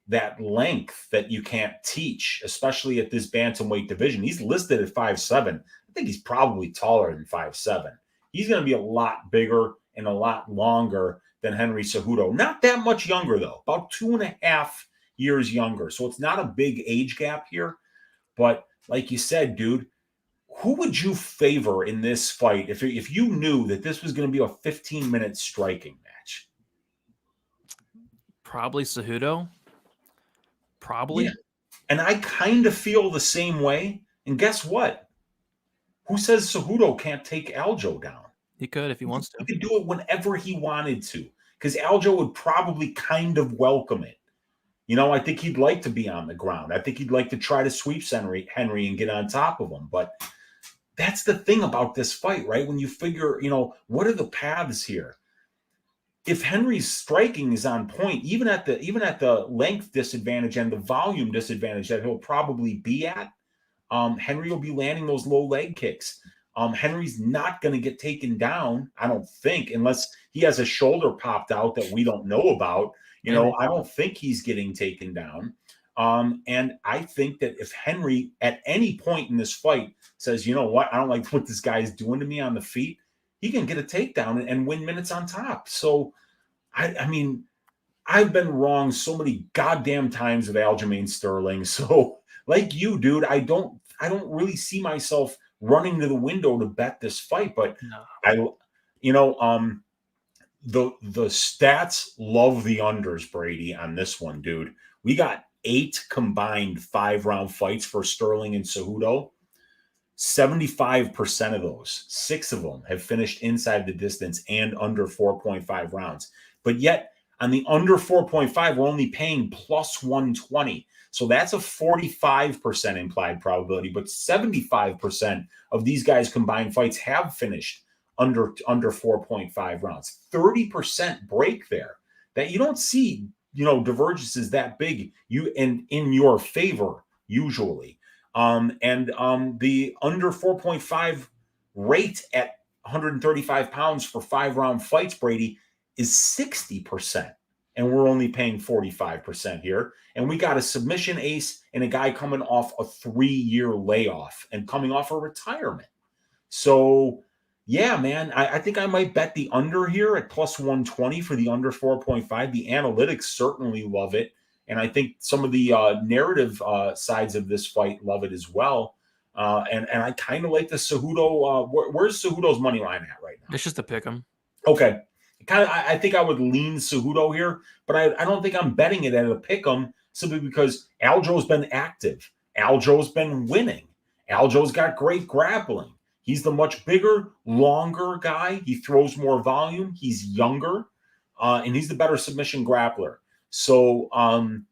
that length that you can't teach, especially at this bantamweight division. He's listed at 5'7". I think he's probably taller than 5'7". He's going to be a lot bigger and a lot longer than Henry Cejudo. Not that much younger, though. About 2.5 years younger. So it's not a big age gap here. But like you said, dude, who would you favor in this fight if you knew that this was going to be a 15-minute striking match? Probably Cejudo. Probably. Yeah. And I kind of feel the same way. And guess what? Who says Cejudo can't take Aljo down? He could if he wants to. He could do it whenever he wanted to, because Aljo would probably kind of welcome it. You know, I think he'd like to be on the ground. I think he'd like to try to sweep Henry and get on top of him. But that's the thing about this fight, right? When you figure, you know, what are the paths here? If Henry's striking is on point, even at the length disadvantage and the volume disadvantage that he'll probably be at, Henry will be landing those low leg kicks. Henry's not going to get taken down, I don't think, unless he has a shoulder popped out that we don't know about. You know, I don't think he's getting taken down. And I think that if Henry at any point in this fight says, you know what, I don't like what this guy is doing to me on the feet, he can get a takedown and win minutes on top. So, I mean, I've been wrong so many goddamn times with Aljamain Sterling. So, like you, dude, I don't really see myself running to the window to bet this fight. But no. The stats love the unders, Brady, on this one, dude. We got 8 combined 5-round fights for Sterling and Cejudo. 75% of those, 6 of them, have finished inside the distance and under 4.5 rounds. But yet, on the under 4.5, we're only paying plus 120. So that's a 45% implied probability. But 75% of these guys' combined fights have finished under 4.5 rounds. 30% break there. That you don't see, you know, divergences that big in your favor usually. The under 4.5 rate at 135 pounds for 5-round fights, Brady, is 60%. And we're only paying 45% here. And we got a submission ace and a guy coming off a 3-year layoff and coming off a retirement. So, yeah, man, I think I might bet the under here at plus 120 for the under 4.5. The analytics certainly love it. And I think some of the narrative sides of this fight love it as well. And I kind of like the Cejudo. Where's Cejudo's money line at right now? It's just a pick 'em. Okay. I think I would lean Cejudo here, but I don't think I'm betting it at a pick 'em simply because Aljo's been active. Aljo's been winning. Aljo's got great grappling. He's the much bigger, longer guy. He throws more volume. He's younger, and he's the better submission grappler. So I'm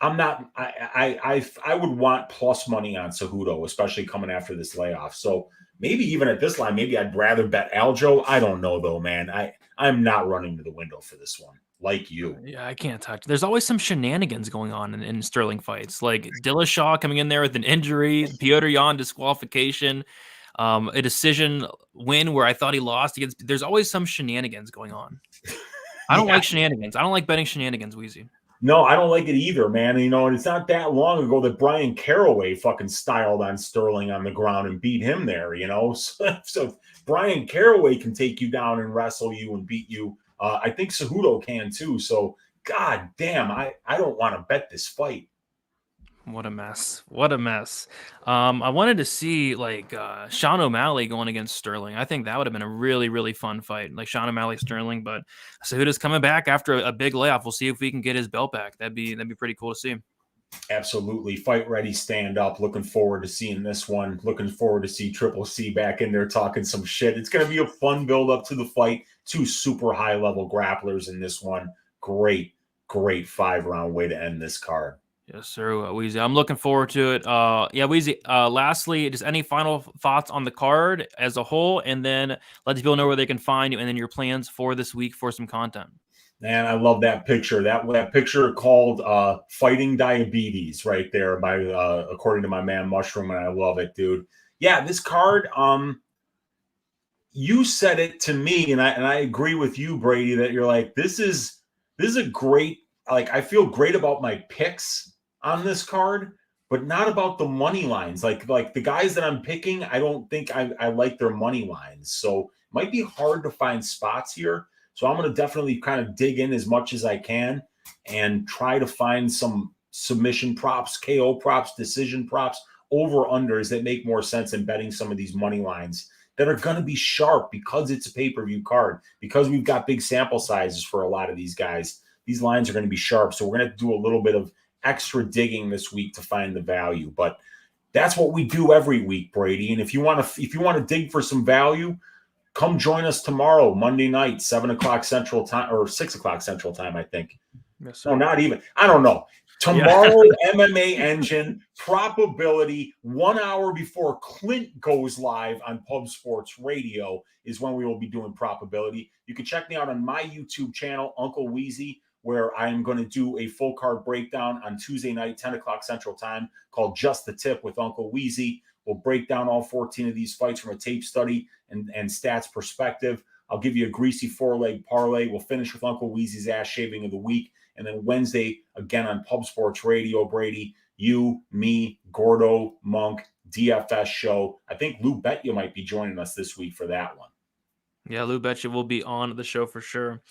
not. I would want plus money on Cejudo, especially coming after this layoff. So maybe even at this line, maybe I'd rather bet Aljo. I don't know though, man. I'm not running to the window for this one, like you. Yeah, I can't touch. There's always some shenanigans going on in Sterling fights, like Dillashaw coming in there with an injury, Petr Yan disqualification, a decision win where I thought he lost against. There's always some shenanigans going on. I don't like shenanigans. I don't like betting shenanigans, Weezy. No, I don't like it either, man. You know, and it's not that long ago that Brian Caraway fucking styled on Sterling on the ground and beat him there, you know? So Brian Caraway can take you down and wrestle you and beat you. I think Cejudo can too. So, god damn, I don't want to bet this fight. What a mess. What a mess. I wanted to see like Sean O'Malley going against Sterling. I think that would have been a really, really fun fight. Like Sean O'Malley, Sterling, but Cejudo's coming back after a big layoff. We'll see if we can get his belt back. That'd be pretty cool to see. Absolutely. Fight ready, stand up. Looking forward to seeing this one. Looking forward to see Triple C back in there talking some shit. It's going to be a fun build up to the fight. Two super high-level grapplers in this one. Great 5-round way to end this card. Yes, sir, Weezy. I'm looking forward to it. Yeah, Weezy. Lastly, just any final thoughts on the card as a whole, and then let people know where they can find you, and then your plans for this week for some content. Man, I love that picture. That picture called "Fighting Diabetes" right there, by according to my man Mushroom, and I love it, dude. Yeah, this card. You said it to me, and I agree with you, Brady, that you're like, this is a great. Like, I feel great about my picks on this card, but not about the money lines. Like the guys that I'm picking, I don't think I like their money lines. So it might be hard to find spots here. So I'm going to definitely kind of dig in as much as I can and try to find some submission props, KO props, decision props, over-unders that make more sense in betting some of these money lines that are going to be sharp because it's a pay-per-view card, because we've got big sample sizes for a lot of these guys. These lines are going to be sharp. So we're going to have to do a little bit of extra digging this week to find the value. But that's what we do every week, Brady. And if you want to dig for some value, come join us tomorrow, Monday night, 7 o'clock Central Time, or 6 o'clock Central Time, I think. Yes, sir. No, not even. I don't know. Tomorrow, MMA Engine, Probability, 1 hour before Clint goes live on Pub Sports Radio is when we will be doing Probability. You can check me out on my YouTube channel, Uncle Weezy, where I'm going to do a full card breakdown on Tuesday night, 10 o'clock Central Time, called Just the Tip with Uncle Weezy. We'll break down all 14 of these fights from a tape study and stats perspective. I'll give you a greasy 4-leg parlay. We'll finish with Uncle Weezy's ass shaving of the week. And then Wednesday, again on Pub Sports Radio, Brady, you, me, Gordo, Monk, DFS show. I think Lou Betya might be joining us this week for that one. Yeah, Lou Betcha will be on the show for sure.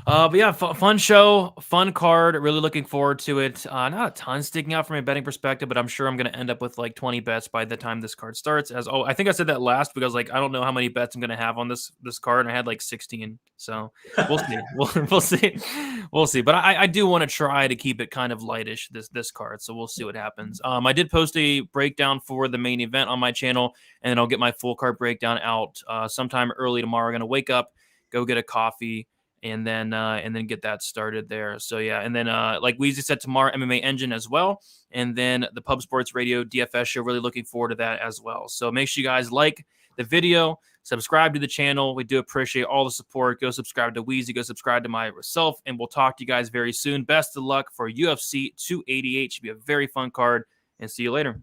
But yeah, fun show, fun card. Really looking forward to it. Not a ton sticking out from a betting perspective, but I'm sure I'm going to end up with like 20 bets by the time this card starts. I think I said that last because like I don't know how many bets I'm going to have on this card, and I had like 16. So we'll see. We'll see. We'll see. But I do want to try to keep it kind of lightish this card. So we'll see what happens. I did post a breakdown for the main event on my channel, and then I'll get my full card breakdown out sometime early tomorrow. I'm going to wake up, go get a coffee, and then get that started there. So yeah, and then like Weezy said, tomorrow MMA Engine as well, and then the Pub Sports Radio DFS show. Really looking forward to that as well. So make sure you guys like the video, subscribe to the channel. We do appreciate all the support. Go subscribe to Weezy, go subscribe to myself, and we'll talk to you guys very soon. Best of luck for UFC 288. Should be a very fun card, and see you later.